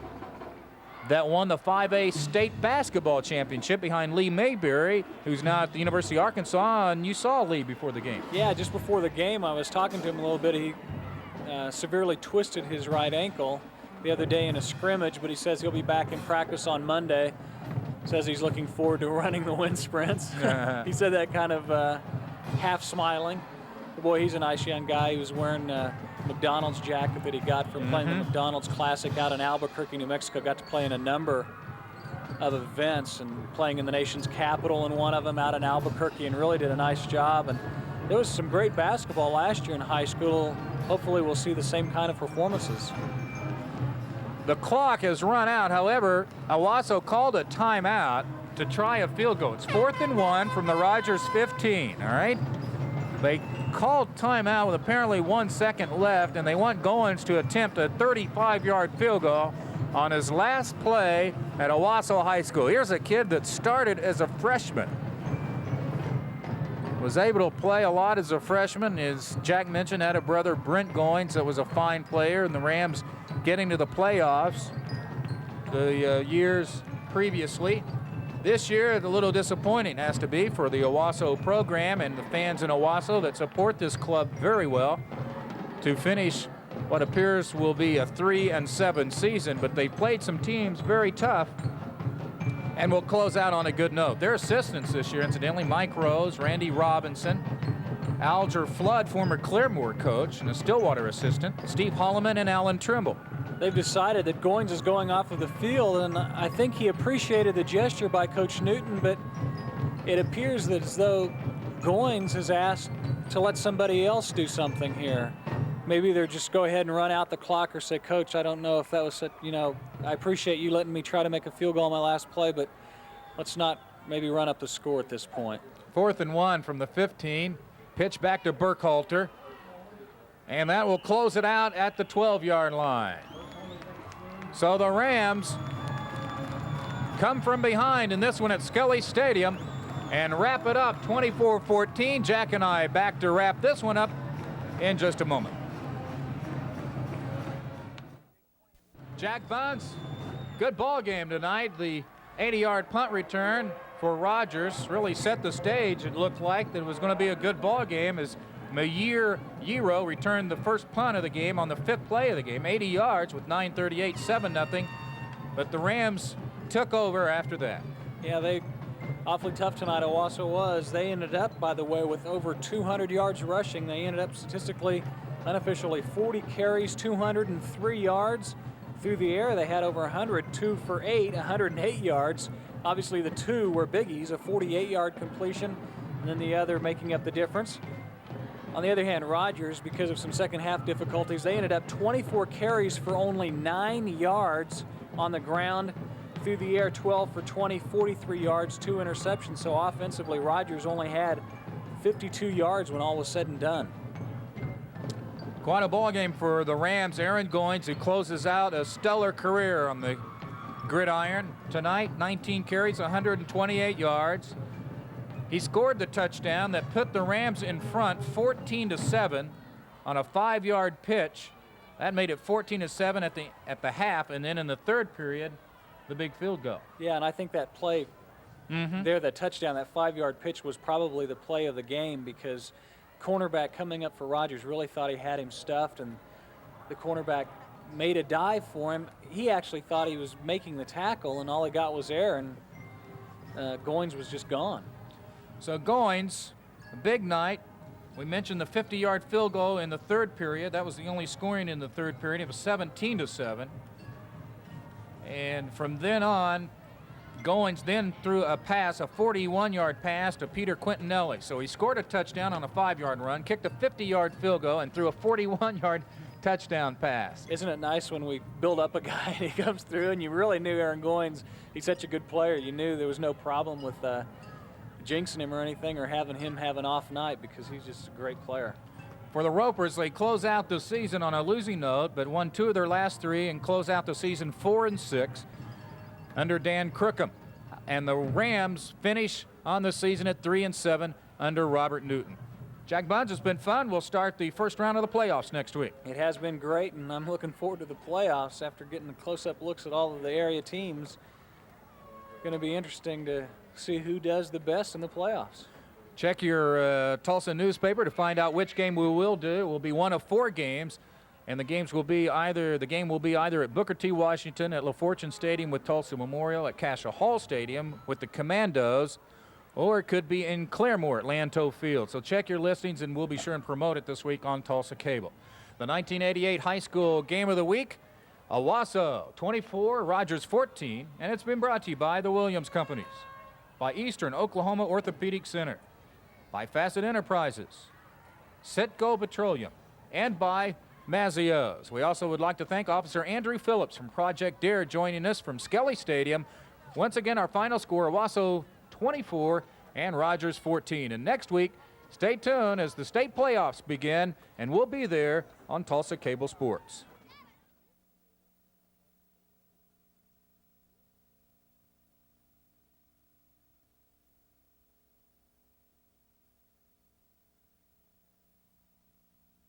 S1: that won the 5A state basketball championship behind Lee Mayberry, who's now at the University of Arkansas, and you saw Lee before the game.
S2: Yeah, just before the game, I was talking to him a little bit. He severely twisted his right ankle the other day in a scrimmage, but he says he'll be back in practice on Monday. Says he's looking forward to running the wind sprints. He said that kind of half smiling. Boy, he's a nice young guy. He was wearing McDonald's jacket that he got from playing the McDonald's Classic out in Albuquerque, New Mexico. Got to play in a number of events and playing in the nation's capital in one of them out in Albuquerque, and really did a nice job. And there was some great basketball last year in high school. Hopefully we'll see the same kind of performances.
S1: The clock has run out. However, Owasso called a timeout to try a field goal. It's 4th and 1 from the Rogers 15, all right? They called timeout with apparently 1 second left, and they want Goins to attempt a 35-yard field goal on his last play at Owasso High School. Here's a kid that started as a freshman. Was able to play a lot as a freshman. As Jack mentioned, had a brother, Brent Goins, that was a fine player, and the Rams getting to the playoffs the years previously. This year, a little disappointing has to be for the Owasso program and the fans in Owasso that support this club very well to finish what appears will be a 3-7 season, but they played some teams very tough and will close out on a good note. Their assistants this year, incidentally, Mike Rose, Randy Robinson, Alger Flood, former Claremore coach and a Stillwater assistant, Steve Holloman, and Alan Trimble.
S2: They've decided that Goins is going off of the field, and I think he appreciated the gesture by Coach Newton, but it appears that as though Goins has asked to let somebody else do something here. Maybe they're just go ahead and run out the clock or say, Coach, I don't know if that was, I appreciate you letting me try to make a field goal on my last play, but let's not maybe run up the score at this point.
S1: 4th and 1 from the 15. Pitch back to Burkhalter. And that will close it out at the 12-yard line. So the Rams come from behind in this one at Skelly Stadium and wrap it up 24-14. Jack and I back to wrap this one up in just a moment. Jack Bunce, good ball game tonight. The 80-yard punt return for Rogers really set the stage. It looked like that it was going to be a good ball game as Mayir Yero returned the first punt of the game on the 5th play of the game, 80 yards with 9:38, 7-0. But the Rams took over after that.
S2: Yeah, they awfully tough tonight. Owasso was. They ended up, by the way, with over 200 yards rushing. They ended up statistically, unofficially, 40 carries, 203 yards. Through the air, they had over 100, 2 for 8, 108 yards. Obviously, the two were biggies, a 48-yard completion, and then the other making up the difference. On the other hand, Rogers, because of some second-half difficulties, they ended up 24 carries for only 9 yards on the ground. Through the air, 12 for 20, 43 yards, 2 interceptions. So offensively, Rogers only had 52 yards when all was said and done.
S1: Quite a ball game for the Rams. Aaron Goins, who closes out a stellar career on the gridiron tonight, 19 carries, 128 yards. He scored the touchdown that put the Rams in front 14-7 on a 5-yard pitch. That made it 14-7 at the half, and then in the third period, the big field goal.
S2: Yeah, and I think that play there, that touchdown, that 5-yard pitch was probably the play of the game, because cornerback coming up for Rogers really thought he had him stuffed, and the cornerback made a dive for him. He actually thought he was making the tackle, and all he got was air, and Goins was just gone.
S1: So Goins, a big night. We mentioned the 50-yard field goal in the third period. That was the only scoring in the third period. It was 17-7. And from then on, Goins then threw a pass, a 41-yard pass to Peter Quintinelli. So he scored a touchdown on a 5-yard run, kicked a 50-yard field goal, and threw a 41-yard touchdown pass.
S2: Isn't it nice when we build up a guy and he comes through, and you really knew Aaron Goins, he's such a good player. You knew there was no problem with jinxing him or anything, or having him have an off night, because he's just a great player.
S1: For the Ropers, they close out the season on a losing note, but won 2 of their last 3 and close out the season 4-6 under Dan Crookham. And the Rams finish on the season at 3-7 under Robert Newton. Jack Buns, it's been fun. We'll start the first round of the playoffs next week.
S2: It has been great, and I'm looking forward to the playoffs after getting the close-up looks at all of the area teams. Going to be interesting to see who does the best in the playoffs.
S1: Check your Tulsa newspaper to find out which game we will do. It will be one of 4 games, and the game will be either at Booker T. Washington, at LaFortune Stadium with Tulsa Memorial, at Cassia Hall Stadium with the Commandos, or it could be in Claremore at Lanto Field. So check your listings, and we'll be sure and promote it this week on Tulsa Cable. The 1988 High School Game of the Week, Owasso 24, Rogers 14, and it's been brought to you by the Williams Companies, by Eastern Oklahoma Orthopedic Center, by Facet Enterprises, Citgo Petroleum, and by Mazzios. We also would like to thank Officer Andrew Phillips from Project DARE joining us from Skelly Stadium. Once again, our final score, Owasso 24 and Rogers 14. And next week, stay tuned as the state playoffs begin, and we'll be there on Tulsa Cable Sports.